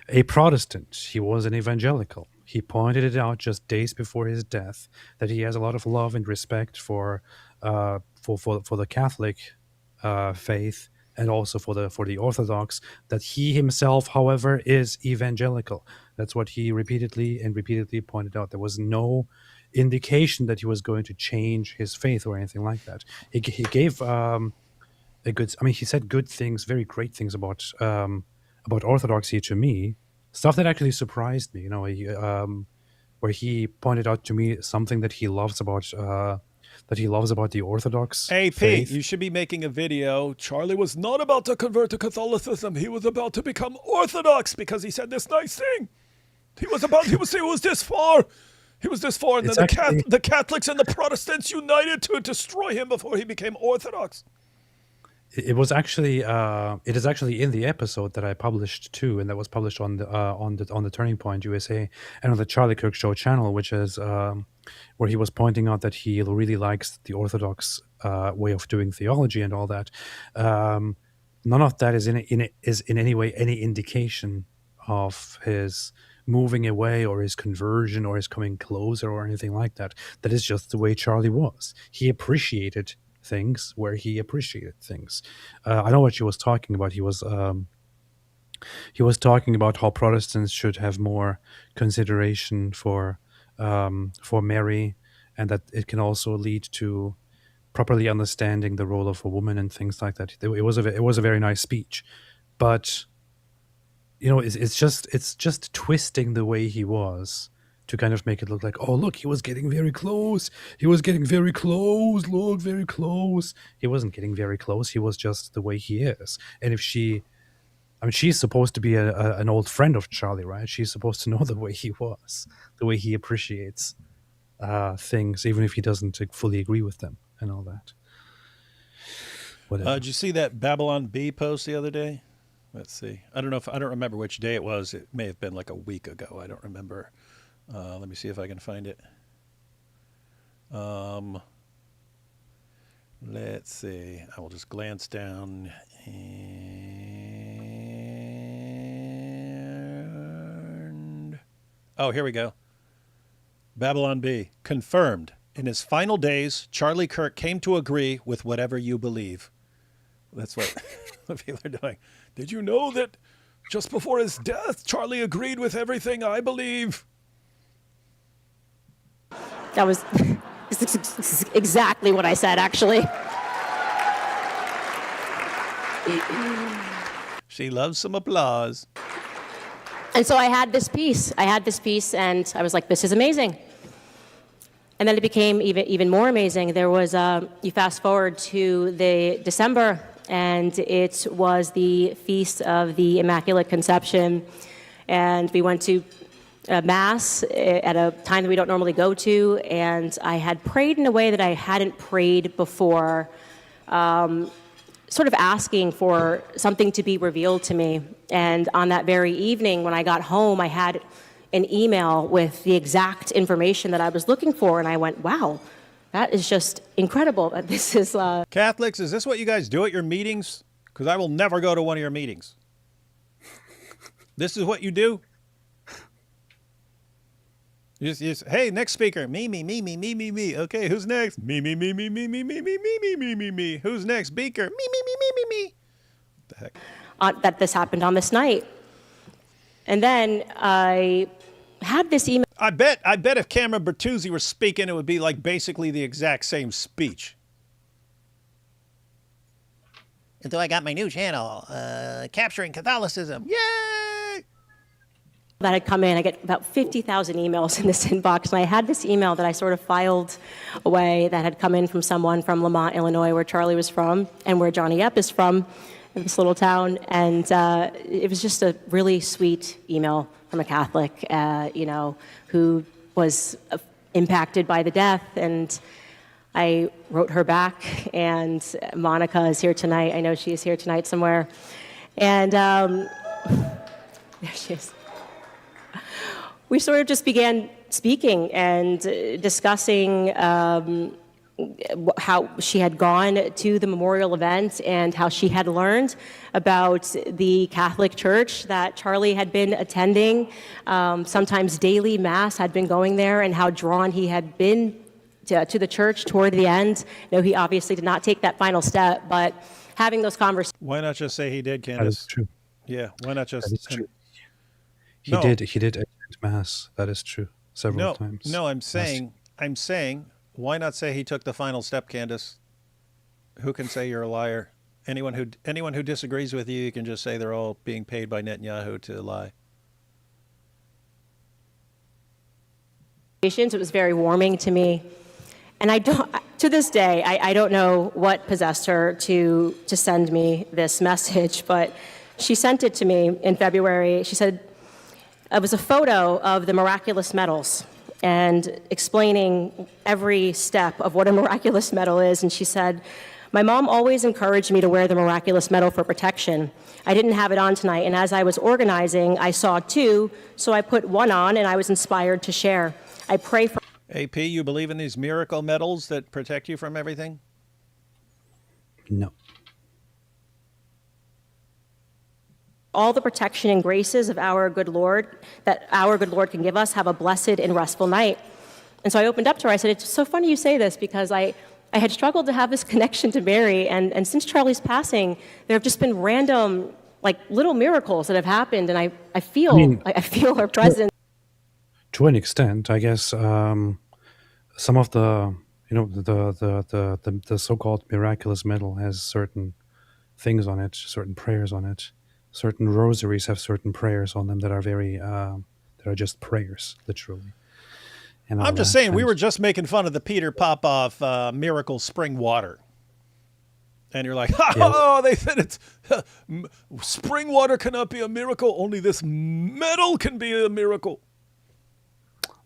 a Protestant. He was an evangelical. He pointed it out just days before his death that he has a lot of love and respect for the Catholic faith. And also for the Orthodox, that he himself, however, is evangelical. That's what he repeatedly pointed out. There was no indication that he was going to change his faith or anything like that. He gave a good. I mean, he said good things, very great things about orthodoxy to me. Stuff that actually surprised me. Where he pointed out to me something that he loves about the Orthodox AP, faith. you should be making a video. Charlie was not about to convert to Catholicism. He was about to become Orthodox because he said this nice thing. He was this far. He was this far, and then the Catholics and the Protestants united to destroy him before he became Orthodox. It was actually it is actually in the episode that I published too, and that was published on the Turning Point USA and on the Charlie Kirk Show channel, which is where he was pointing out that he really likes the Orthodox way of doing theology and all that. None of that is in any way any indication of his moving away or his conversion or his coming closer or anything like that. That is just the way Charlie was. He appreciated things where he appreciated things. I know what she was talking about. He was talking about how Protestants should have more consideration for Mary, and that it can also lead to properly understanding the role of a woman and things like that. It was a very nice speech, but it's just twisting the way he was to kind of make it look like, oh, look, he was getting very close. He was getting very close. Look, very close. He wasn't getting very close. He was just the way he is. And if she's supposed to be an old friend of Charlie, right? She's supposed to know the way he was, the way he appreciates things, even if he doesn't fully agree with them and all that. Whatever. Did you see that Babylon Bee post the other day? Let's see. I don't remember which day it was. It may have been like a week ago. I don't remember. Let me see if I can find it. Let's see. I will just glance down. And oh, here we go. Babylon Bee. Confirmed. In his final days, Charlie Kirk came to agree with whatever you believe. That's what people are doing. Did you know that just before his death, Charlie agreed with everything I believe? That was exactly what I said, actually. She loves some applause. And so I had this piece, and I was like, this is amazing. And then it became even more amazing. There was, you fast forward to the December, and it was the Feast of the Immaculate Conception. And we went to Mass at a time that we don't normally go to, and I had prayed in a way that I hadn't prayed before, sort of asking for something to be revealed to me. And on that very evening, when I got home, I had an email with the exact information that I was looking for, and I went, wow, that is just incredible. This is... Catholics, is this what you guys do at your meetings? Because I will never go to one of your meetings. This is what you do? You just, hey, next speaker. Me. Okay, who's next? Me. Who's next? Speaker. Me. What the heck? That this happened on this night. And then I had this email. I bet if Cameron Bertuzzi were speaking, it would be like basically the exact same speech. And so I got my new channel, Capturing Catholicism. Yay! That had come in. I get about 50,000 emails in this inbox, and I had this email that I sort of filed away that had come in from someone from Lamont, Illinois, where Charlie was from, and where Johnny Epp is from, in this little town. And it was just a really sweet email from a Catholic, who was impacted by the death. And I wrote her back, and Monica is here tonight. I know she is here tonight somewhere. And there she is. We sort of just began speaking and discussing how she had gone to the memorial event and how she had learned about the Catholic Church that Charlie had been attending. Sometimes daily Mass, had been going there, and how drawn he had been to the church toward the end. No, he obviously did not take that final step, but having those conversations. Why not just say he did, Candace? That is true. Yeah, why not just... That is true. He did attend Mass. That is true. Several times. No, I'm saying I'm saying, why not say he took the final step, Candace? Who can say you're a liar? Anyone who disagrees with you, you can just say they're all being paid by Netanyahu to lie. It was very warming to me. And to this day, I don't know what possessed her to send me this message, but she sent it to me in February. She said, it was a photo of the miraculous medals and explaining every step of what a miraculous medal is. And she said, my mom always encouraged me to wear the miraculous medal for protection. I didn't have it on tonight, and as I was organizing, I saw two, so I put one on, and I was inspired to share. I pray for... AP, you believe in these miracle medals that protect you from everything? No. All the protection and graces of our good Lord, that our good Lord can give us, have a blessed and restful night. And so I opened up to her. I said, it's so funny you say this, because I had struggled to have this connection to Mary, and since Charlie's passing, there have just been random, like, little miracles that have happened, and I feel her presence. To an extent, I guess, some of the, the so-called miraculous medal has certain things on it, certain prayers on it. Certain rosaries have certain prayers on them that are that are just prayers, literally. And I'm just saying, we were just making fun of the Peter Popoff miracle spring water. And you're like, oh, they said it's spring water cannot be a miracle. Only this medal can be a miracle.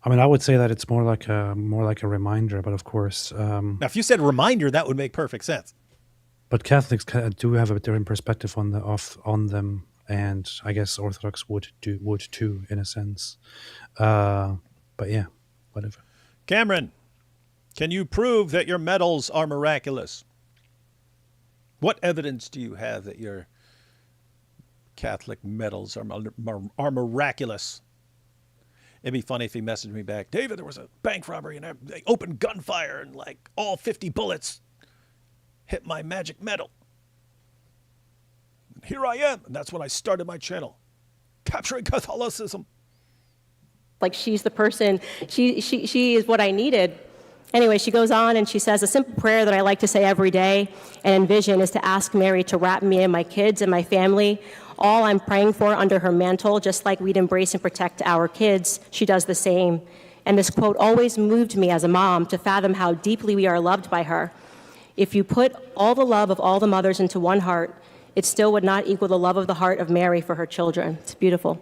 I mean, I would say that it's more like a reminder, but of course. Now, if you said reminder, that would make perfect sense. But Catholics do have a different perspective on them, and I guess Orthodox would too, in a sense. But yeah, whatever. Cameron, can you prove that your medals are miraculous? What evidence do you have that your Catholic medals are miraculous? It'd be funny if he messaged me back, David, there was a bank robbery and they opened gunfire and like all 50 bullets hit my magic medal. And here I am, and that's when I started my channel, capturing Catholicism. Like, she's the person, she is what I needed. Anyway, she goes on and she says, a simple prayer that I like to say every day and envision is to ask Mary to wrap me and my kids and my family, all I'm praying for, under her mantle, just like we'd embrace and protect our kids. She does the same. And this quote always moved me as a mom to fathom how deeply we are loved by her. If you put all the love of all the mothers into one heart, it still would not equal the love of the heart of Mary for her children. It's beautiful.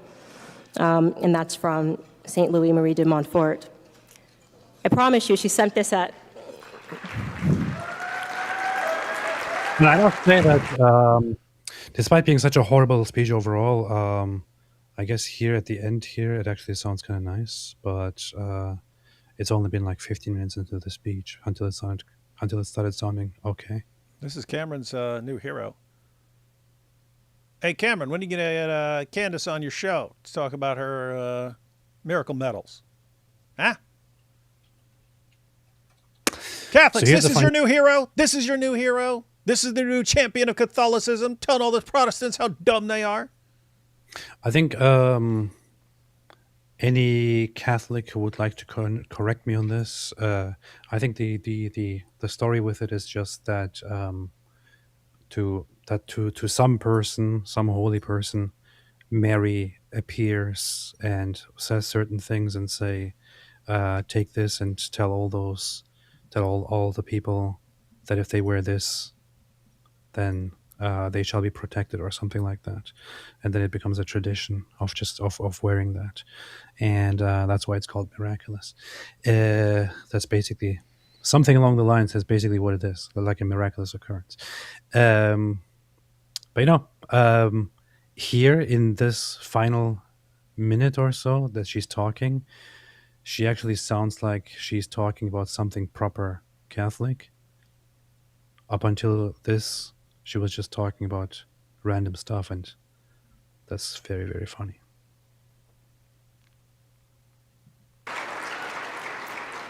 And that's from St. Louis Marie de Montfort. I promise you, she sent this at... And I must say that despite being such a horrible speech overall, I guess here at the end here, it actually sounds kind of nice, but it's only been like 15 minutes into the speech until it started sounding okay. This is Cameron's new hero. Hey, Cameron, when are you going to get Candace on your show to talk about her miracle medals? Huh? Catholics, this is your new hero? This is your new hero? This is the new champion of Catholicism, telling all the Protestants how dumb they are? I think any Catholic who would like to correct me on this, I think the story with it is just that to some person, some holy person, Mary appears and says certain things and say, take this and tell all the people that if they wear this, then they shall be protected, or something like that. And then it becomes a tradition of wearing that. And that's why it's called miraculous. That's basically something along the lines. That's basically what it is, like a miraculous occurrence. But here in this final minute or so that she's talking, she actually sounds like she's talking about something proper Catholic. Up until this, she was just talking about random stuff, and that's very, very funny.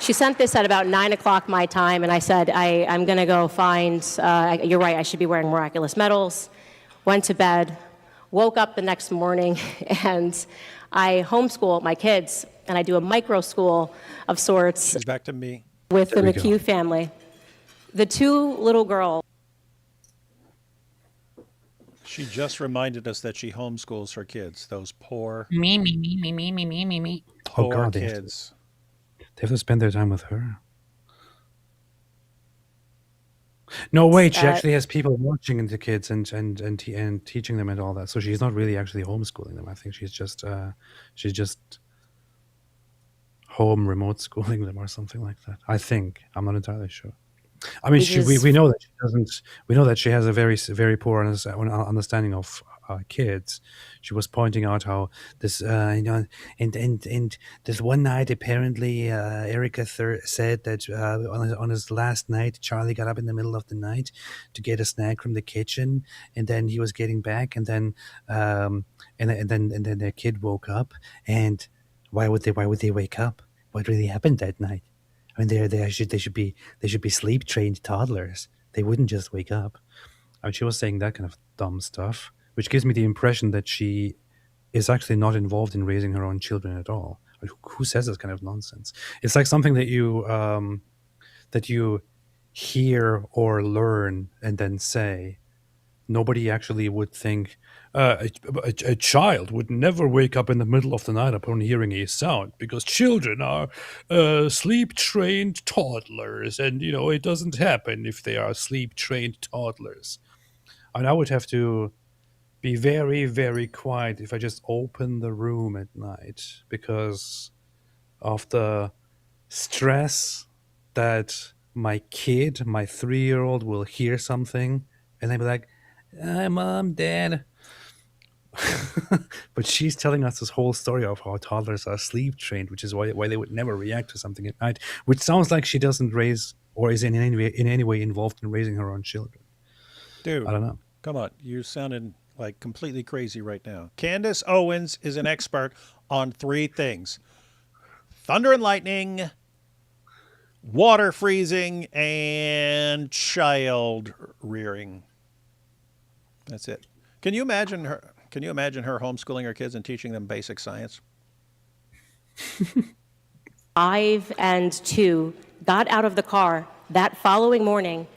She sent this at about 9 o'clock my time, and I said, I'm going to go find, you're right, I should be wearing miraculous medals. Went to bed, woke up the next morning and I homeschool my kids, and I do a micro school of sorts. She's back to me. With the McHugh family. The two little girls. She just reminded us that she homeschools her kids. Those poor, Me. poor kids. They have to spend their time with her. No, wait, she actually has people watching the kids and teaching them and all that. So she's not really actually homeschooling them. I think she's just home remote schooling them or something like that. I think. I'm not entirely sure. I mean, we know that she doesn't. We know that she has a very poor understanding of kids. She was pointing out how this, and this one night apparently Erica said that on his last night, Charlie got up in the middle of the night to get a snack from the kitchen, and then he was getting back, and then their kid woke up, and why would they wake up? What really happened that night? I mean, they should be sleep trained toddlers. They wouldn't just wake up. I mean, she was saying that kind of dumb stuff, which gives me the impression that she is actually not involved in raising her own children at all. Who says this kind of nonsense? It's like something that you hear or learn and then say. Nobody actually would think a child would never wake up in the middle of the night upon hearing a sound, because children are sleep-trained toddlers, and it doesn't happen if they are sleep-trained toddlers. And I would have to be very, very quiet if I just open the room at night, because of the stress that my kid, my 3-year-old, will hear something and they'll be like, "Hi, Mom, Dad." But she's telling us this whole story of how toddlers are sleep trained, which is why they would never react to something at night, which sounds like she doesn't raise or is in any way involved in raising her own children. Dude, I don't know. Come on. You're sounding like completely crazy right now. Candace Owens is an expert on 3 things: thunder and lightning, water freezing, and child rearing. That's it. Can you imagine her homeschooling her kids and teaching them basic science? 5 and 2 got out of the car that following morning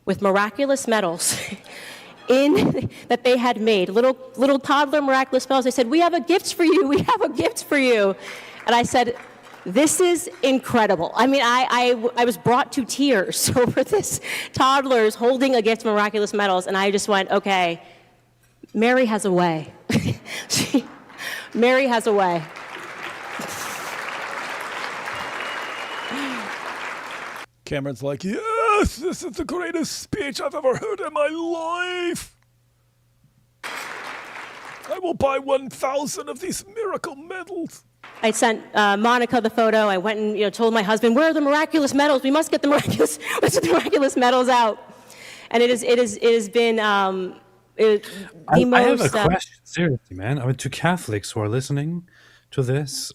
with miraculous medals that they had made, little toddler miraculous medals. They said, "We have a gift for you. We have a gift for you." And I said, "This is incredible." I mean, I was brought to tears over this toddlers holding a gift of miraculous medals, and I just went, okay, Mary has a way. Mary has a way. Cameron's like, "Yes, this is the greatest speech I've ever heard in my life. I will buy 1,000 of these miracle medals." I sent Monica the photo. I went and told my husband, "Where are the miraculous medals? We must get the miraculous medals out." And it has been the most. I have a question, seriously, man. I mean, to Catholics who are listening to this,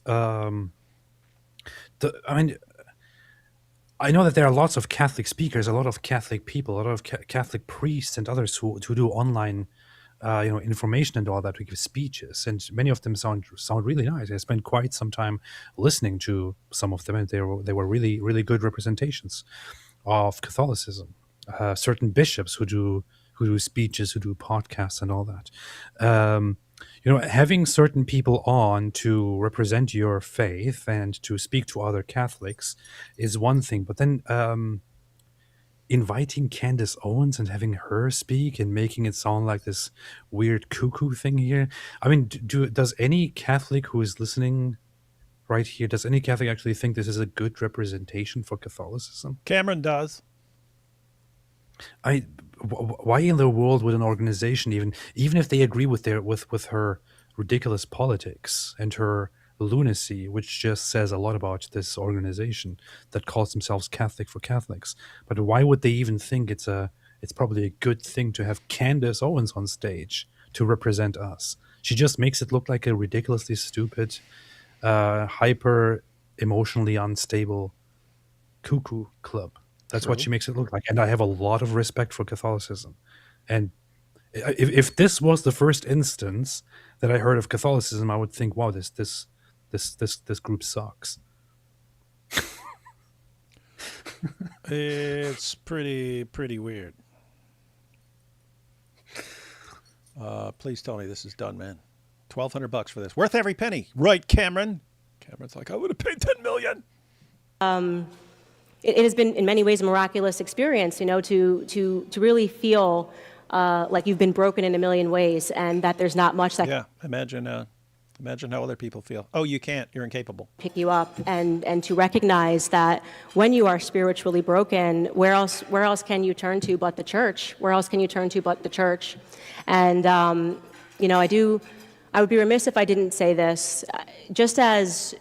I know that there are lots of Catholic speakers, a lot of Catholic people, a lot of Catholic priests and others who do online, information and all that, to give speeches, and many of them sound really nice. I spent quite some time listening to some of them, and they were really, really good representations of Catholicism. Certain bishops who do speeches, who do podcasts and all that. Having certain people on to represent your faith and to speak to other Catholics is one thing, but then inviting Candace Owens and having her speak and making it sound like this weird cuckoo thing here. I mean, does any Catholic who is listening right here, does any Catholic actually think this is a good representation for Catholicism? Cameron does. Why in the world would an organization, even if they agree with her ridiculous politics and her lunacy, which just says a lot about this organization that calls themselves Catholic for Catholics, but why would they even think it's probably a good thing to have Candace Owens on stage to represent us? She just makes it look like a ridiculously stupid, hyper emotionally unstable cuckoo club. That's what she makes it look like. And I have a lot of respect for Catholicism. And If this was the first instance that I heard of Catholicism, I would think, wow, this group sucks. It's pretty weird. Please tell me this is done, man. $1,200 for this. Worth every penny. Right, Cameron? Cameron's like, I would have paid $10 million. It has been in many ways a miraculous experience, to really feel like you've been broken in a million ways and that there's not much that imagine how other people feel. Oh, you can't. You're incapable. Pick you up and to recognize that when you are spiritually broken, where else can you turn to but the church? Where else can you turn to but the church? And I would be remiss if I didn't say this. Just as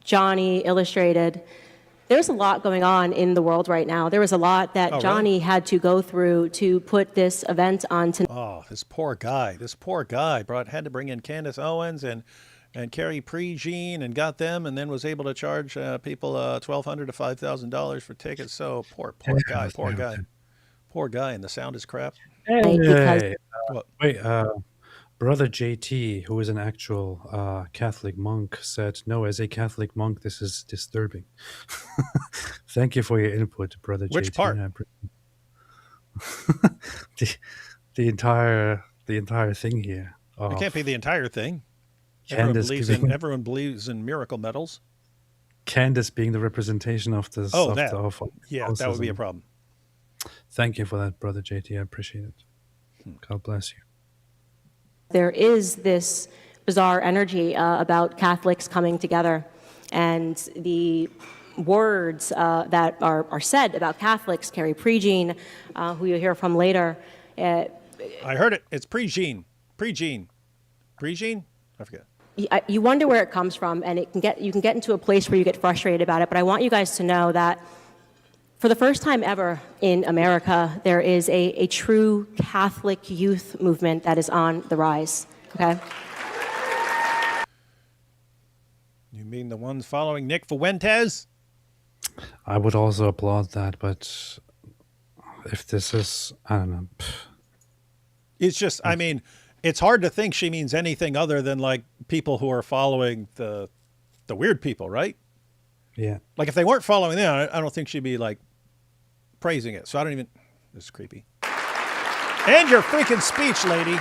Johnny illustrated, there's a lot going on in the world right now. There was a lot that Johnny had to go through to put this event on tonight. Oh, this poor guy had to bring in Candace Owens and Carrie Prejean and got them, and then was able to charge people $1,200 to $5,000 for tickets. So poor guy, and the sound is crap. Hey, wait, Brother JT, who is an actual Catholic monk, said, no, as a Catholic monk, this is disturbing. Thank you for your input, Brother JT. Which part? the entire thing here. It can't be the entire thing. Everyone believes in miracle medals. Candace being the representation of this. That would be a problem. Thank you for that, Brother JT. I appreciate it. God bless you. There is this bizarre energy about Catholics coming together, and the words that are said about Catholics, Carrie Prejean, who you'll hear from later. I heard it. It's Prejean. Prejean? I forget. You wonder where it comes from, and you can get into a place where you get frustrated about it, but I want you guys to know that for the first time ever in America, there is a true Catholic youth movement that is on the rise, okay? You mean the ones following Nick Fuentes? I would also applaud that, but if this is, I don't know. It's just, it's hard to think she means anything other than like people who are following the weird people, right? Yeah. Like if they weren't following them, I don't think she'd be like praising it. So I don't even, this is creepy. And your freaking speech, lady.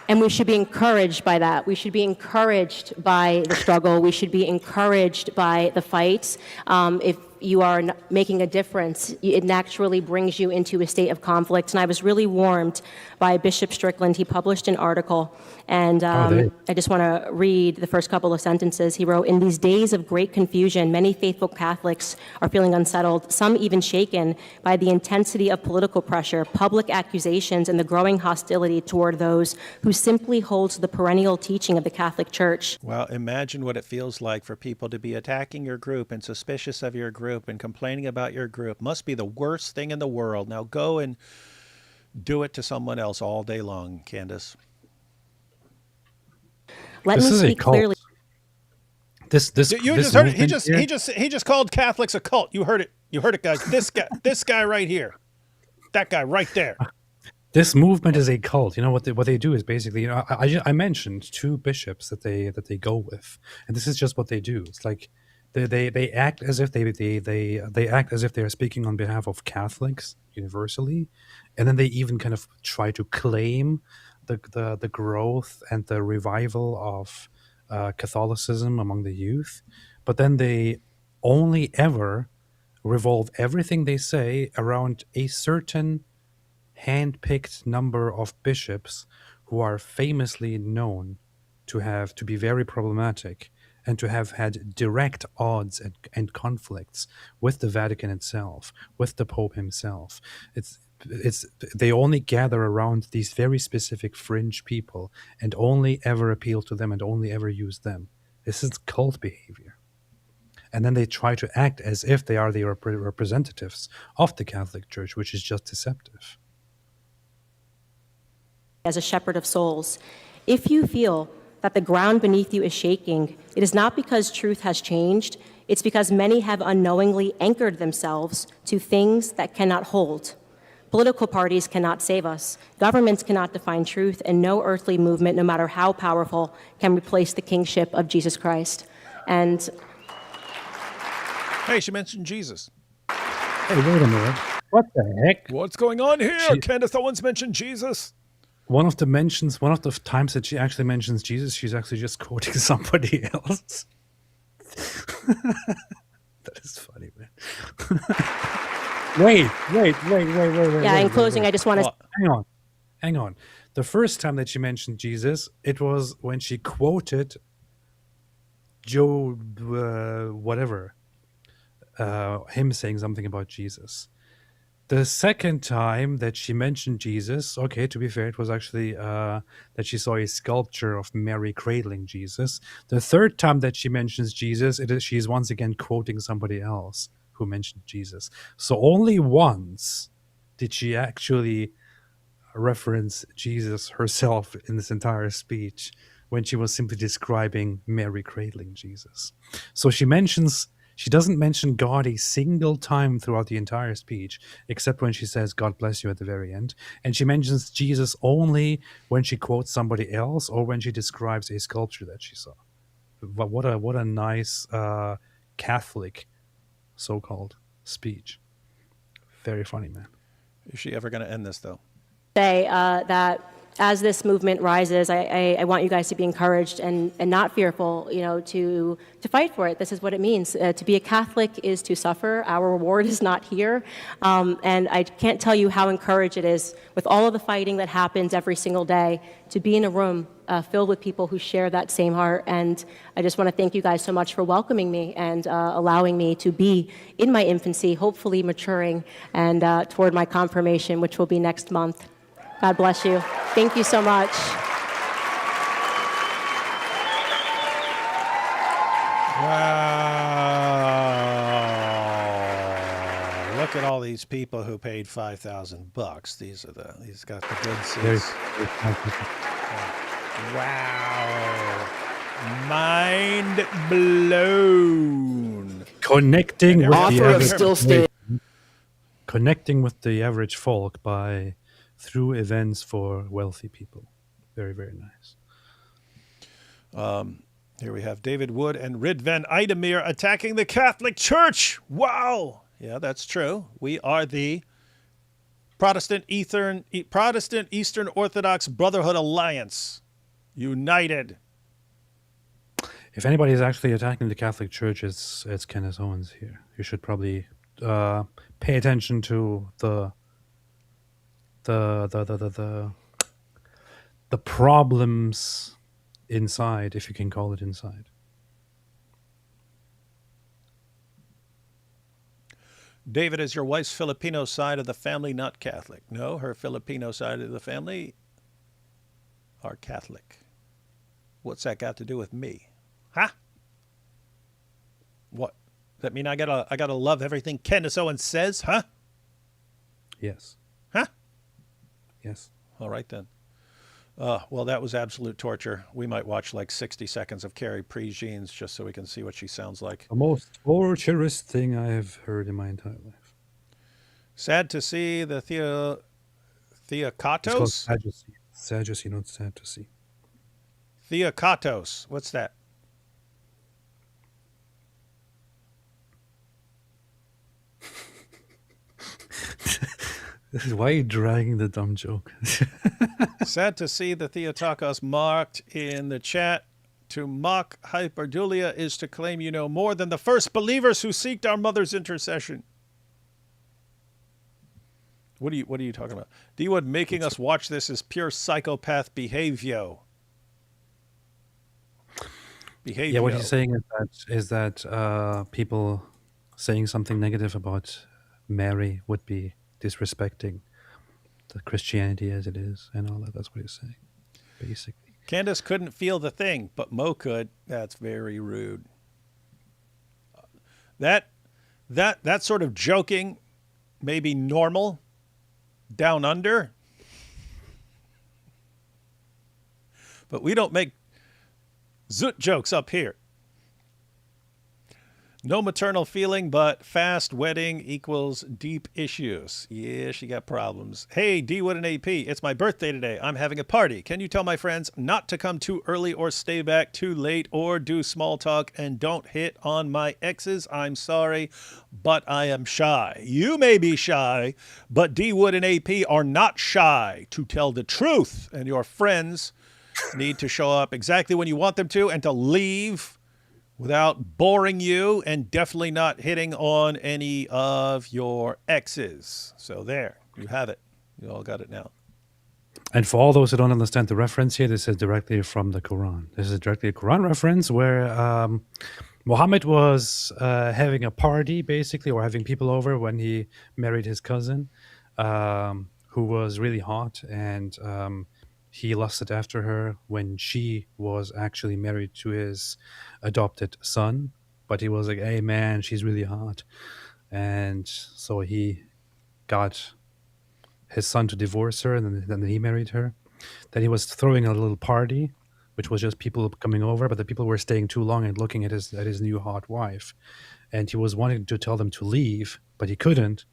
And we should be encouraged by that. We should be encouraged by the struggle. We should be encouraged by the fight. If you are making a difference, it naturally brings you into a state of conflict. And I was really warmed by Bishop Strickland. He published an article, and I just want to read the first couple of sentences. He wrote, "In these days of great confusion, many faithful Catholics are feeling unsettled, some even shaken by the intensity of political pressure, public accusations, and the growing hostility toward those who simply hold the perennial teaching of the Catholic Church." Well, imagine what it feels like for people to be attacking your group and suspicious of your group and complaining about your group. Must be the worst thing in the world. Now go and do it to someone else all day long, Candace. This is a cult. This you just heard it. He just called Catholics a cult. You heard it, guys. This guy right here, that guy right there. This movement is a cult. You know what they do is basically, I mentioned two bishops that they go with, and this is just what they do. It's like they act as if they act as if they are speaking on behalf of Catholics universally, and then they even kind of try to claim the growth and the revival of Catholicism among the youth, but then they only ever revolve everything they say around a certain hand-picked number of bishops who are famously known to be very problematic and to have had direct odds and conflicts with the Vatican itself, with the Pope himself. They only gather around these very specific fringe people and only ever appeal to them and only ever use them. This is cult behavior. And then they try to act as if they are the representatives of the Catholic Church, which is just deceptive. As a shepherd of souls, if you feel that the ground beneath you is shaking, it is not because truth has changed, it's because many have unknowingly anchored themselves to things that cannot hold. Political parties cannot save us. Governments cannot define truth, and no earthly movement, no matter how powerful, can replace the kingship of Jesus Christ. And hey, she mentioned Jesus. Hey, wait a minute. What the heck? What's going on here? Candace Owens mentioned Jesus. One of the times that she actually mentions Jesus, she's actually just quoting somebody else. That is funny, man. Wait. yeah, in closing, I just want to... Hang on. The first time that she mentioned Jesus, it was when she quoted Joe, whatever, him saying something about Jesus. The second time that she mentioned Jesus, okay, to be fair, it was actually that she saw a sculpture of Mary cradling Jesus. The third time that she mentions Jesus, she's once again quoting somebody else who mentioned Jesus. So only once did she actually reference Jesus herself in this entire speech, when she was simply describing Mary cradling Jesus. So she doesn't mention God a single time throughout the entire speech, except when she says, God bless you at the very end. And she mentions Jesus only when she quotes somebody else or when she describes a sculpture that she saw. But what a nice Catholic so-called speech. Very funny, man. Is she ever going to end this, though? Say that as this movement rises, I want you guys to be encouraged and not fearful, to fight for it. This is what it means. To be a Catholic is to suffer. Our reward is not here. And I can't tell you how encouraged it is, with all of the fighting that happens every single day, to be in a room filled with people who share that same heart. And I just want to thank you guys so much for welcoming me and allowing me to be in my infancy, hopefully maturing, and toward my confirmation, which will be next month. God bless you. Thank you so much. Wow. Look at all these people who paid $5,000. These got the good seats. Wow. Mind blown. Connecting with the average folk through events for wealthy people. Very, very nice. Here we have David Wood and Rid van Eidemir attacking the Catholic Church. Wow. Yeah, that's true. We are the Protestant Eastern Orthodox Brotherhood Alliance. United. If anybody is actually attacking the Catholic Church, it's Candace Owens here. You should probably pay attention to the problems inside, if you can call it inside. David, is your wife's Filipino side of the family not Catholic? No, her Filipino side of the family are Catholic. What's that got to do with me? Huh? What? Does that mean I gotta love everything Candace Owens says, huh? Yes. Huh? Yes. All right, then. Well, that was absolute torture. We might watch like 60 seconds of Carrie Prejean's just so we can see what she sounds like. The most torturous thing I have heard in my entire life. Sad to see the Theokatos? It's called Sadducee, not sad to see. Theokatos. What's that? Why are you dragging the dumb joke? Sad to see the Theotokos marked in the chat. To mock hyperdulia is to claim you know more than the first believers who seeked our mother's intercession. What are you talking about? D-Wood making us watch this is pure psychopath behavior. Yeah, what he's saying is that people saying something negative about Mary would be disrespecting the Christianity as it is and all that. That's what he's saying, basically. Candace couldn't feel the thing, but Mo could. That's very rude. That sort of joking may be normal down under, but we don't make zoot jokes up here. No maternal feeling, but fast wedding equals deep issues. Yeah, she got problems. Hey, D Wood and AP, it's my birthday today. I'm having a party. Can you tell my friends not to come too early or stay back too late or do small talk, and don't hit on my exes? I'm sorry, but I am shy. You may be shy, but D Wood and AP are not shy to tell the truth, and your friends need to show up exactly when you want them to and to leave without boring you, and definitely not hitting on any of your exes. So there, you have it. You all got it now. And for all those who don't understand the reference here, this is directly from the Quran. This is directly a Quran reference where Muhammad was having a party, basically, or having people over when he married his cousin, who was really hot, and he lusted after her when she was actually married to his adopted son. But he was like, hey, man, she's really hot. And so he got his son to divorce her, and then he married her. Then he was throwing a little party, which was just people coming over, but the people were staying too long and looking at his new hot wife. And he was wanting to tell them to leave, but he couldn't.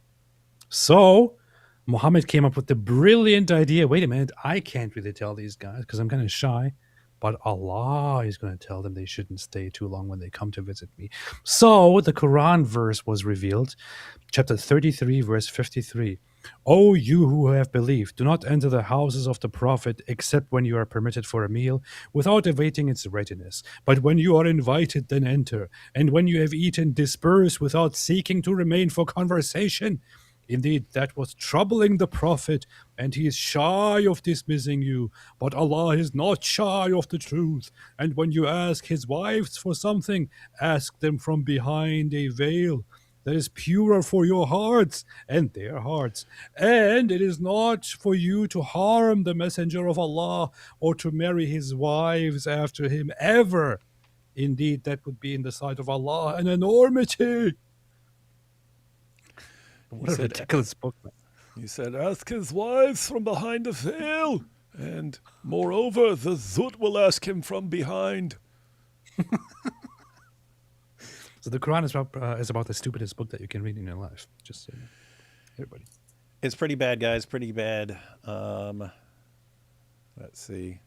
So Muhammad came up with the brilliant idea, wait a minute, I can't really tell these guys because I'm kind of shy, but Allah is going to tell them they shouldn't stay too long when they come to visit me. So the Quran verse was revealed, chapter 33, verse 53. O you who have believed, do not enter the houses of the Prophet except when you are permitted for a meal, without awaiting its readiness. But when you are invited, then enter. And when you have eaten, disperse without seeking to remain for conversation. Indeed, that was troubling the Prophet, and he is shy of dismissing you. But Allah is not shy of the truth. And when you ask his wives for something, ask them from behind a veil that is purer for your hearts and their hearts. And it is not for you to harm the Messenger of Allah or to marry his wives after him ever. Indeed, that would be in the sight of Allah an enormity. What a ridiculous book. He said, ask his wives from behind the veil. And moreover, the Zut will ask him from behind. So the Quran is about the stupidest book that you can read in your life. Just so you know, everybody. It's pretty bad, guys. Pretty bad. Let's see.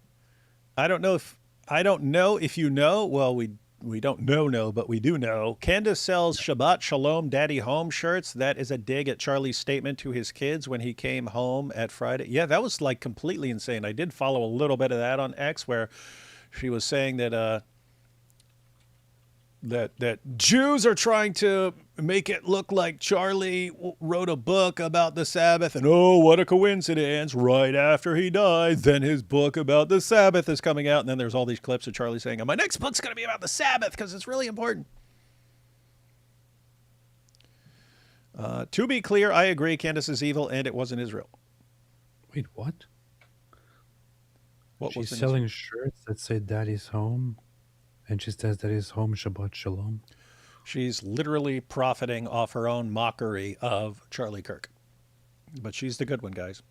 I don't know if you know. Well, we don't know, but we do know. Candace sells Shabbat Shalom Daddy Home shirts. That is a dig at Charlie's statement to his kids when he came home at Friday. Yeah, that was like completely insane. I did follow a little bit of that on X where she was saying that that Jews are trying to make it look like Charlie wrote a book about the Sabbath, and oh, what a coincidence, right after he dies, then his book about the Sabbath is coming out, and then there's all these clips of Charlie saying, my next book's going to be about the Sabbath because it's really important. To be clear, I agree, Candace is evil, and it wasn't Israel. Wait, what? She's selling shirts that say Daddy's home? And she says that is home Shabbat Shalom. She's literally profiting off her own mockery of Charlie Kirk. But she's the good one, guys.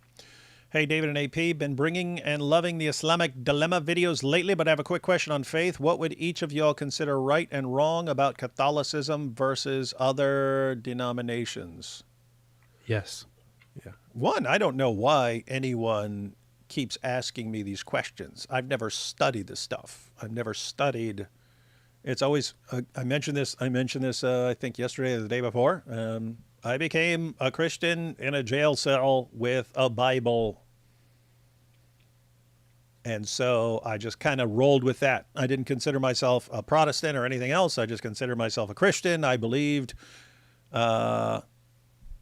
Hey, David and AP, been bringing and loving the Islamic Dilemma videos lately, but I have a quick question on faith. What would each of y'all consider right and wrong about Catholicism versus other denominations? Yes. Yeah. One, I don't know why anyone keeps asking me these questions. I've never studied this stuff. I've never studied. It's always, I mentioned this, I think yesterday or the day before. I became a Christian in a jail cell with a Bible. And so I just kind of rolled with that. I didn't consider myself a Protestant or anything else. I just considered myself a Christian. I believed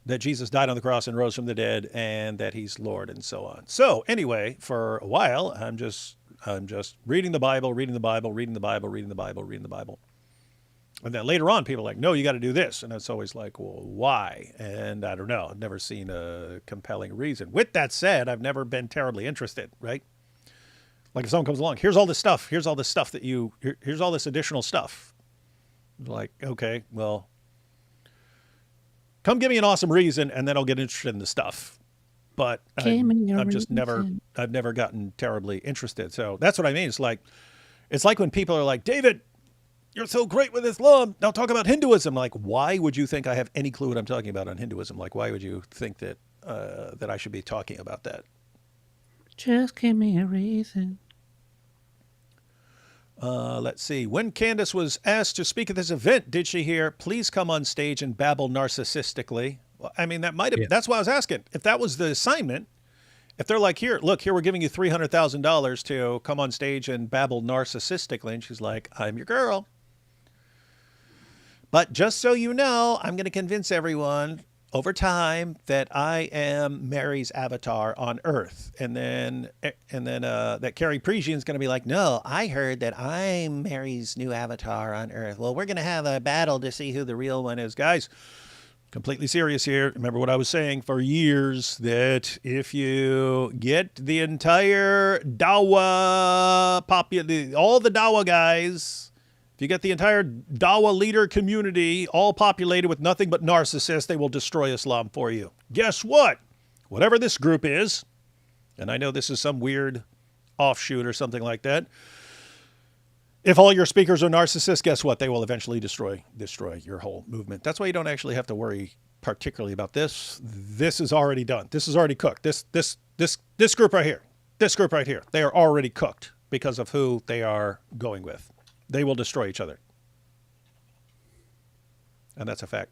that Jesus died on the cross and rose from the dead and that he's Lord and so on. So anyway, for a while, I'm just reading the Bible. And then later on, people are like, no, you got to do this. And it's always like, well, why? And I don't know. I've never seen a compelling reason. With that said, I've never been terribly interested, right? Like if someone comes along, here's all this stuff here's all this additional stuff. Like, okay, well, come give me an awesome reason, and then I'll get interested in the stuff. But I've never gotten terribly interested. So that's what I mean. It's like when people are like, David, you're so great with Islam. Now talk about Hinduism. Like, why would you think I have any clue what I'm talking about on Hinduism? Like, why would you think that that I should be talking about that? Just give me a reason. Let's see. When Candace was asked to speak at this event, did she hear, please come on stage and babble narcissistically? Well, I mean, that might have, that's why I was asking. If that was the assignment, if they're like, here, look, here, we're giving you $300,000 to come on stage and babble narcissistically. And she's like, I'm your girl. But just so you know, I'm going to convince everyone over time that I am Mary's avatar on Earth. And then that Carrie Prejean is going to be like, no, I heard that I'm Mary's new avatar on Earth. Well, we're going to have a battle to see who the real one is. Guys, completely serious here. Remember what I was saying for years, that if you get the entire Dawa, all the Dawa guys, if you get the entire Dawa leader community all populated with nothing but narcissists, they will destroy Islam for you. Guess what? Whatever this group is, and I know this is some weird offshoot or something like that, if all your speakers are narcissists, guess what? They will eventually destroy your whole movement. That's why you don't actually have to worry particularly about this. This is already done. This is already cooked. This group right here, they are already cooked because of who they are going with. They will destroy each other. And that's a fact.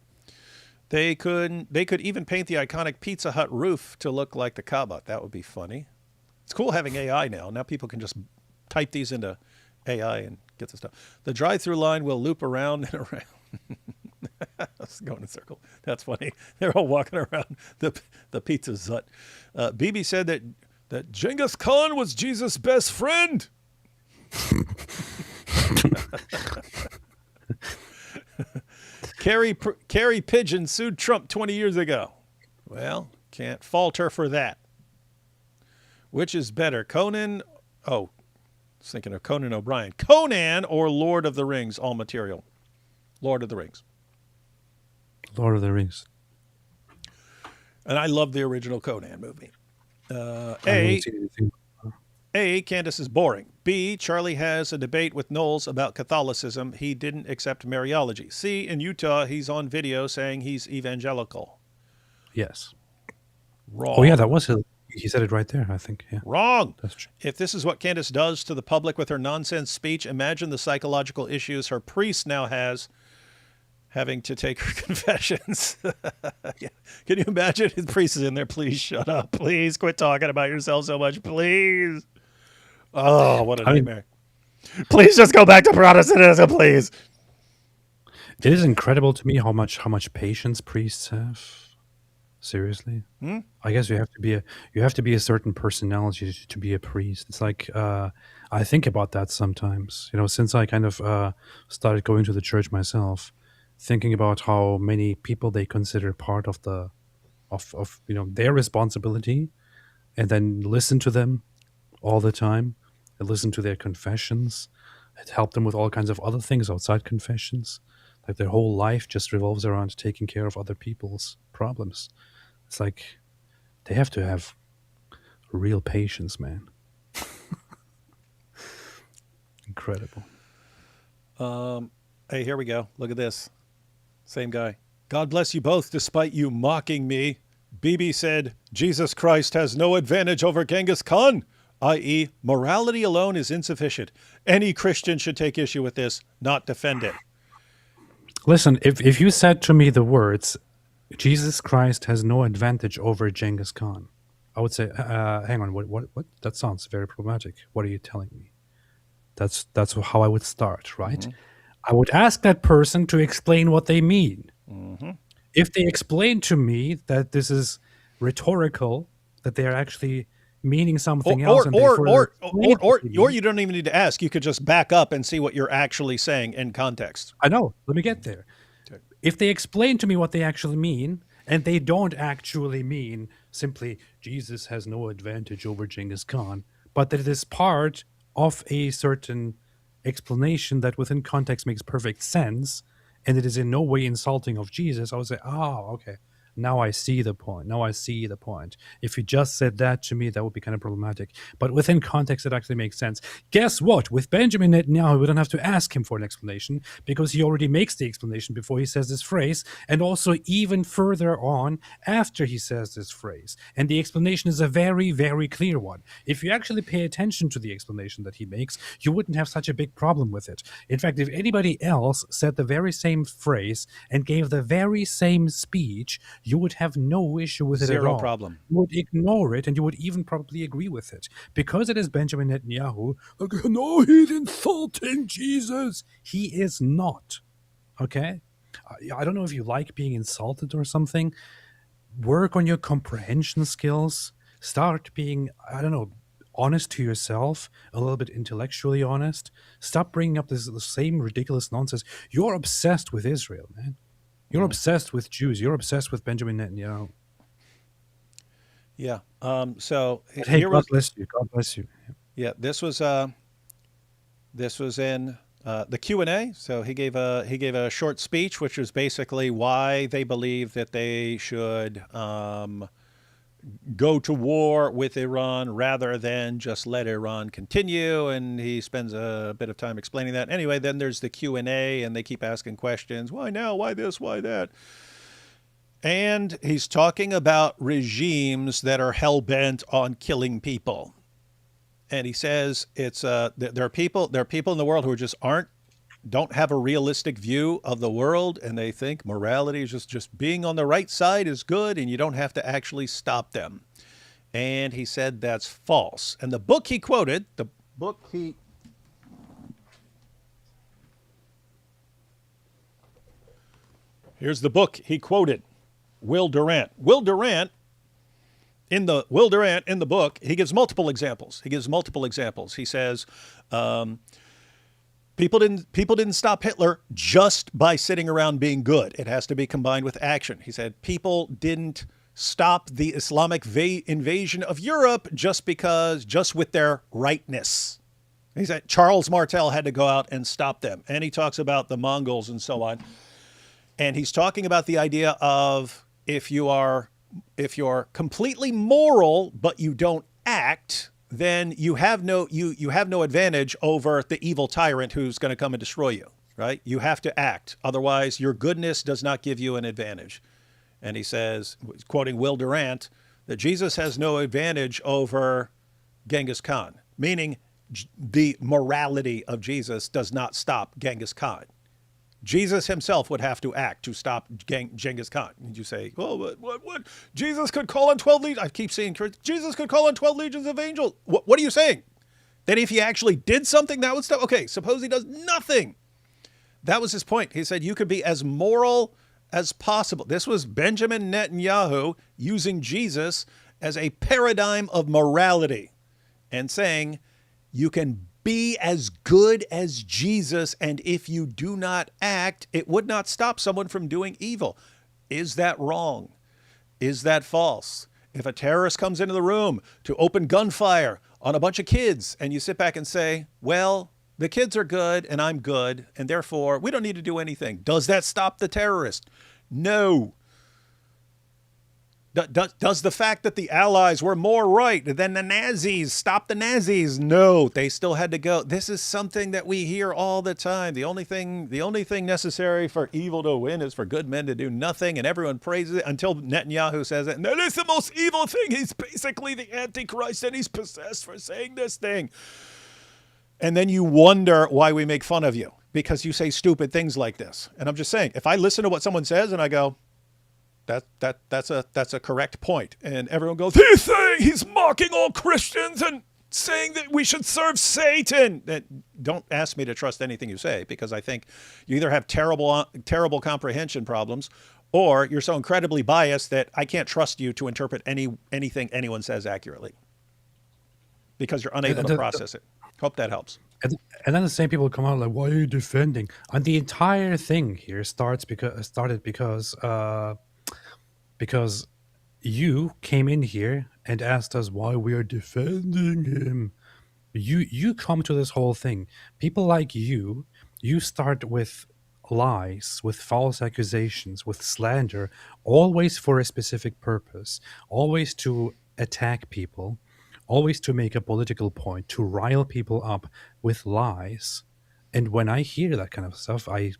They could even paint the iconic Pizza Hut roof to look like the Kaaba. That would be funny. It's cool having AI now. Now people can just type these into AI and get the stuff. The drive-through line will loop around and around. Let's go in a circle. That's funny. They're all walking around the Pizza Hut. Bibi said that Genghis Khan was Jesus' best friend. Carrie Prejean sued Trump 20 years ago. Well, can't fault her for that. Which is better, Conan? Oh, I was thinking of Conan O'Brien. Conan or Lord of the Rings, all material? Lord of the Rings. Lord of the Rings. And I love the original Conan movie. A, Candace is boring. B, Charlie has a debate with Knowles about Catholicism. He didn't accept Mariology. C, in Utah, he's on video saying he's evangelical. Yes. Wrong. Oh, yeah, that was it. He said it right there, I think. Yeah. Wrong. That's true. If this is what Candace does to the public with her nonsense speech, imagine the psychological issues her priest now has having to take her confessions. Yeah. Can you imagine? His priest is in there. Please shut up. Please quit talking about yourself so much. Please. Oh, what a nightmare. Please just go back to Protestantism, please. It is incredible to me how much patience priests have. Seriously. I guess you have to be a certain personality to be a priest. It's like I think about that sometimes. You know, since I kind of started going to the church myself, thinking about how many people they consider part of you know, their responsibility, and then listen to them all the time, and listen to their confessions, and help them with all kinds of other things outside confessions. Like their whole life just revolves around taking care of other people's problems. It's like they have to have real patience, man. Incredible. Hey, here we go. Look at this. Same guy. God bless you both, despite you mocking me. Bibi said, Jesus Christ has no advantage over Genghis Khan, i.e., morality alone is insufficient. Any Christian should take issue with this, not defend it. Listen, if you said to me the words, Jesus Christ has no advantage over Genghis Khan, I would say, hang on, what? That sounds very problematic. What are you telling me? That's how I would start, right? Mm-hmm. I would ask that person to explain what they mean. Mm-hmm. If they explain to me that this is rhetorical, that they are actually meaning something else, or you don't even need to ask. You could just back up and see what you're actually saying in context. I know. Let me get there. Okay. If they explain to me what they actually mean, and they don't actually mean simply Jesus has no advantage over Genghis Khan, but that it is part of a certain explanation that within context makes perfect sense, and it is in no way insulting of Jesus, I would say, oh, okay, Now I see the point. Now I see the point. If you just said that to me, that would be kind of problematic. But within context, it actually makes sense. Guess what? With Benjamin Netanyahu, we don't have to ask him for an explanation because he already makes the explanation before he says this phrase, and also even further on after he says this phrase. And the explanation is a very, very clear one. If you actually pay attention to the explanation that he makes, you wouldn't have such a big problem with it. In fact, if anybody else said the very same phrase and gave the very same speech, you would have no issue with it at all. Zero problem. You would ignore it, and you would even probably agree with it. Because it is Benjamin Netanyahu, like, no, he's insulting Jesus. He is not. Okay? I don't know if you like being insulted or something. Work on your comprehension skills. Start being, I don't know, honest to yourself, a little bit intellectually honest. Stop bringing up the same ridiculous nonsense. You're obsessed with Israel, man. You're obsessed with Jews. You're obsessed with Benjamin Netanyahu. Yeah. So hey, God bless you. God bless you. Yeah. This was in the Q&A. So he gave a short speech, which was basically why they believe that they should go to war with Iran rather than just let Iran continue. And he spends a bit of time explaining that. Anyway, then there's the Q&A, and they keep asking questions. Why now? Why this? Why that? And he's talking about regimes that are hell-bent on killing people. And he says it's there are people in the world who just don't have a realistic view of the world, and they think morality is just being on the right side is good, and you don't have to actually stop them. And he said that's false. And the book he quoted, here's the book he quoted, Will Durant. Will Durant in the book, he gives multiple examples. He says, People didn't stop Hitler just by sitting around being good. It has to be combined with action. He said people didn't stop the Islamic invasion of Europe just with their rightness. He said Charles Martel had to go out and stop them. And he talks about the Mongols and so on. And he's talking about the idea of if you're completely moral but you don't act, then you have no advantage over the evil tyrant who's going to come and destroy you, right? You have to act. Otherwise, your goodness does not give you an advantage. And he says, quoting Will Durant, that Jesus has no advantage over Genghis Khan, meaning the morality of Jesus does not stop Genghis Khan. Jesus himself would have to act to stop Genghis Khan. And you say, oh, what? Jesus could call on 12 legions. I keep saying, Jesus could call on 12 legions of angels. What are you saying? That if he actually did something, that would stop? Okay, suppose he does nothing. That was his point. He said you could be as moral as possible. This was Benjamin Netanyahu using Jesus as a paradigm of morality and saying you can be as good as Jesus, and if you do not act, it would not stop someone from doing evil. Is that wrong? Is that false? If a terrorist comes into the room to open gunfire on a bunch of kids, and you sit back and say, well, the kids are good and I'm good, and therefore we don't need to do anything. Does that stop the terrorist? No. Does the fact that the Allies were more right than the Nazis stop the Nazis? No, they still had to go. This is something that we hear all the time. The only thing necessary for evil to win is for good men to do nothing, and everyone praises it until Netanyahu says it. And that is the most evil thing. He's basically the Antichrist, and he's possessed for saying this thing. And then you wonder why we make fun of you, because you say stupid things like this. And I'm just saying, if I listen to what someone says and I go, that's a correct point, and everyone goes, he's mocking all Christians and saying that we should serve Satan. Don't ask me to trust anything you say, because I think you either have terrible comprehension problems, or you're so incredibly biased that I can't trust you to interpret anything anyone says accurately, because you're unable to process it. Hope that helps. And then the same people come out like, why are you defending? And the entire thing here started because you came in here and asked us why we are defending him. You come to this whole thing. People like you start with lies, with false accusations, with slander, always for a specific purpose, always to attack people, always to make a political point, to rile people up with lies. And when I hear that kind of stuff, I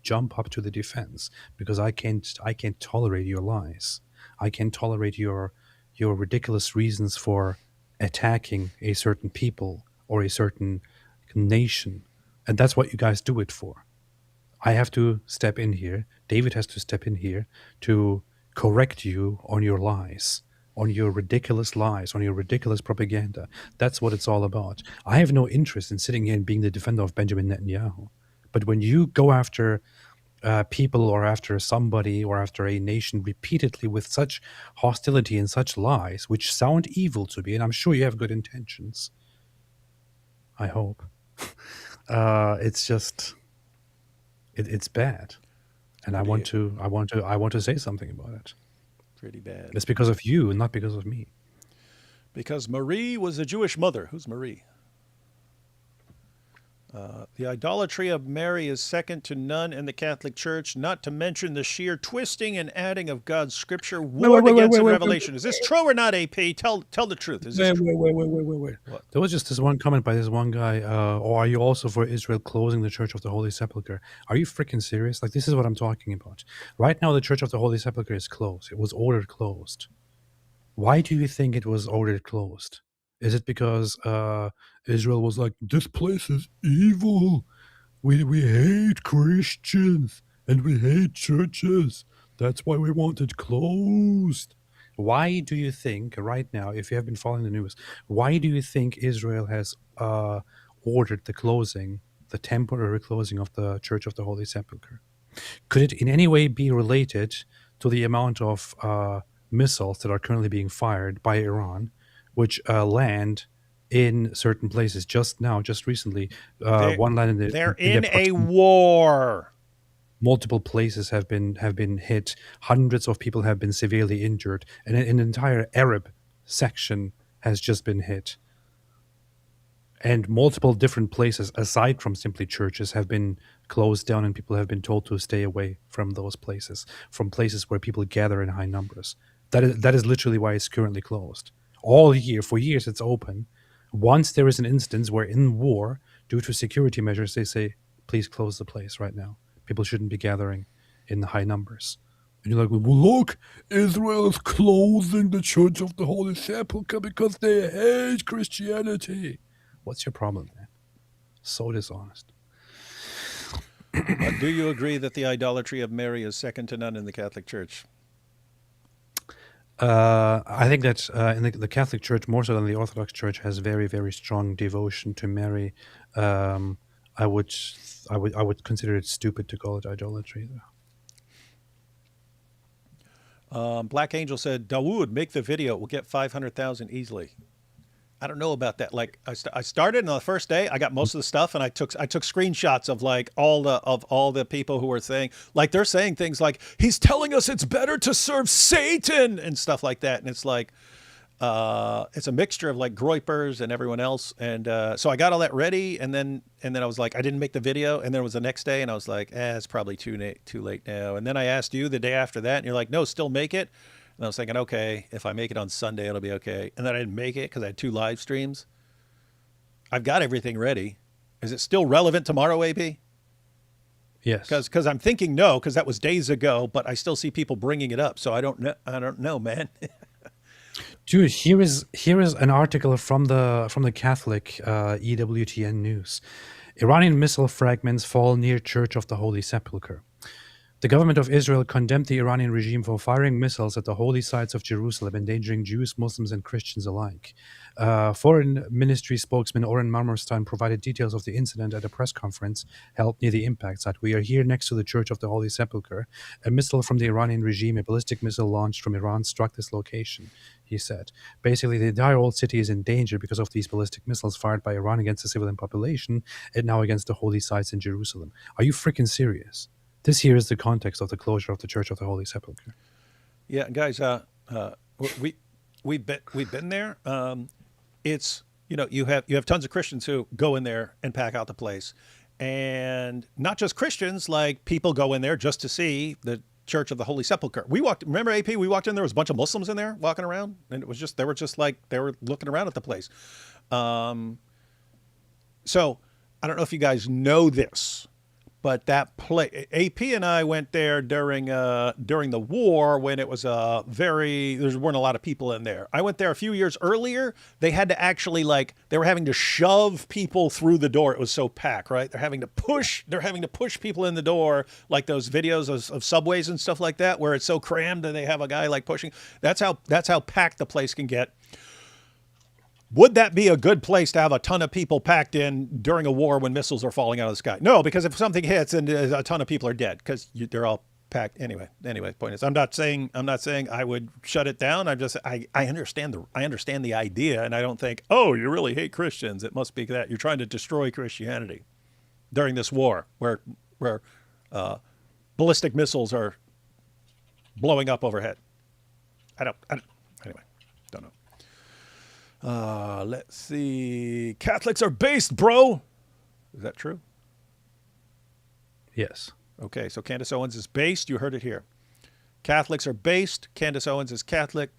jump up to the defense, because I can't tolerate your lies. I can't tolerate your ridiculous reasons for attacking a certain people or a certain nation. And that's what you guys do it for. I have to step in here. David has to step in here to correct you on your lies, on your ridiculous lies, on your ridiculous propaganda. That's what it's all about. I have no interest in sitting here and being the defender of Benjamin Netanyahu. But when you go after people or after somebody or after a nation repeatedly with such hostility and such lies, which sound evil to me, and I'm sure you have good intentions, I hope. It's just, it's bad, and I want to say something about it. Pretty bad. It's because of you, and not because of me. Because Marie was a Jewish mother. Who's Marie? The idolatry of Mary is second to none in the Catholic Church, not to mention the sheer twisting and adding of God's scripture warned against in Revelation. Is this true or not, AP? Tell the truth. Is this true? Wait. What? There was just this one comment by this one guy, or are you also for Israel closing the Church of the Holy Sepulchre? Are you freaking serious? Like, this is what I'm talking about. Right now, the Church of the Holy Sepulchre is closed. It was ordered closed. Why do you think it was ordered closed? Is it because Israel was like, this place is evil. We hate Christians and we hate churches. That's why we want it closed. Why do you think right now, if you have been following the news, why do you think Israel has ordered the temporary closing of the Church of the Holy Sepulchre? Could it in any way be related to the amount of missiles that are currently being fired by Iran, which land in certain places? Just recently, one land they're in a war. Multiple places have been hit. Hundreds of people have been severely injured, and an entire Arab section has just been hit. And multiple different places, aside from simply churches, have been closed down, and people have been told to stay away from those places, from places where people gather in high numbers. That is literally why it's currently closed. All year, for years, it's open. Once there is an instance where in war, due to security measures, they say, please close the place right now. People shouldn't be gathering in high numbers. And you're like, well, look, Israel is closing the Church of the Holy Sepulchre because they hate Christianity. What's your problem, man? So dishonest. Do you agree that the idolatry of Mary is second to none in the Catholic Church? I think that in the Catholic Church, more so than the Orthodox Church, has very, very strong devotion to Mary. I would consider it stupid to call it idolatry, though. Black Angel said, Dawood, make the video. We'll get 500,000 easily. I don't know about that. Like, I started, and on the first day, I got most of the stuff, and I took screenshots of like all the people who were saying, like, they're saying things like, he's telling us it's better to serve Satan and stuff like that. And it's like, it's a mixture of like Groypers and everyone else. And so I got all that ready, and then I was like, I didn't make the video, and then it was the next day, and I was like, it's probably too late now. And then I asked you the day after that, and you're like, no, still make it. And I was thinking, okay, if I make it on Sunday, it'll be okay. And then I didn't make it because I had 2 live streams. I've got everything ready. Is it still relevant tomorrow, AB? Yes. Because I'm thinking no, because that was days ago, but I still see people bringing it up. So I don't know, man. Dude, here is an article from the Catholic EWTN News. Iranian missile fragments fall near Church of the Holy Sepulchre. The government of Israel condemned the Iranian regime for firing missiles at the holy sites of Jerusalem, endangering Jews, Muslims, and Christians alike. Foreign Ministry spokesman Oren Marmorstein provided details of the incident at a press conference held near the impact site. We are here next to the Church of the Holy Sepulchre. A missile from the Iranian regime, a ballistic missile launched from Iran, struck this location, he said. Basically, the entire old city is in danger because of these ballistic missiles fired by Iran against the civilian population and now against the holy sites in Jerusalem. Are you freaking serious? This here is the context of the closure of the Church of the Holy Sepulchre. Yeah, guys, we've been there. It's, you have tons of Christians who go in there and pack out the place, And not just Christians, like people go in there just to see the Church of the Holy Sepulchre. Remember AP, we walked in, there was a bunch of Muslims in there walking around, and they were looking around at the place. So I don't know if you guys know this, but that AP and I went there during the war when it was there weren't a lot of people in there. I went there a few years earlier. They had to actually they were having to shove people through the door. It was so packed, right? They're having to push people in the door, like those videos of subways and stuff like that, where it's so crammed and they have a guy pushing. That's how packed the place can get. Would that be a good place to have a ton of people packed in during a war when missiles are falling out of the sky? No, because if something hits and a ton of people are dead because they're all packed. Anyway, point is, I'm not saying I would shut it down. I understand the idea, and I don't think, oh, you really hate Christians. It must be that you're trying to destroy Christianity during this war where ballistic missiles are blowing up overhead. Anyway, don't know. Let's see. Catholics are based, bro. Is that true? Yes. Okay, so Candace Owens is based. You heard it here. Catholics are based. Candace Owens is Catholic.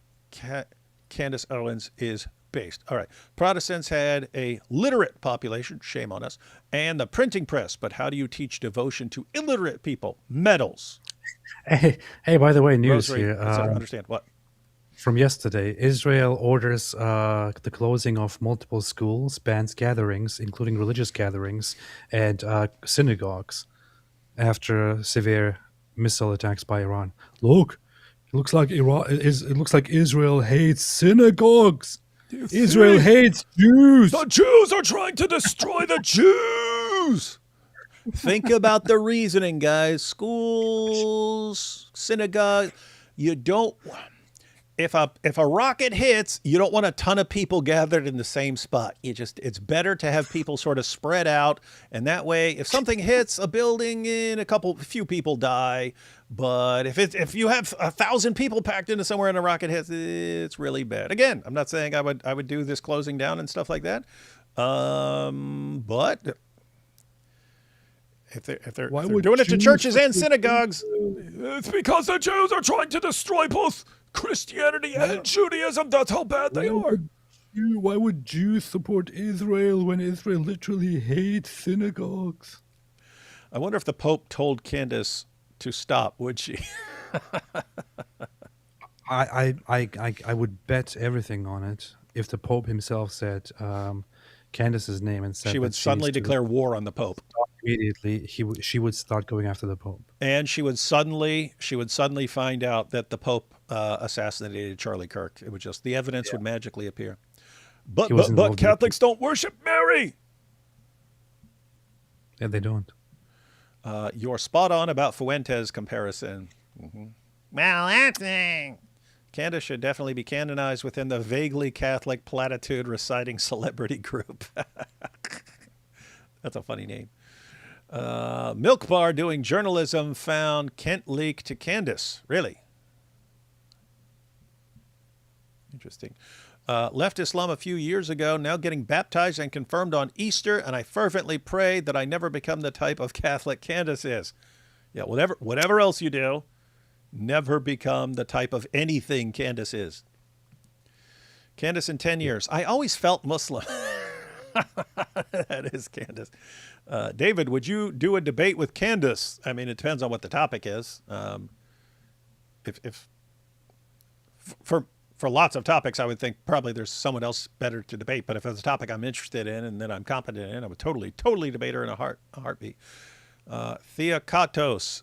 Candace Owens is based. All right. Protestants had a literate population. Shame on us. And the printing press. But how do you teach devotion to illiterate people? Medals. Hey, by the way, news Rosary, here. Understand what? From yesterday, Israel orders the closing of multiple schools, bans gatherings, including religious gatherings, and synagogues after severe missile attacks by Iran. Look, it looks like Israel hates synagogues. Israel hates Jews. The Jews are trying to destroy the Jews. Think about the reasoning, guys. Schools, synagogue. You don't. If a rocket hits, you don't want a ton of people gathered in the same spot. It's better to have people sort of spread out, and that way, if something hits a building, a few people die. But if you have 1,000 people packed into somewhere and a rocket hits, it's really bad. Again, I'm not saying I would do this closing down and stuff like that, but if they're doing it to churches and synagogues, it's because the Jews are trying to destroy both Christianity and Judaism. That's how bad they are. Why would Jews support Israel when Israel literally hates synagogues? I wonder if the Pope told Candace to stop, would she? I would bet everything on it if the Pope himself said Candace's name and said she would suddenly declare war on the Pope. Immediately, she would start going after the Pope, and she would suddenly find out that the Pope assassinated Charlie Kirk. It would the evidence would magically appear. But Catholics don't worship Mary. Yeah, they don't. You're spot on about Fuentes comparison. Mm-hmm. Well, that's Candace should definitely be canonized within the vaguely Catholic platitude reciting celebrity group. That's a funny name. Milk Bar doing journalism found Kent leak to Candace. Really? Interesting. Left Islam a few years ago, now getting baptized and confirmed on Easter, and I fervently pray that I never become the type of Catholic Candace is. Yeah, whatever else you do, never become the type of anything Candace is. Candace in 10 years. I always felt Muslim. That is Candace. David, would you do a debate with Candace? I mean, it depends on what the topic is. For lots of topics, I would think probably there's someone else better to debate. But if it's a topic I'm interested in and that I'm competent in, I would totally debate her in a heartbeat. Theokatos.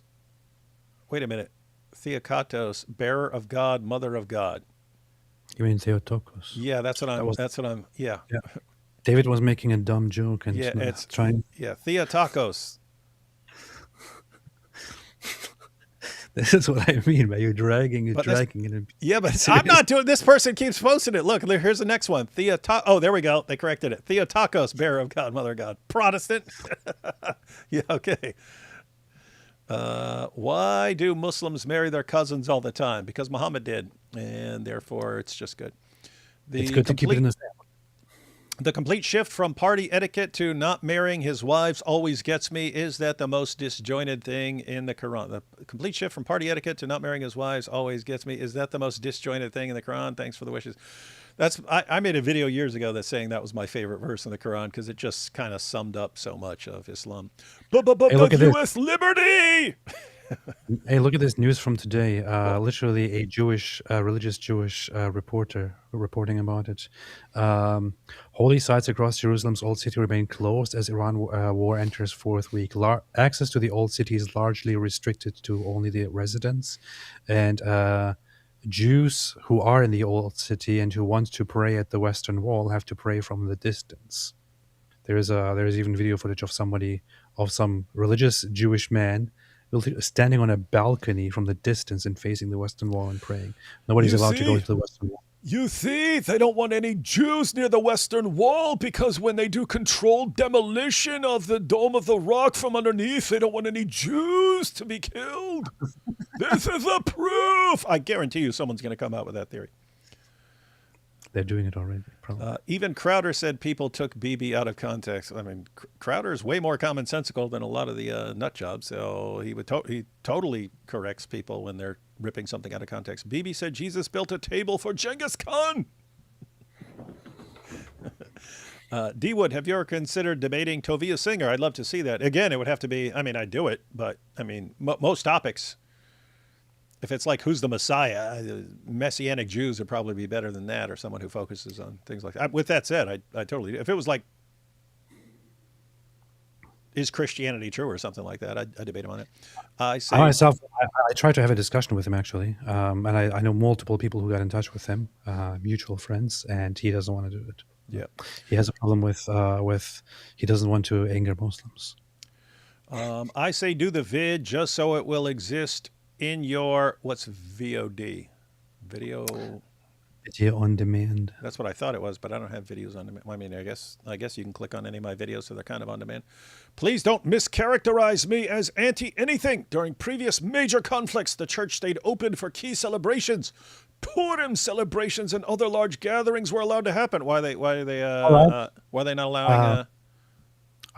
Wait a minute. Theokatos, bearer of God, mother of God. You mean Theotokos? Yeah, that's what I'm. Yeah. David was making a dumb joke and it's trying. Yeah, Theotokos. This is what I mean by you're dragging it. Yeah, but I'm not doing. This person keeps posting it. Look, here's the next one. Oh, there we go. They corrected it. Theotokos, bearer of God, mother of God, Protestant. Yeah, okay. Why do Muslims marry their cousins all the time? Because Muhammad did, and therefore it's just good. It's good to keep it in the family. The complete shift from party etiquette to not marrying his wives always gets me. Is that the most disjointed thing in the Quran? The complete shift from party etiquette to not marrying his wives always gets me. Is that the most disjointed thing in the Quran? Thanks for the wishes. I made a video years ago that's saying that was my favorite verse in the Quran because it just kind of summed up so much of Islam. Hey, look at U.S. liberty! Hey, look at this news from today. Literally a religious Jewish reporter reporting about it. Holy sites across Jerusalem's Old City remain closed as Iran war enters fourth week. Access to the Old City is largely restricted to only the residents. And Jews who are in the Old City and who want to pray at the Western Wall have to pray from the distance. There is even video footage of some religious Jewish man standing on a balcony from the distance and facing the Western Wall and praying. Nobody's allowed to go to the Western Wall. You see, they don't want any Jews near the Western Wall because when they do controlled demolition of the Dome of the Rock from underneath, they don't want any Jews to be killed. This is the proof. I guarantee you someone's going to come out with that theory. They're doing it already, probably. Even Crowder said people took BB out of context. I mean, Crowder is way more commonsensical than a lot of the nut jobs, so he totally corrects people when they're ripping something out of context. BB said Jesus built a table for Genghis Khan. D. Wood, have you ever considered debating Tovia Singer? I'd love to see that. Again, it would have to be, I'd do it, but, most topics. If it's like who's the Messiah, Messianic Jews would probably be better than that, or someone who focuses on things like that. With that said, I totally. If it was like, is Christianity true or something like that, I'd debate him on it. I tried to have a discussion with him actually, and I know multiple people who got in touch with him, mutual friends, and he doesn't want to do it. Yeah, he has a problem with he doesn't want to anger Muslims. I say do the vid just so it will exist in your, what's VOD? Video on demand. That's what I thought it was, but I don't have videos on demand. I guess you can click on any of my videos, so they're kind of on demand. Please don't mischaracterize me as anti-anything. During previous major conflicts, the church stayed open for key celebrations. Purim celebrations and other large gatherings were allowed to happen. Why are they not allowing?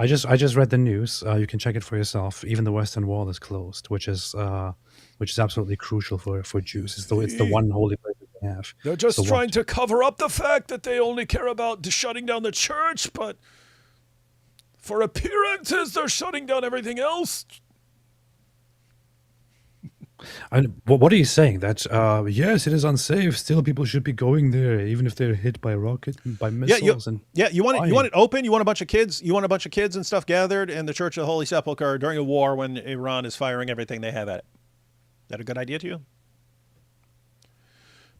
I just read the news. You can check it for yourself. Even the Western Wall is closed, which is absolutely crucial for Jews. It's the one holy place that they have. They're just trying to cover up the fact that they only care about shutting down the church, but for appearances, they're shutting down everything else. What are you saying? That yes, it is unsafe. Still, people should be going there, even if they're hit by missiles. You want it open. You want a bunch of kids. You want a bunch of kids and stuff gathered in the Church of the Holy Sepulchre during a war when Iran is firing everything they have at it. Is that a good idea to you?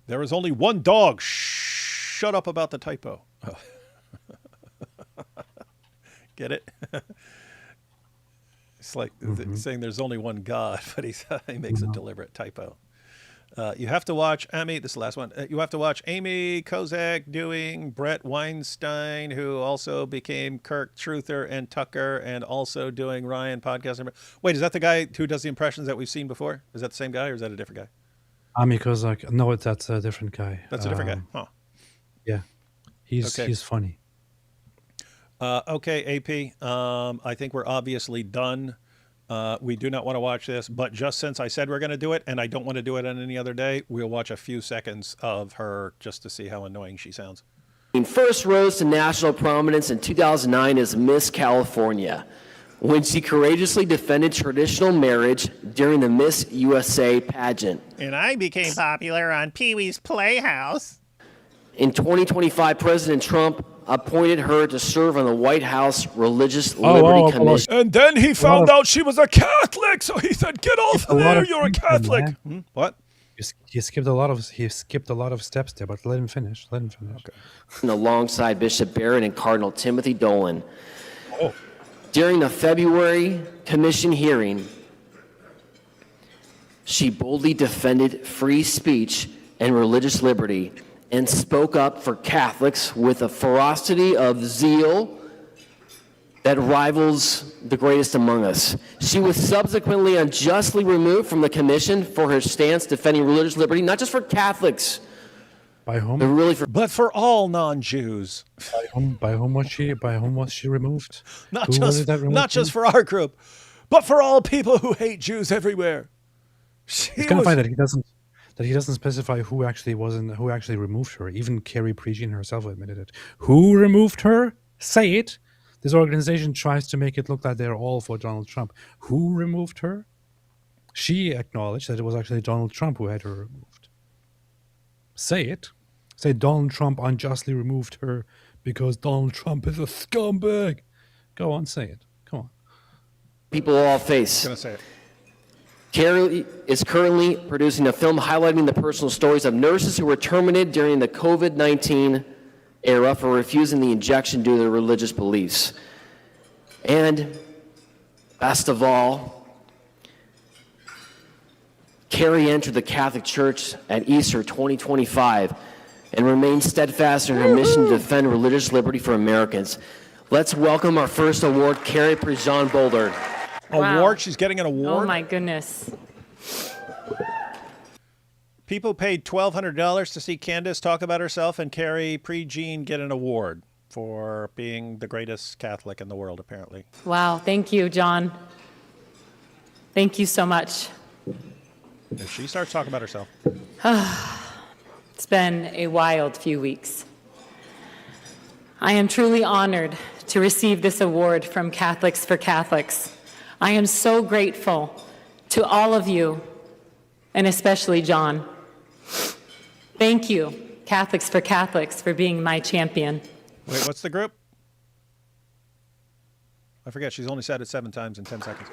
There is only one dog. Shut up about the typo. Oh. Get it? It's like saying there's only one God, but he makes a deliberate typo. You have to watch Amy. This is the last one. You have to watch Amy Kozak doing Brett Weinstein, who also became Kirk Truther and Tucker, and also doing Ryan podcast. Wait, is that the guy who does the impressions that we've seen before? Is that the same guy, or is that a different guy? Amy Kozak. No, that's a different guy. That's a different guy. Huh? Yeah, he's funny. Okay, AP. I think we're obviously done. We do not want to watch this, but just since I said we're going to do it, and I don't want to do it on any other day, we'll watch a few seconds of her just to see how annoying she sounds. First rose to national prominence in 2009 as Miss California, when she courageously defended traditional marriage during the Miss USA pageant. And I became popular on Pee-wee's Playhouse. In 2025, President Trump appointed her to serve on the White House Religious Liberty Commission. And then he found out she was a Catholic, so he said, "Get off there, you're a Catholic." What? He skipped a lot of steps there, but let him finish. Okay. And alongside Bishop Barron and Cardinal Timothy Dolan. During the February commission hearing, she boldly defended free speech and religious liberty and spoke up for Catholics with a ferocity of zeal that rivals the greatest among us. She was subsequently unjustly removed from the commission for her stance defending religious liberty, not just for Catholics, By whom? But for all non-Jews. By whom was she removed? Not just for our group, but for all people who hate Jews everywhere. It's kind of funny that he doesn't specify who actually removed her. Even Carrie Prejean herself admitted it. Who removed her? Say it. This organization tries to make it look like they're all for Donald Trump. Who removed her? She acknowledged that it was actually Donald Trump who had her removed. Say it. Say Donald Trump unjustly removed her because Donald Trump is a scumbag. Go on, say it. Come on. People all face. I'm gonna say it. Carrie is currently producing a film highlighting the personal stories of nurses who were terminated during the COVID-19 era for refusing the injection due to their religious beliefs. And best of all, Carrie entered the Catholic Church at Easter 2025 and remains steadfast in her mission to defend religious liberty for Americans. Let's welcome our first award, Carrie Prejean Boller. Wow. Award? She's getting an award? Oh my goodness. People paid $1,200 to see Candace talk about herself and Carrie Prejean get an award for being the greatest Catholic in the world, apparently. Wow. Thank you, John. Thank you so much. If she starts talking about herself. It's been a wild few weeks. I am truly honored to receive this award from Catholics for Catholics. I am so grateful to all of you, and especially John. Thank you, Catholics for Catholics, for being my champion. Wait, what's the group? I forget. She's only said it 7 times in 10 seconds.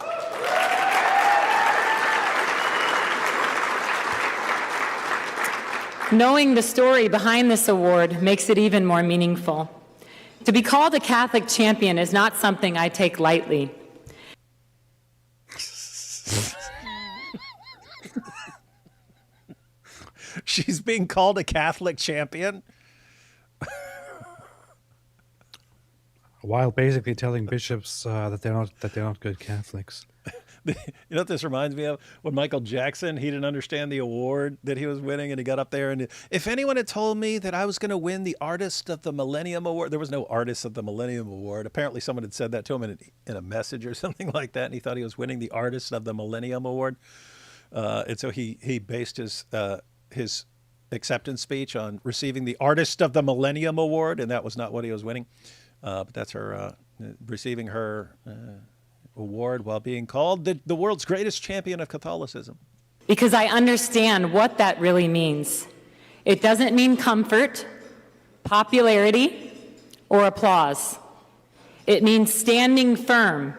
Knowing the story behind this award makes it even more meaningful. To be called a Catholic champion is not something I take lightly. She's being called a Catholic champion? While basically telling bishops that they're not good Catholics. You know what this reminds me of? When Michael Jackson, he didn't understand the award that he was winning, and he got up there, and if anyone had told me that I was going to win the Artist of the Millennium Award, there was no Artist of the Millennium Award. Apparently someone had said that to him in a message or something like that, and he thought he was winning the Artist of the Millennium Award. And so he based his acceptance speech on receiving the Artist of the Millennium Award, and that was not what he was winning. But that's her receiving her award while being called the world's greatest champion of Catholicism. Because I understand what that really means. It doesn't mean comfort, popularity, or applause. It means standing firm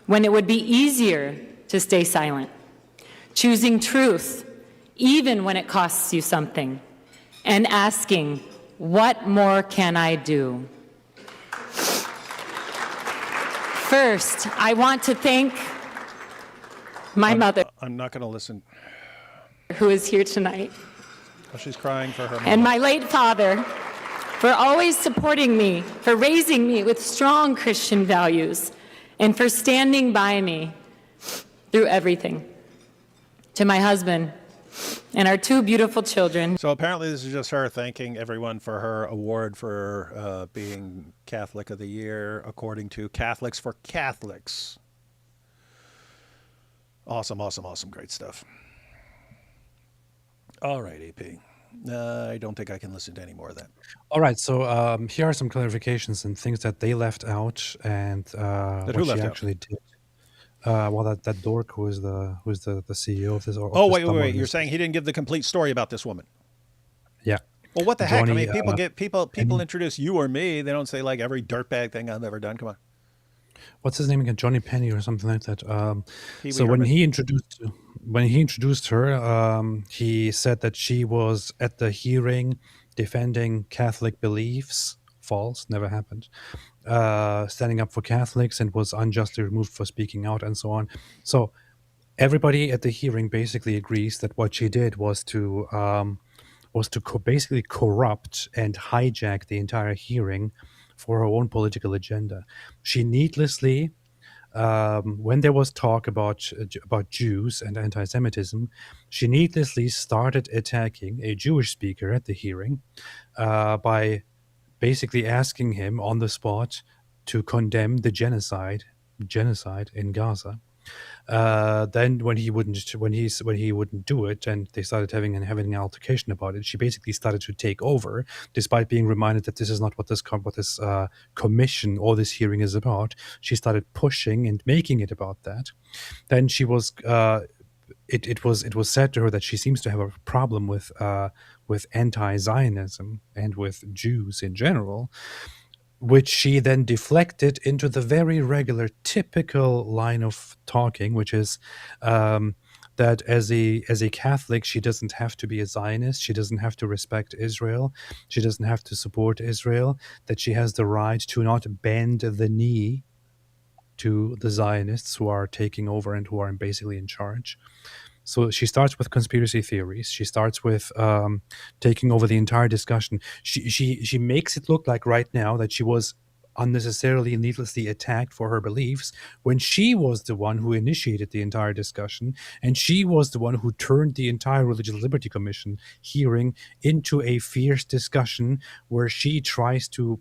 when it would be easier to stay silent, choosing truth even when it costs you something, and asking, what more can I do? First, I want to thank my mother. I'm not going to listen. Who is here tonight. Oh, she's crying for her mom. And my late father for always supporting me, for raising me with strong Christian values, and for standing by me through everything. To my husband and our 2 beautiful children. So apparently this is just her thanking everyone for her award for being Catholic of the Year, according to Catholics for Catholics. Awesome, awesome, awesome. Great stuff. All right, AP. I don't think I can listen to any more of that. All right, so here are some clarifications and things that they left out and what she actually did. Well, that dork who is the CEO of this. Oh, wait! You're saying he didn't give the complete story about this woman? Yeah. Well, what the heck? I mean, people introduce you or me. They don't say like every dirtbag thing I've ever done. Come on. What's his name again? Johnny Penny or something like that. So Herman. when he introduced her, he said that she was at the hearing defending Catholic beliefs. False, never happened. Standing up for Catholics and was unjustly removed for speaking out and so on. So everybody at the hearing basically agrees that what she did was to basically corrupt and hijack the entire hearing for her own political agenda. She needlessly when there was talk about Jews and anti-Semitism, she needlessly started attacking a Jewish speaker at the hearing by basically asking him on the spot to condemn the genocide in Gaza. Then when he wouldn't do it, and they started having an altercation about it, she basically started to take over, despite being reminded that this is not what this commission or this hearing is about. She started pushing and making it about that. Then she was. It was said to her that she seems to have a problem with anti-Zionism and with Jews in general, which she then deflected into the very regular, typical line of talking, which is that as a Catholic, she doesn't have to be a Zionist, she doesn't have to respect Israel, she doesn't have to support Israel, that she has the right to not bend the knee to the Zionists who are taking over and who are basically in charge. So she starts with conspiracy theories. She starts with taking over the entire discussion. She makes it look like right now that she was unnecessarily, needlessly attacked for her beliefs when she was the one who initiated the entire discussion, and she was the one who turned the entire Religious Liberty Commission hearing into a fierce discussion where she tries to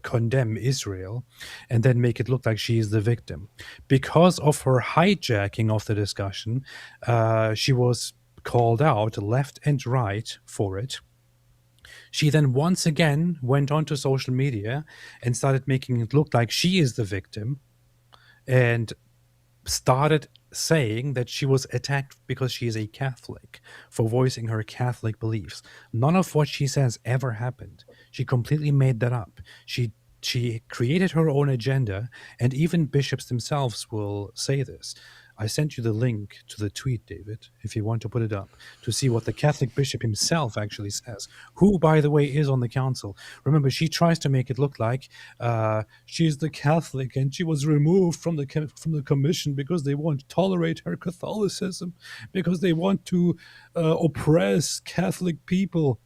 condemn Israel and then make it look like she is the victim. Because of her hijacking of the discussion, she was called out left and right for it. She then once again went onto social media and started making it look like she is the victim and started saying that she was attacked because she is a Catholic for voicing her Catholic beliefs. None of what she says ever happened. She completely made that up. She created her own agenda, and even bishops themselves will say this. I sent you the link to the tweet, David, if you want to put it up, to see what the Catholic bishop himself actually says, who, by the way, is on the council. Remember, she tries to make it look like she's the Catholic and she was removed from the commission because they want to tolerate her Catholicism, because they want to oppress Catholic people.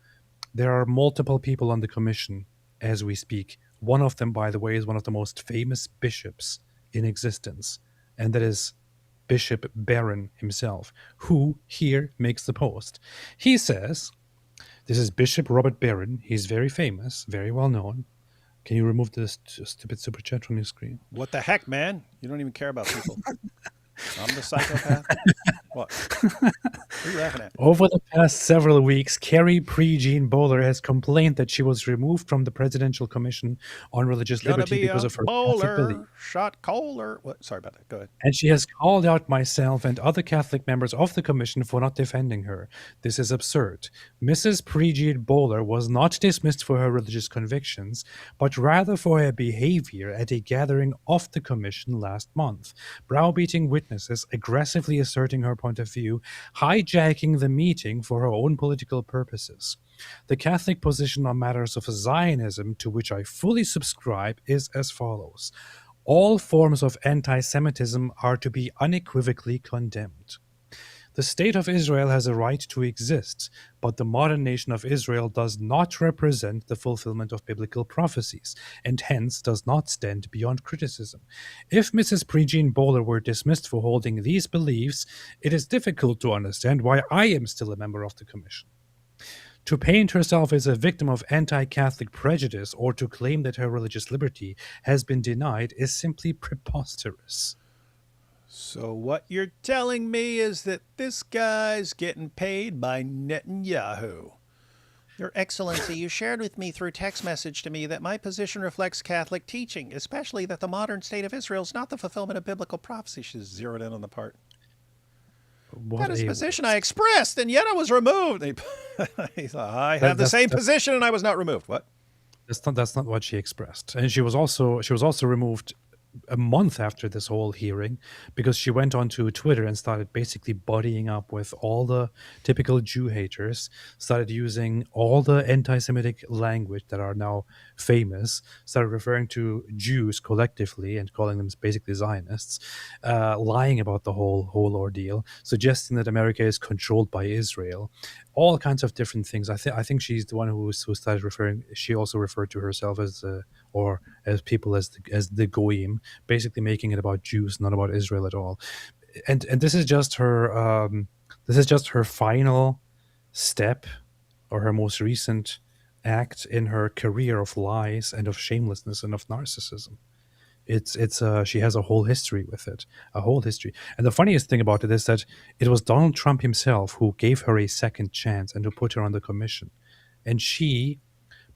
There are multiple people on the commission as we speak. One of them, by the way, is one of the most famous bishops in existence, and that is Bishop Barron himself, who here makes the post. He says, this is Bishop Robert Barron. He's very famous, very well known. Can you remove this stupid super chat from your screen? What the heck, man? You don't even care about people. I'm the psychopath. What? What are you laughing at? Over the past several weeks, Carrie Prejean Boller has complained that she was removed from the Presidential Commission on Religious Liberty because of her Catholic belief. Shot Kohler. What? Sorry about that. Go ahead. And she has called out myself and other Catholic members of the commission for not defending her. This is absurd. Mrs. Prejean Boller was not dismissed for her religious convictions, but rather for her behavior at a gathering of the commission last month, browbeating witnesses, aggressively asserting her point of view, hijacking the meeting for her own political purposes. The Catholic position on matters of Zionism, to which I fully subscribe, is as follows. All forms of anti-Semitism are to be unequivocally condemned. The State of Israel has a right to exist, but the modern nation of Israel does not represent the fulfillment of biblical prophecies, and hence does not stand beyond criticism. If Mrs. Prejean Boller were dismissed for holding these beliefs, it is difficult to understand why I am still a member of the Commission. To paint herself as a victim of anti-Catholic prejudice or to claim that her religious liberty has been denied is simply preposterous. So what you're telling me is that this guy's getting paid by Netanyahu. Your Excellency, you shared with me through text message to me that my position reflects Catholic teaching, especially that the modern state of Israel is not the fulfillment of biblical prophecy. She's zeroed in on the part. That is the position I expressed, and yet I was removed. I have the same position, and I was not removed. What? That's not what she expressed. And she was also removed a month after this whole hearing because she went onto Twitter and started basically buddying up with all the typical Jew haters, started using all the anti-Semitic language that are now famous, started referring to Jews collectively and calling them basically Zionists, lying about the whole ordeal, suggesting that America is controlled by Israel, all kinds of different things. I think she's the one who started referring. She also referred to herself as or as people as the goyim, basically making it about Jews, not about Israel at all. And this is just her final step, or her most recent act in her career of lies and of shamelessness and of narcissism. It's she has a whole history with it, a whole history. And the funniest thing about it is that it was Donald Trump himself who gave her a second chance and who put her on the commission, and she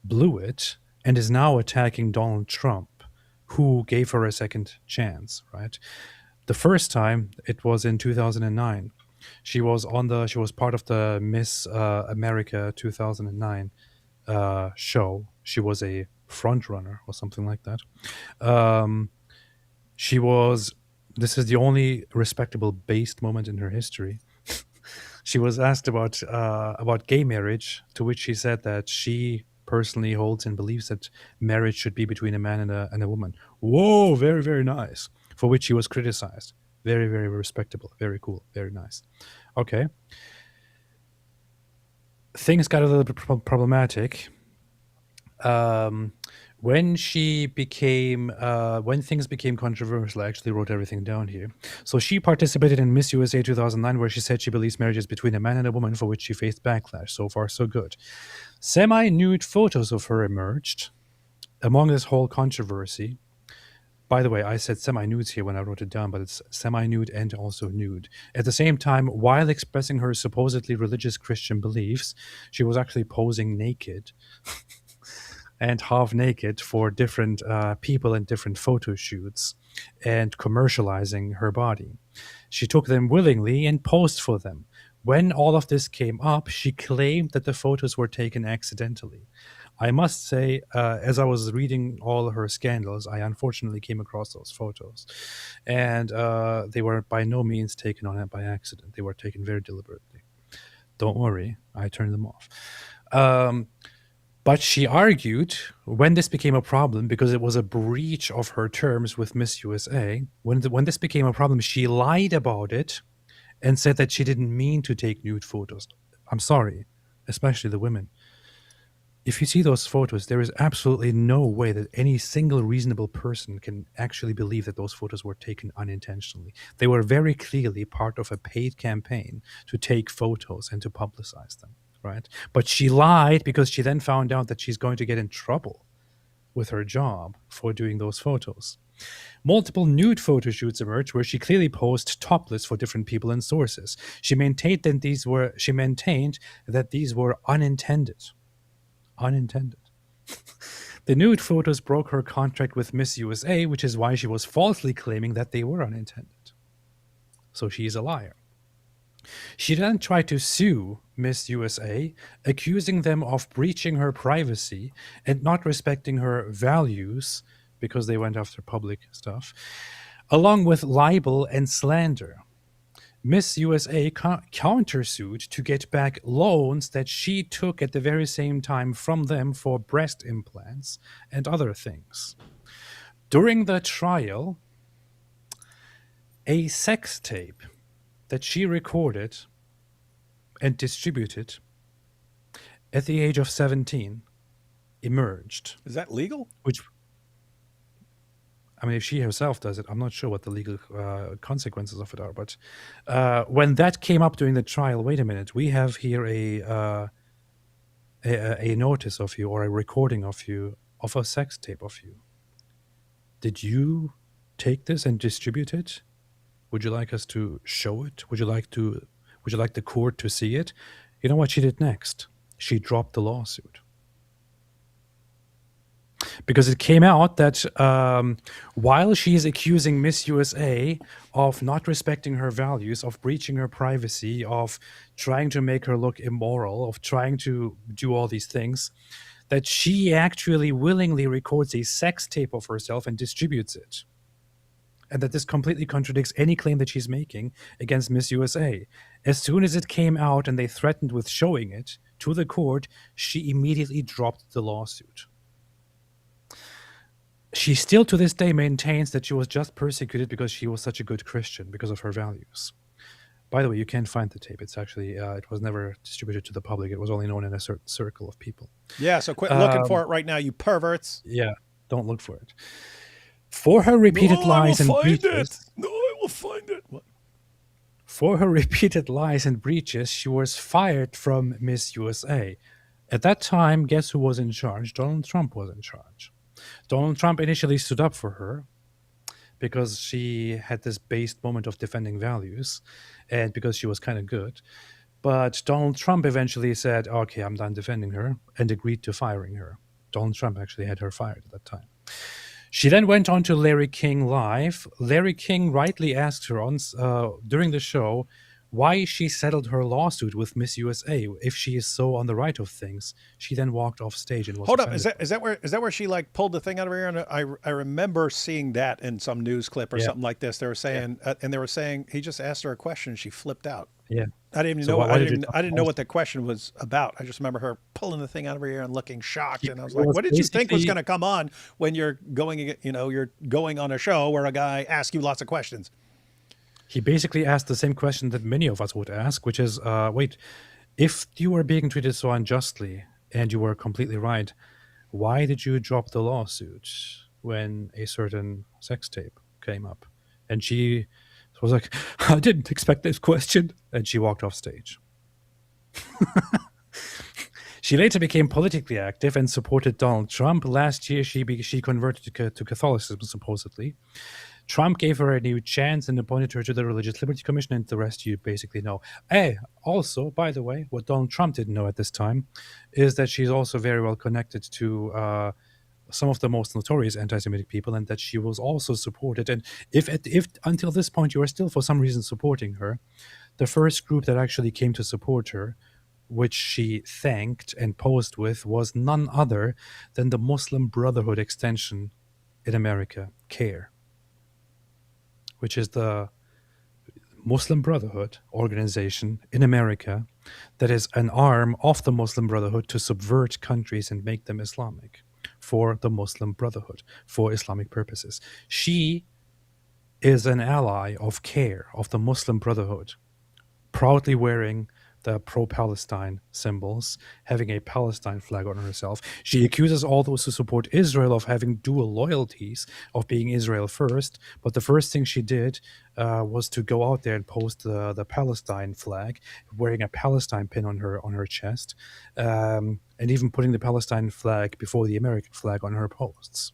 blew it and is now attacking Donald Trump, who gave her a second chance. Right, the first time it was in 2009. She was part of the Miss America 2009 show. She was a front runner or something like that. She was. This is the only respectable based moment in her history. She was asked about gay marriage, to which she said that she personally holds and believes that marriage should be between a man and a woman. Whoa, very, very nice. For which she was criticized. Very, very respectable. Very cool. Very nice. Okay. Things got a little bit problematic. When things became controversial, I actually wrote everything down here. So she participated in Miss USA 2009, where she said she believes marriage is between a man and a woman, for which she faced backlash. So far, so good. Semi-nude photos of her emerged among this whole controversy. By the way, I said semi-nudes here when I wrote it down, but it's semi-nude and also nude. At the same time, while expressing her supposedly religious Christian beliefs, she was actually posing naked and half naked for different people in different photo shoots and commercializing her body. She took them willingly and posed for them. When all of this came up, she claimed that the photos were taken accidentally. I must say, as I was reading all her scandals, I unfortunately came across those photos. And they were by no means taken on by accident. They were taken very deliberately. Don't worry, I turned them off. But she argued when this became a problem, because it was a breach of her terms with Miss USA, when this became a problem, she lied about it and said that she didn't mean to take nude photos. I'm sorry, especially the women. If you see those photos, there is absolutely no way that any single reasonable person can actually believe that those photos were taken unintentionally. They were very clearly part of a paid campaign to take photos and to publicize them, right? But she lied because she then found out that she's going to get in trouble with her job for doing those photos. Multiple nude photo shoots emerged where she clearly posed topless for different people and sources. She maintained that these were unintended. Unintended. The nude photos broke her contract with Miss USA, which is why she was falsely claiming that they were unintended. So she's a liar. She then tried to sue Miss USA, accusing them of breaching her privacy and not respecting her values because they went after public stuff, along with libel and slander. Miss USA countersued to get back loans that she took at the very same time from them for breast implants and other things. During the trial, a sex tape that she recorded and distributed at the age of 17 emerged. Is that legal? I mean, if she herself does it, I'm not sure what the legal consequences of it are. But when that came up during the trial, wait a minute, we have here a notice of you, or a recording of you, of a sex tape of you. Did you take this and distribute it? Would you like us to show it? Would you like the court to see it? You know what she did next? She dropped the lawsuit. Because it came out that while she is accusing Miss USA of not respecting her values, of breaching her privacy, of trying to make her look immoral, of trying to do all these things, that she actually willingly records a sex tape of herself and distributes it. And that this completely contradicts any claim that she's making against Miss USA. As soon as it came out and they threatened with showing it to the court, she immediately dropped the lawsuit. She still to this day maintains that she was just persecuted because she was such a good Christian, because of her values. By the way, you can't find the tape. It's actually, it was never distributed to the public. It was only known in a certain circle of people. Yeah, so quit looking for it right now, you perverts. Yeah. Don't look for it. For her repeated lies and breaches. No, I will find it. What? For her repeated lies and breaches, she was fired from Miss USA. At that time, guess who was in charge? Donald Trump was in charge. Donald Trump initially stood up for her because she had this based moment of defending values and because she was kind of good. But Donald Trump eventually said, okay, I'm done defending her, and agreed to firing her. Donald Trump actually had her fired at that time. She then went on to Larry King Live. Larry King rightly asked her during the show why she settled her lawsuit with Miss USA if she is so on the right of things. She then walked off stage and was Hold up, is that where she like pulled the thing out of her ear? And I remember seeing that in some news clip or something like this. They were saying, and they were saying he just asked her a question and she flipped out. Yeah. I didn't even know. I didn't know what the question was about. I just remember her pulling the thing out of her ear and looking shocked. And I was like, "What did you think was going to come on when you're going? You're going on a show where a guy asks you lots of questions." He basically asked the same question that many of us would ask, which is, wait, if you were being treated so unjustly and you were completely right, why did you drop the lawsuit when a certain sex tape came up? And she was like, I didn't expect this question. And she walked off stage. She later became politically active and supported Donald Trump. Last year, she converted to Catholicism, supposedly. Trump gave her a new chance and appointed her to the Religious Liberty Commission, and the rest you basically know. Also, by the way, what Donald Trump didn't know at this time is that she's also very well connected to some of the most notorious anti-Semitic people, and that she was also supported. And if until this point you are still for some reason supporting her, the first group that actually came to support her, which she thanked and posed with, was none other than the Muslim Brotherhood extension in America, CARE, which is the Muslim Brotherhood organization in America that is an arm of the Muslim Brotherhood to subvert countries and make them Islamic for the Muslim Brotherhood, for Islamic purposes. She is an ally of CARE, of the Muslim Brotherhood, proudly wearing the pro-Palestine symbols, having a Palestine flag on herself. She accuses all those who support Israel of having dual loyalties, of being Israel first. But the first thing she did was to go out there and post the Palestine flag, wearing a Palestine pin on her chest, and even putting the Palestine flag before the American flag on her posts.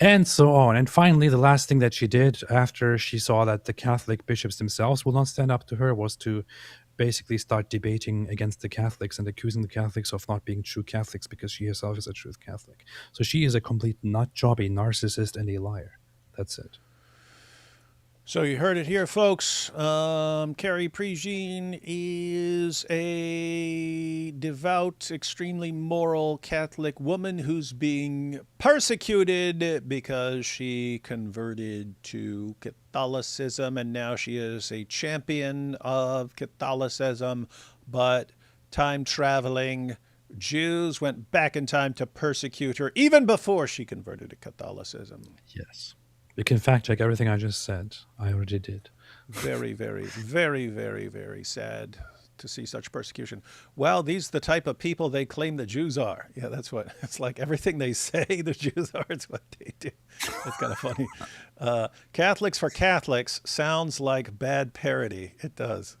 And so on. And finally, the last thing that she did after she saw that the Catholic bishops themselves will not stand up to her was to basically start debating against the Catholics and accusing the Catholics of not being true Catholics because she herself is a true Catholic. So she is a complete nut job, a narcissist, and a liar. That's it. So you heard it here, folks. Carrie Prejean is a devout, extremely moral Catholic woman who's being persecuted because she converted to Catholicism, and now she is a champion of Catholicism. But time-traveling Jews went back in time to persecute her even before she converted to Catholicism. Yes. You can fact check everything I just said. I already did. Very, very, very, very, very sad to see such persecution. Well, these are the type of people they claim the Jews are. Yeah, that's what it's like. Everything they say the Jews are, it's what they do. It's kind of funny. Catholics for Catholics sounds like bad parody. It does.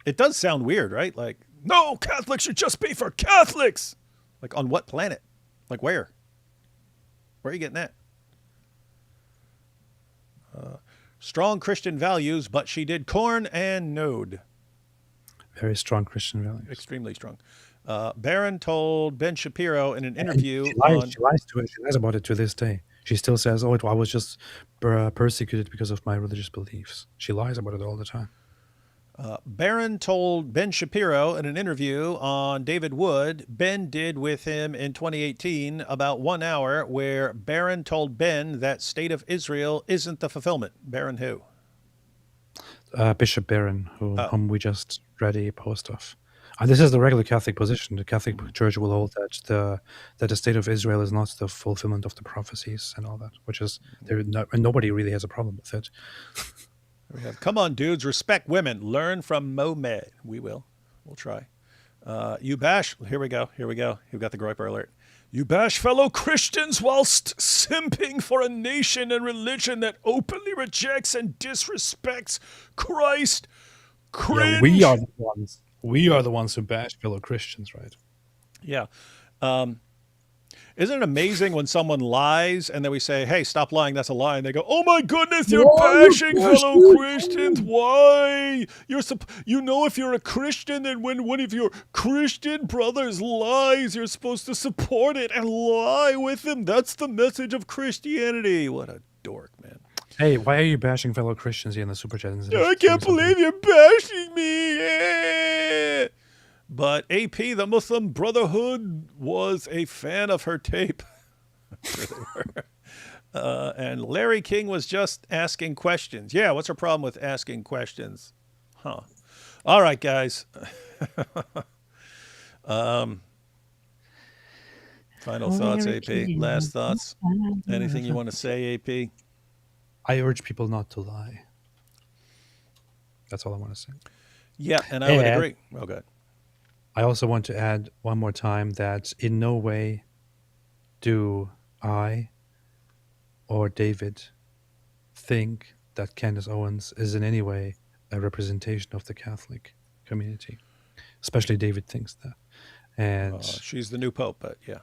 It does sound weird, right? Like, no, Catholics should just be for Catholics. Like, on what planet? Like, where? Where are you getting that? Strong Christian values, but she did corn and node. Very strong Christian values. Extremely strong. Barron told Ben Shapiro in an interview. She lies to it. She lies about it to this day. She still says, I was just persecuted because of my religious beliefs. She lies about it all the time. Barron told Ben Shapiro in an interview on David Wood, Ben did with him in 2018, about 1 hour, where Barron told Ben that State of Israel isn't the fulfillment. Barron who? Bishop Barron, whom we just read a post of. And this is the regular Catholic position. The Catholic Church will hold that the State of Israel is not the fulfillment of the prophecies and all that, which is and nobody really has a problem with it. We have, come on, dudes, respect women. Learn from Mohammed. We will. We'll try. You bash. Here we go. You've got the Groiper alert. You bash fellow Christians whilst simping for a nation and religion that openly rejects and disrespects Christ. Cringe. Yeah, we are the ones who bash fellow Christians, right? Yeah. Isn't it amazing when someone lies and then we say, hey, stop lying, that's a lie. And they go, oh my goodness, you're bashing fellow Christians. Why? You know, if you're a Christian, then when one of your Christian brothers lies, you're supposed to support it and lie with him. That's the message of Christianity. What a dork, man. Hey, why are you bashing fellow Christians here in the Super Chat? I can't believe you're bashing me. But AP, the Muslim Brotherhood, was a fan of her tape. Sure they were. And Larry King was just asking questions. Yeah, what's her problem with asking questions? Huh. All right, guys. Final thoughts, AP. Last thoughts. Anything you want to say, AP? I urge people not to lie. That's all I want to say. Yeah, and I would agree. Oh, good. I also want to add one more time that in no way do I or David think that Candace Owens is in any way a representation of the Catholic community. Especially David thinks that. And she's the new pope, but yeah.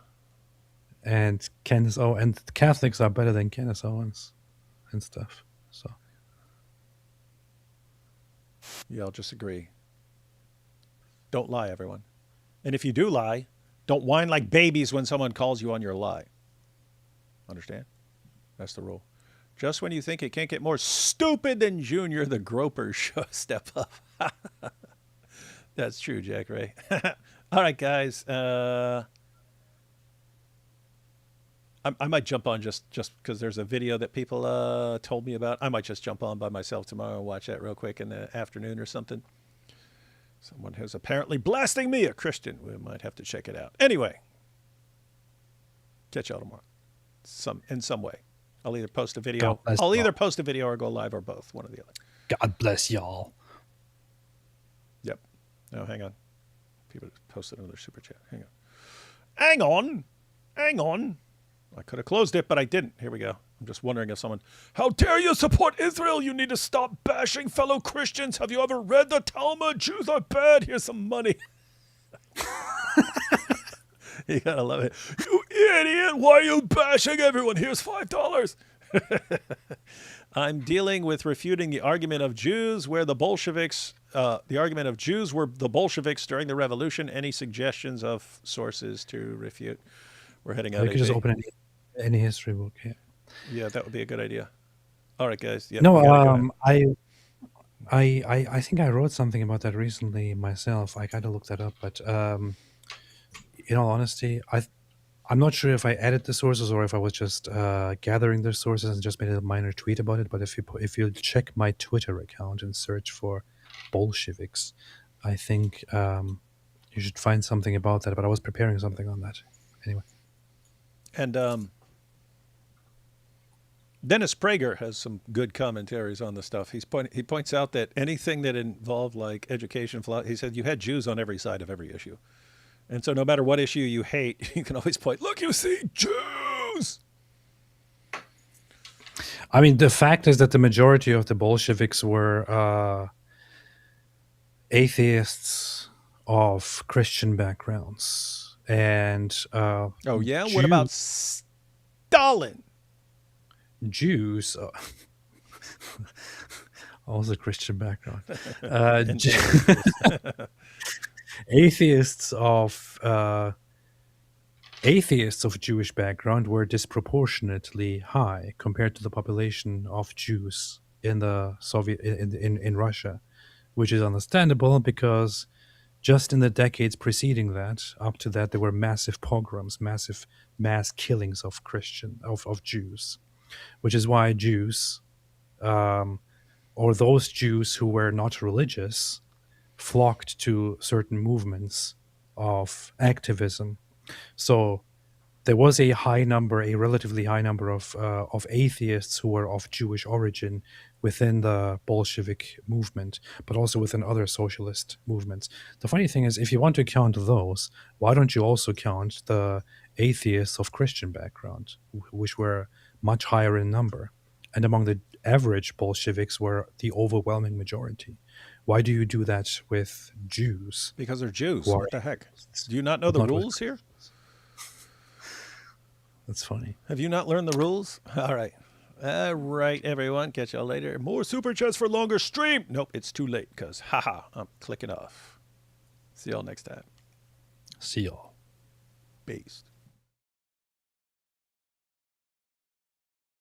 And Candace and Catholics are better than Candace Owens and stuff. So yeah, I'll just agree. Don't lie, everyone. And if you do lie, don't whine like babies when someone calls you on your lie. Understand? That's the rule. Just when you think it can't get more stupid than Junior, the Groper show, step up. That's true, Jack Ray. All right, guys. I might jump on just because there's a video that people told me about. I might just jump on by myself tomorrow and watch that real quick in the afternoon or something. Someone who's apparently blasting me, a Christian. We might have to check it out. Anyway, catch y'all tomorrow. In some way. I'll either post a video. I'll either post a video or go live or both. One or the other. God bless y'all. Yep. No, hang on. People posted another super chat. Hang on. I could have closed it, but I didn't. Here we go. I'm just wondering if someone... How dare you support Israel? You need to stop bashing fellow Christians. Have you ever read the Talmud? Jews are bad. Here's some money. You gotta love it. You idiot. Why are you bashing everyone? Here's $5. I'm dealing with refuting the argument of Jews where the Bolsheviks... the argument of Jews were the Bolsheviks during the revolution. Any suggestions of sources to refute? We're heading out. You could just open any history book. Yeah, that would be a good idea. All right, guys. Yep, no, I think I wrote something about that recently myself. I gotta look that up, but in all honesty, I'm not sure if I added the sources or if I was just gathering the sources and just made a minor tweet about it. But if you check my Twitter account and search for Bolsheviks, I think you should find something about that. But I was preparing something on that anyway. And Dennis Prager has some good commentaries on the stuff. He points out that anything that involved like education, he said you had Jews on every side of every issue. And so no matter what issue you hate, you can always point, look, you see, Jews. I mean, the fact is that the majority of the Bolsheviks were atheists of Christian backgrounds. And oh, yeah? What about Stalin? Jews, also Christian background. Atheists of Jewish background were disproportionately high compared to the population of Jews in the in Russia, which is understandable because just in the decades preceding that, up to that, there were massive pogroms, massive mass killings of Jews. Which is why Jews, or those Jews who were not religious, flocked to certain movements of activism. So there was a relatively high number of atheists who were of Jewish origin within the Bolshevik movement, but also within other socialist movements. The funny thing is, if you want to count those, why don't you also count the atheists of Christian background, which were much higher in number, and among the average Bolsheviks were the overwhelming majority? Why do you do that with Jews? Because they're Jews. What the heck? Do you not know the rules here? That's funny. Have you not learned the rules? All right. All right, everyone. Catch y'all later. More Super Chats for longer stream. Nope, it's too late because, haha, I'm clicking off. See y'all next time. See y'all. Beast.